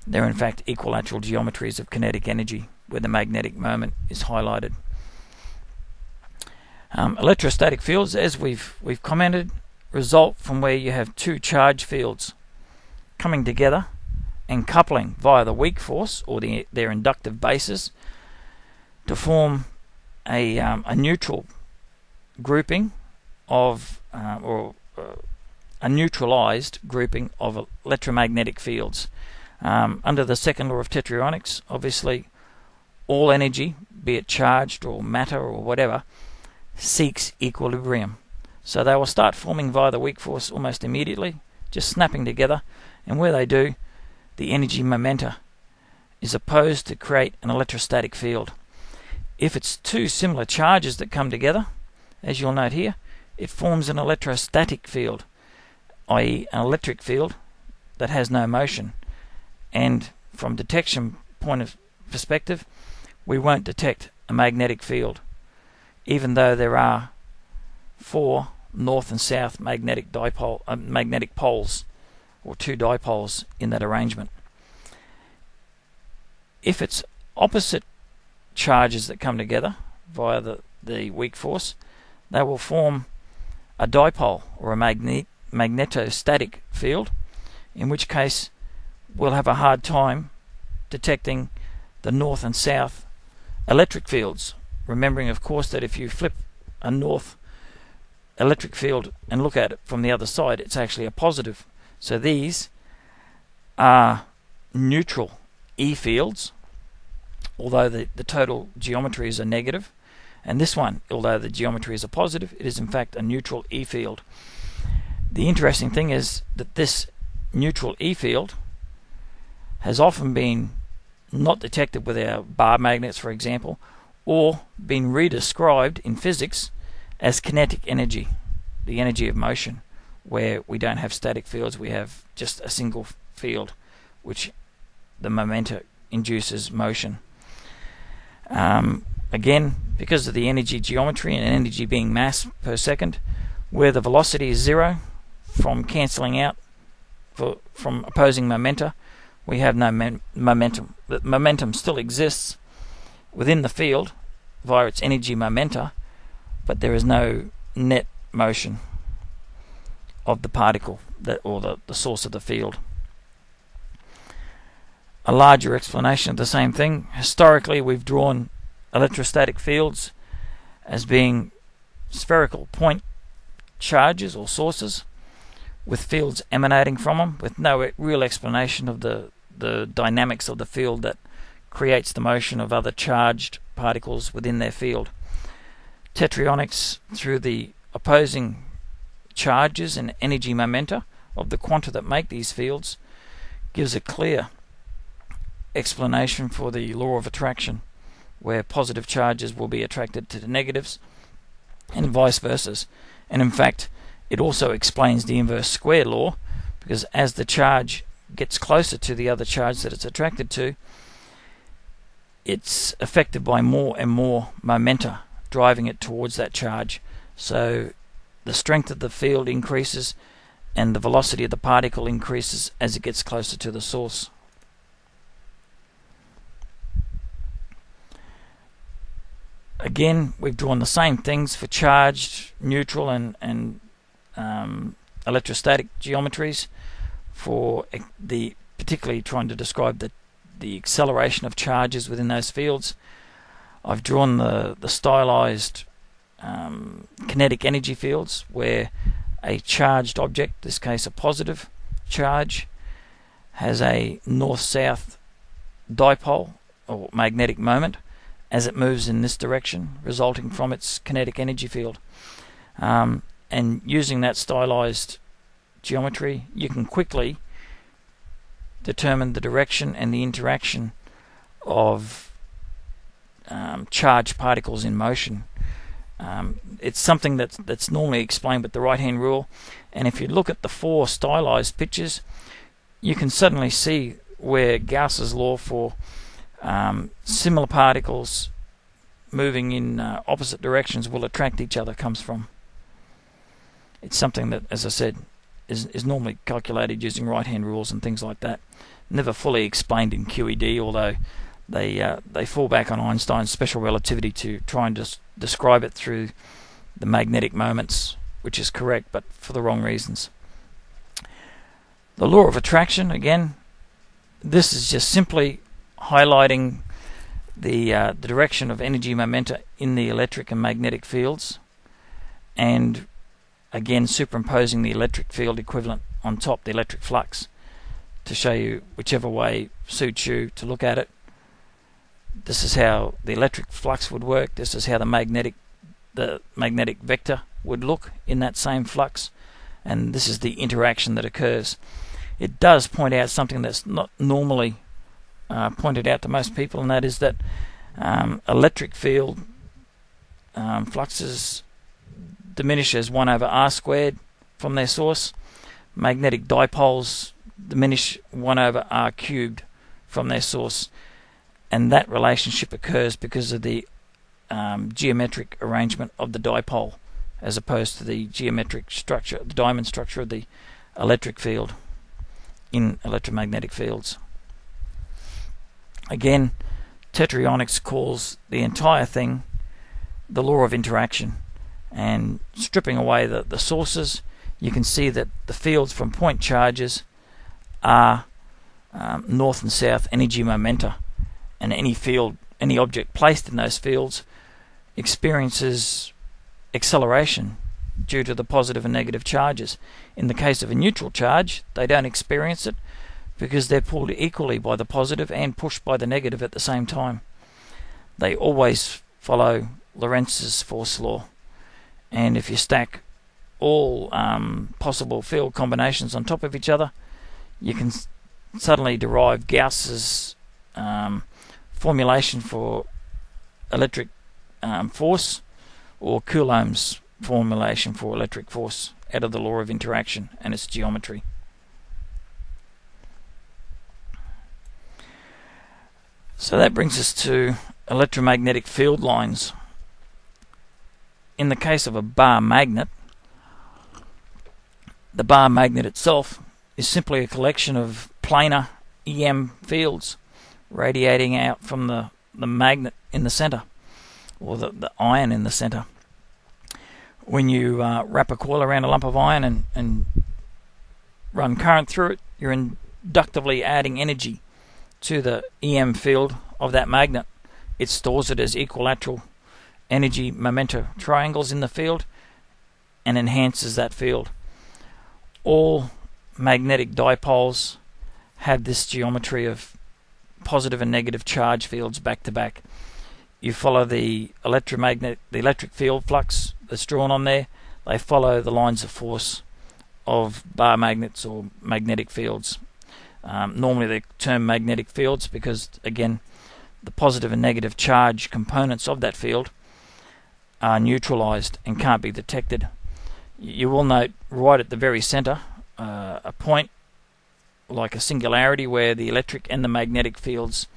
They're in fact equilateral geometries of kinetic energy where the magnetic moment is highlighted. Electrostatic fields, as we've commented, result from where you have two charge fields coming together and coupling via the weak force or their inductive bases to form a neutral grouping of a neutralized grouping of electromagnetic fields. Under the second law of Tetryonics, obviously all energy, be it charged or matter or whatever, seeks equilibrium. So they will start forming via the weak force almost immediately, just snapping together, and where they do, the energy momenta is opposed to create an electrostatic field. If it's two similar charges that come together, as you'll note here, it forms an electrostatic field, i.e. an electric field that has no motion. And from detection point of perspective, we won't detect a magnetic field, even though there are 4 north and south magnetic poles, or 2 dipoles in that arrangement. If it's opposite charges that come together via the weak force, they will form a dipole or a magnetostatic field, in which case we'll have a hard time detecting the north and south electric fields. Remembering, of course, that if you flip a north electric field and look at it from the other side, it's actually a positive. So these are neutral E fields, although the total geometries are negative. And this one, although the geometry is a positive, it is in fact a neutral E field. The interesting thing is that this neutral E field has often been not detected with our bar magnets, for example, or been redescribed in physics as kinetic energy, the energy of motion, where we don't have static fields, we have just a single field which the momenta induces motion. Again, because of the energy geometry and energy being mass per second, where the velocity is zero from cancelling out from opposing momenta, we have no momentum. The momentum still exists within the field via its energy momenta, but there is no net motion of the particle or the source of the field. A larger explanation of the same thing. Historically, we've drawn electrostatic fields as being spherical point charges or sources with fields emanating from them, with no real explanation of the dynamics of the field that creates the motion of other charged particles within their field. Tetryonics, through the opposing charges and energy momenta of the quanta that make these fields, gives a clear explanation for the law of attraction, where positive charges will be attracted to the negatives and vice versa. And in fact, it also explains the inverse square law, because as the charge gets closer to the other charge that it's attracted to, it's affected by more and more momenta driving it towards that charge. So the strength of the field increases and the velocity of the particle increases as it gets closer to the source. Again, we've drawn the same things for charged, neutral and electrostatic geometries, for particularly trying to describe the acceleration of charges within those fields. I've drawn the stylized kinetic energy fields, where a charged object, in this case a positive charge, has a north-south dipole or magnetic moment as it moves in this direction, resulting from its kinetic energy field. And using that stylized geometry, you can quickly determine the direction and the interaction of charged particles in motion. It's something that's normally explained with the right-hand rule, and if you look at the four stylized pictures, you can suddenly see where Gauss's law for similar particles moving in opposite directions will attract each other comes from. It's something that, as I said, is normally calculated using right-hand rules and things like that. Never fully explained in QED, although they fall back on Einstein's special relativity to try and describe it through the magnetic moments, which is correct, but for the wrong reasons. The law of attraction, again, this is just simply highlighting the direction of energy momenta in the electric and magnetic fields, and again superimposing the electric field equivalent on top, the electric flux, to show you whichever way suits you to look at it. This is how the electric flux would work. This is how the magnetic vector would look in that same flux, and this is the interaction that occurs. It does point out something that's not normally pointed out to most people, and that is that electric field fluxes diminish as 1 over r squared from their source. Magnetic dipoles diminish 1 over r cubed from their source, and that relationship occurs because of the geometric arrangement of the dipole, as opposed to the geometric structure, the diamond structure of the electric field in electromagnetic fields. Again, Tetryonics calls the entire thing the law of interaction, and stripping away the sources, you can see that the fields from point charges are north and south energy momenta, and any object placed in those fields experiences acceleration due to the positive and negative charges. In the case of a neutral charge, they don't experience it because they're pulled equally by the positive and pushed by the negative at the same time. They always follow Lorenz's force law, and if you stack all possible field combinations on top of each other, you can suddenly derive Gauss's formulation for electric force, or Coulomb's formulation for electric force, out of the law of interaction and its geometry. So that brings us to electromagnetic field lines. In the case of a bar magnet, the bar magnet itself is simply a collection of planar EM fields radiating out from the magnet in the center, or the iron in the center. When you wrap a coil around a lump of iron and run current through it, you're inductively adding energy to the EM field of that magnet. It stores it as equilateral energy momenta triangles in the field and enhances that field. All magnetic dipoles have this geometry of positive and negative charge fields back to back. You follow the electric field flux that's drawn on there. They follow the lines of force of bar magnets or magnetic fields. Normally they're termed magnetic fields because, again, the positive and negative charge components of that field are neutralized and can't be detected. You will note right at the very center a point like a singularity where the electric and the magnetic fields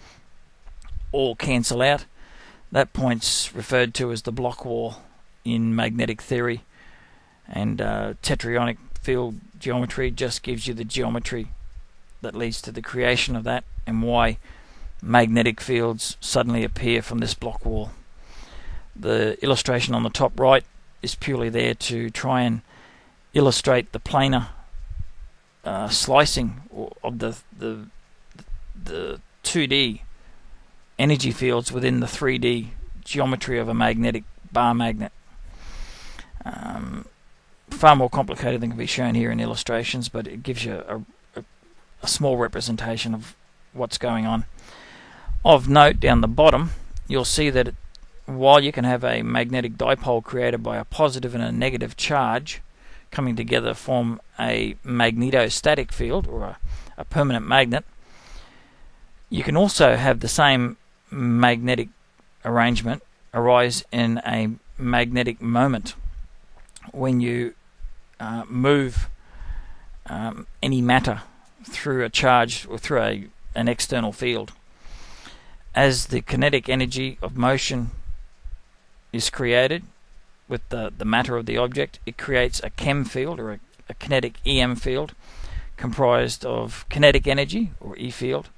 all cancel out. That point's referred to as the block wall in magnetic theory, and Tetryonic field geometry just gives you the geometry that leads to the creation of that and why magnetic fields suddenly appear from this block wall. The illustration on the top right is purely there to try and illustrate the planar slicing of the 2D energy fields within the 3D geometry of a magnetic bar magnet. Far more complicated than can be shown here in illustrations, but it gives you a small representation of what's going on. Of note, down the bottom, you'll see that while you can have a magnetic dipole created by a positive and a negative charge coming together form a magnetostatic field, or a permanent magnet, you can also have the same magnetic arrangement arise in a magnetic moment when you move any matter through a charge or through an external field. As the kinetic energy of motion is created with the matter of the object, it creates a chem field, or a kinetic EM field, comprised of kinetic energy, or E field,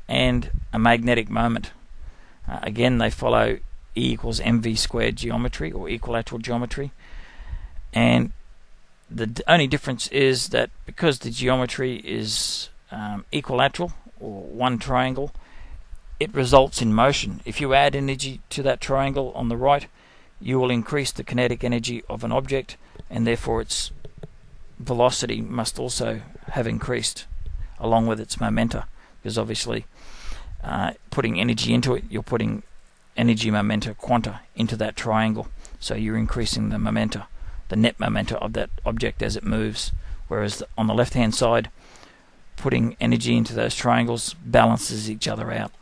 and a magnetic moment. Again, they follow E equals mv squared geometry, or equilateral geometry, and the only difference is that because the geometry is equilateral, or one triangle, it results in motion. If you add energy to that triangle on the right, you will increase the kinetic energy of an object, and therefore its velocity must also have increased along with its momenta, because obviously putting energy into it, you're putting energy momenta quanta into that triangle, so you're increasing the momenta, the net momenta of that object as it moves. Whereas on the left hand side, putting energy into those triangles balances each other out.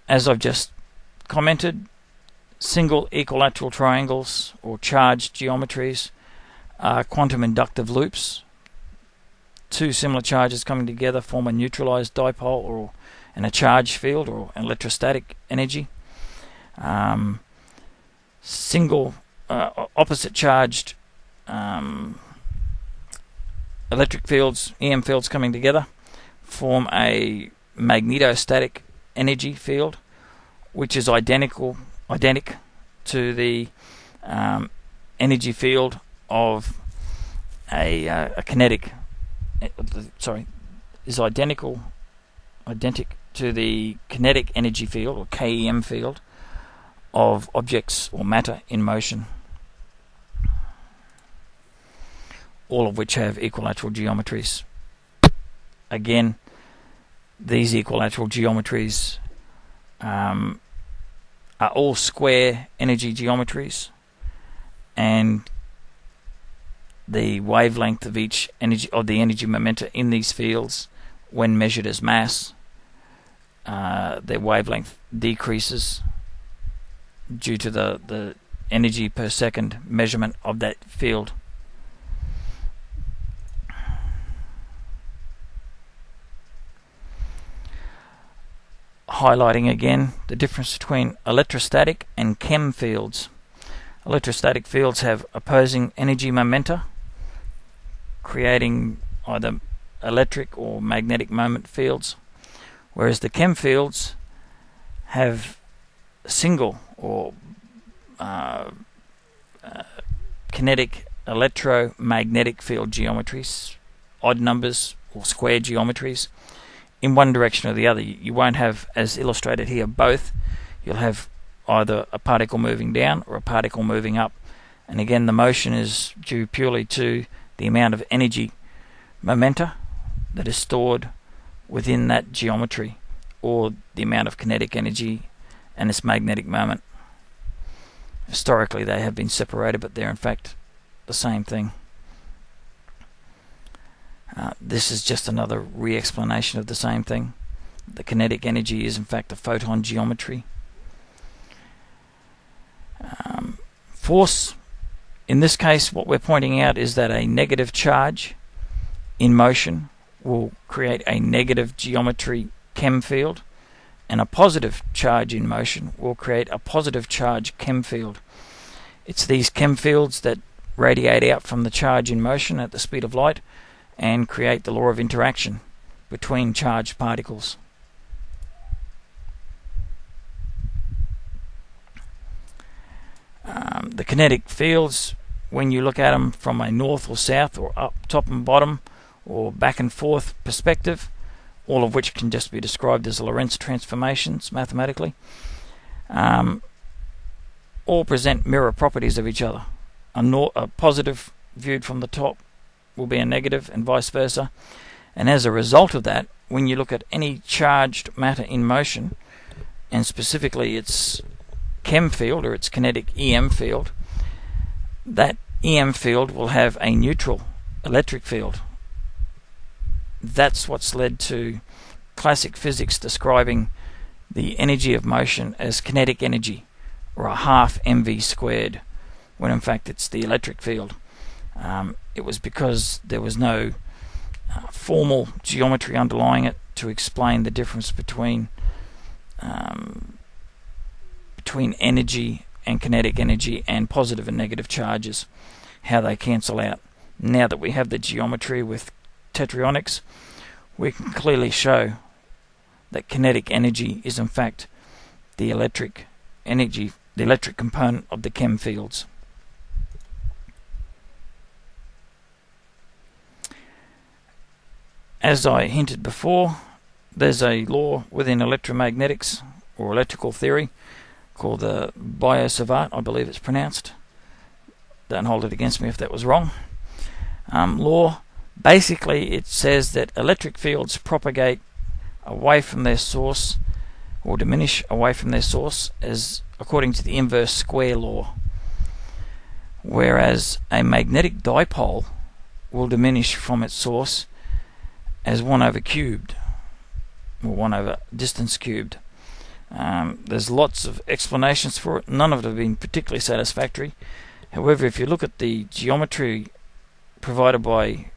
As I've just commented, single equilateral triangles or charged geometries are quantum inductive loops. Two similar charges coming together form a neutralized dipole and a charge field, or electrostatic energy. Single opposite charged electric fields, EM fields coming together, form a magnetostatic energy field, which is identic to the energy field of a kinetic. Is identic to the kinetic energy field, or KEM field, of objects or matter in motion, all of which have equilateral geometries. Again, these equilateral geometries are all square energy geometries, and the wavelength of each energy of the energy momenta in these fields, when measured as mass, their wavelength decreases due to the energy per second measurement of that field. highlighting again the difference between electrostatic and chem fields. Electrostatic fields have opposing energy momenta, creating either electric or magnetic moment fields, whereas the chem fields have single or kinetic electromagnetic field geometries, odd numbers or square geometries, in one direction or the other. You won't have, as illustrated here, both. You'll have either a particle moving down or a particle moving up, and again the motion is due purely to the amount of energy momenta that is stored within that geometry, or the amount of kinetic energy and its magnetic moment. Historically they have been separated, but they're in fact the same thing. This is just another re-explanation of the same thing. The kinetic energy is in fact a photon geometry. Force, in this case what we're pointing out is that a negative charge in motion will create a negative geometry chem field, and a positive charge in motion will create a positive charge chem field. It's these chem fields that radiate out from the charge in motion at the speed of light and create the law of interaction between charged particles. The kinetic fields, when you look at them from a north or south or up, top and bottom, or back and forth perspective, all of which can just be described as Lorentz transformations mathematically, all present mirror properties of each other. A positive viewed from the top will be a negative, and vice versa. And as a result of that, when you look at any charged matter in motion, and specifically its chem field or its kinetic EM field, that EM field will have a neutral electric field. That's what's led to classic physics describing the energy of motion as kinetic energy, or a half mv squared, when in fact it's the electric field. It was because there was no formal geometry underlying it to explain the difference between energy and kinetic energy and positive and negative charges, how they cancel out. Now that we have the geometry with Tetryonics, we can clearly show that kinetic energy is in fact the electric energy, the electric component of the chem fields. As I hinted before, there's a law within electromagnetics or electrical theory called the Biot-Savart, I believe it's pronounced. Don't hold it against me if that was wrong. Law, basically it says that electric fields propagate away from their source, or diminish away from their source, as according to the inverse square law, whereas a magnetic dipole will diminish from its source as 1 over cubed, or 1 over distance cubed. There's lots of explanations for it. None of it have been particularly satisfactory. However, if you look at the geometry provided by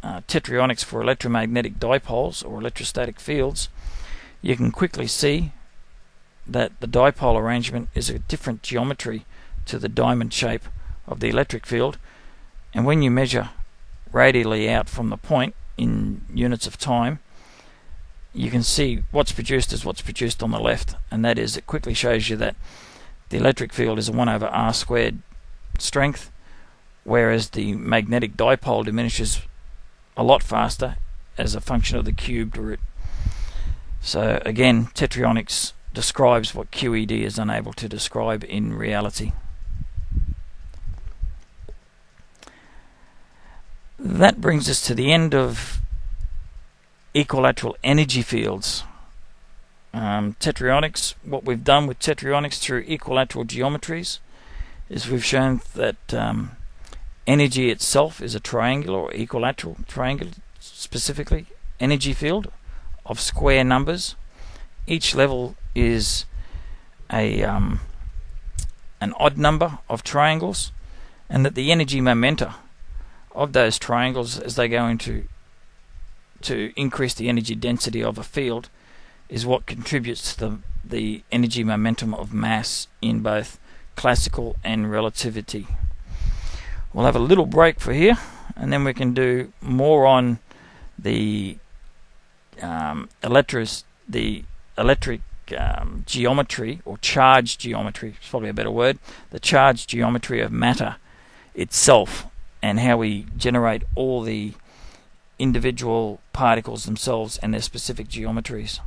Tetryonics for electromagnetic dipoles or electrostatic fields, you can quickly see that the dipole arrangement is a different geometry to the diamond shape of the electric field, and when you measure radially out from the point in units of time, you can see what's produced is what's produced on the left, and that is, it quickly shows you that the electric field is a 1 over r squared strength, whereas the magnetic dipole diminishes a lot faster as a function of the cubed root. So again, Tetryonics describes what QED is unable to describe in reality. That brings us to the end of equilateral energy fields. Tetryonics, what we've done with Tetryonics through equilateral geometries is we've shown that energy itself is a triangular or equilateral triangular, specifically energy field of square numbers. Each level is an odd number of triangles, and that the energy momenta of those triangles, as they go into to increase the energy density of a field, is what contributes to the energy momentum of mass in both classical and relativity. We'll have a little break for here, and then we can do more on the electric geometry, or charge geometry, is probably a better word, the charge geometry of matter itself, and how we generate all the individual particles themselves and their specific geometries.